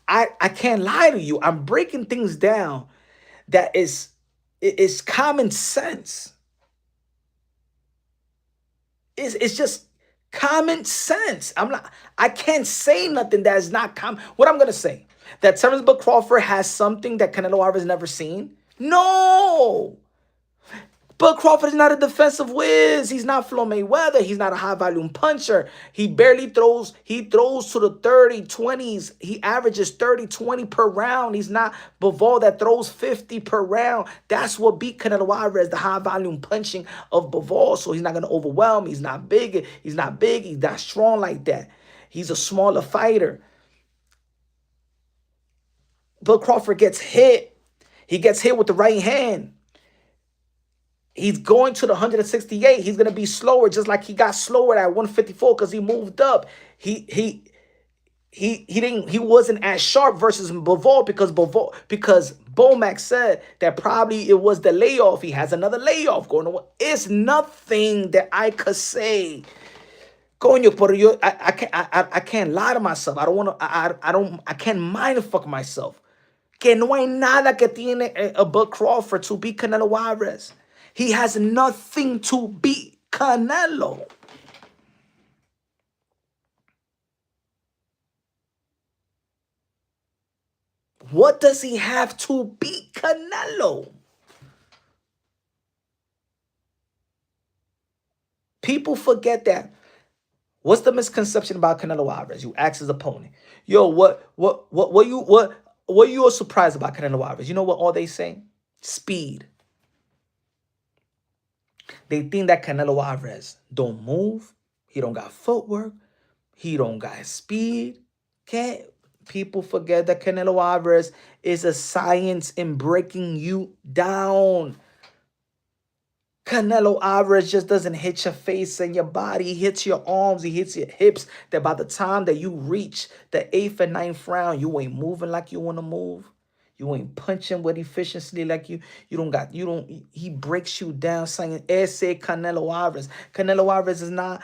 S1: I can't lie to you. I'm breaking things down that is common sense. It's just common sense. I can't say nothing that is not common. What I'm gonna say, that Terence Bud Crawford has something that Canelo Alvarez never seen? No. But Crawford is not a defensive whiz. He's not Floyd Mayweather. He's not a high volume puncher. He barely throws. He throws to the 30, 20s. He averages 30, 20 per round. He's not Bivol that throws 50 per round. That's what beat Canelo Alvarez, the high volume punching of Bivol. So he's not going to overwhelm. He's not big. He's not big. He's not strong like that. He's a smaller fighter. But Crawford gets hit. He gets hit with the right hand. He's going to the 168. He's gonna be slower, just like he got slower at 154 because he moved up. He wasn't as sharp versus Bivol because Bomac said that probably it was the layoff. He has another layoff going on. It's nothing that I could say. Coño, pero yo, I can't lie to myself. I don't want to. I can't mind fuck myself. Que no hay nada que tiene about Crawford to beat Canelo Alvarez. He has nothing to beat Canelo. What does he have to beat Canelo? People forget that. What's the misconception about Canelo Alvarez? You ask his opponent, yo, what you are surprised about Canelo Alvarez? You know what all they say? Speed. They think that Canelo Alvarez don't move. He don't got footwork. He don't got speed. Okay? People forget that Canelo Alvarez is a science in breaking you down. Canelo Alvarez just doesn't hit your face and your body. He hits your arms. He hits your hips. That by the time that you reach the 8th and 9th round, you ain't moving like you want to move. You ain't punching with efficiency like he breaks you down saying, ese Canelo Alvarez. Canelo Alvarez is not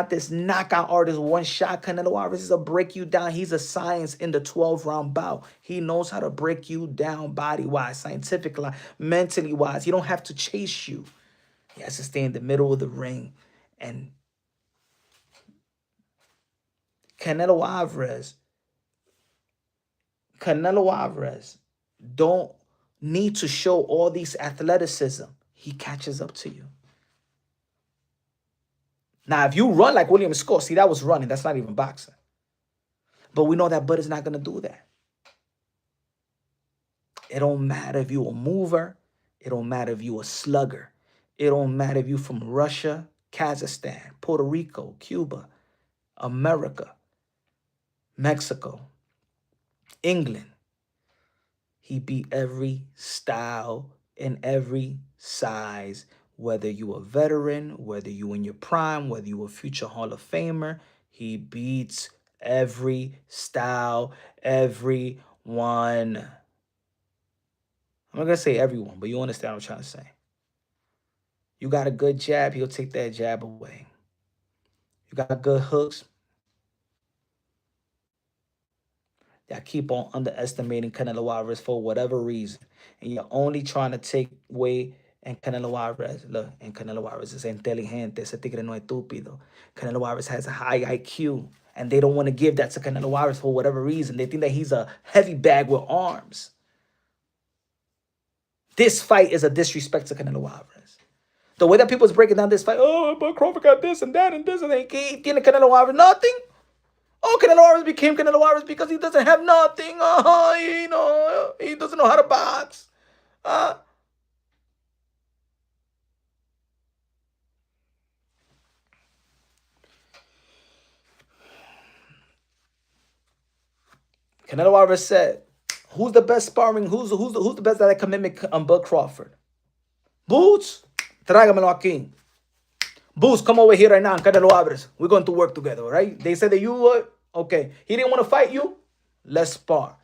S1: this knockout artist, one shot. Canelo Alvarez is a break you down. He's a science in the 12-round bout. He knows how to break you down body-wise, scientifically, mentally-wise. He don't have to chase you. He has to stay in the middle of the ring. And Canelo Alvarez don't need to show all these athleticism. He catches up to you. Now, if you run like William Scott, see, that was running. That's not even boxing. But we know that Bud is not going to do that. It don't matter if you a mover. It don't matter if you a slugger. It don't matter if you from Russia, Kazakhstan, Puerto Rico, Cuba, America, Mexico, England. He beat every style and every size, whether you a veteran, whether you in your prime, whether you a future Hall of Famer. He beats every style, everyone. I'm not going to say everyone, but you understand what I'm trying to say. You got a good jab, he'll take that jab away. You got good hooks. Y'all keep on underestimating Canelo Alvarez for whatever reason. And you're only trying to take away and Canelo Alvarez. Look, and Canelo Alvarez is inteligente. Ese tigre no es estúpido. Canelo Alvarez has a high IQ. And they don't want to give that to Canelo Alvarez for whatever reason. They think that he's a heavy bag with arms. This fight is a disrespect to Canelo Alvarez. The way that people's breaking down this fight, oh, but Crawford got this and that and this and that. He tiene Canelo Alvarez nothing. Oh, Canelo Alvarez became Canelo Alvarez because he doesn't have nothing. He doesn't know how to box. Canelo Alvarez said, "Who's the best sparring? Who's the best that can mimic Bud Crawford? Boots, tráigamelo aquí. Boots, come over here right now, Canelo Alvarez. We're going to work together, all right? They said that you would. Okay. He didn't want to fight you. Let's spar."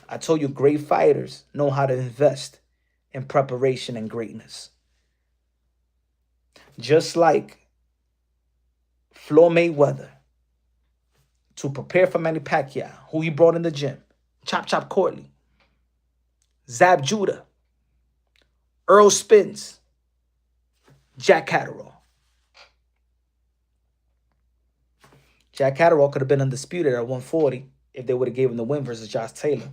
S1: I told you, great fighters know how to invest in preparation and greatness. Just like Floyd Mayweather, to prepare for Manny Pacquiao, who he brought in the gym, Chop Chop Courtley, Zab Judah, Earl Spence, Jack Catterall. Jack Catterall could have been undisputed at 140 if they would have given him the win versus Josh Taylor.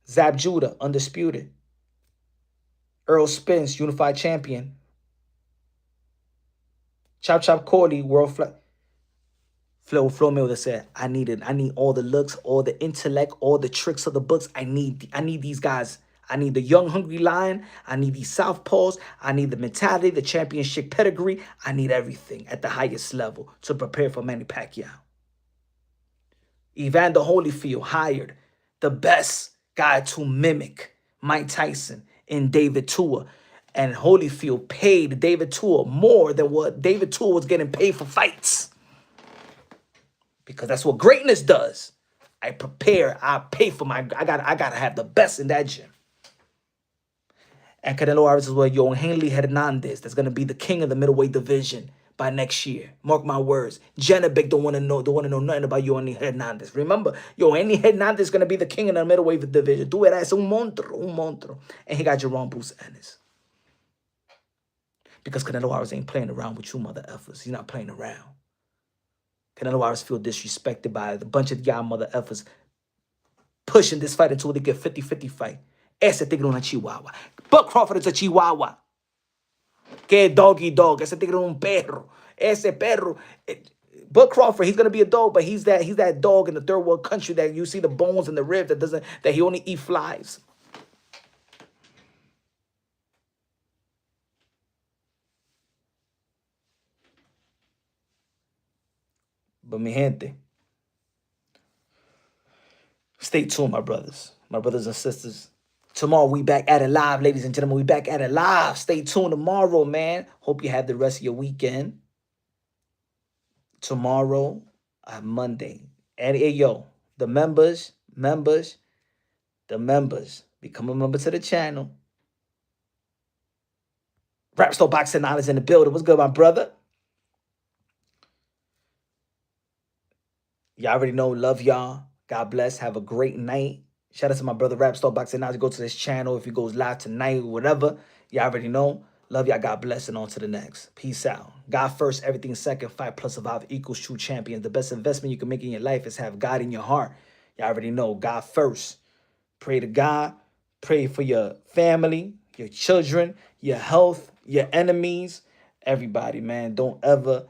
S1: Zab Judah, undisputed. Earl Spence, unified champion. Chop Chop Corley, world flag. Flo Mayweather said, I need all the looks, all the intellect, all the tricks of the books. I need these guys. I need the young, hungry lion. I need these southpaws. I need the mentality, the championship pedigree. I need everything at the highest level to prepare for Manny Pacquiao. Evander Holyfield hired the best guy to mimic Mike Tyson in David Tua. And Holyfield paid David Tua more than what David Tua was getting paid for fights. Because that's what greatness does. I prepare, I pay for I gotta have the best in that gym. And Canelo Alvarez is well, Henley Hernandez, that's gonna be the king of the middleweight division by next year. Mark my words. Janabek don't want to know nothing about Henley Hernandez. Remember, Henley Hernandez is gonna be the king of the middleweight division. Tú eras un monstruo. And he got Jerome Bruce Ennis. Because Canelo Alvarez ain't playing around with you mother effers. He's not playing around. Canelo Alvarez feel disrespected by a bunch of y'all mother effers pushing this fight until they get 50-50 fight. Ese tigre una chihuahua. Buck Crawford is a chihuahua. Que doggy dog. Ese tigre un perro. Ese perro. Buck Crawford, he's gonna be a dog, but he's that dog in the third world country that you see the bones and the ribs that he only eat flies. But mi gente, stay tuned, my brothers and sisters. Tomorrow we back at it live, ladies and gentlemen. We back at it live. Stay tuned tomorrow, man. Hope you have the rest of your weekend. Tomorrow, Monday. And hey, yo, the members, become a member to the channel. Rap Store Boxing Knowledge in the building. What's good, my brother? Y'all already know. Love y'all. God bless. Have a great night. Shout out to my brother Rap Store Boxing Knowledge. Go to this channel if he goes live tonight or whatever. Y'all already know. Love y'all. God bless. And on to the next. Peace out. God first, everything second. Fight plus survive equals true champions. The best investment you can make in your life is have God in your heart. Y'all already know. God first. Pray to God. Pray for your family, your children, your health, your enemies, everybody, man. Don't ever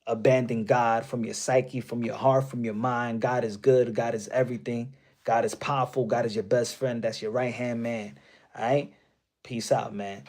S1: abandon God from your psyche, from your heart, from your mind. God is good. God is everything. God is powerful. God is your best friend. That's your right-hand man. All right? Peace out, man.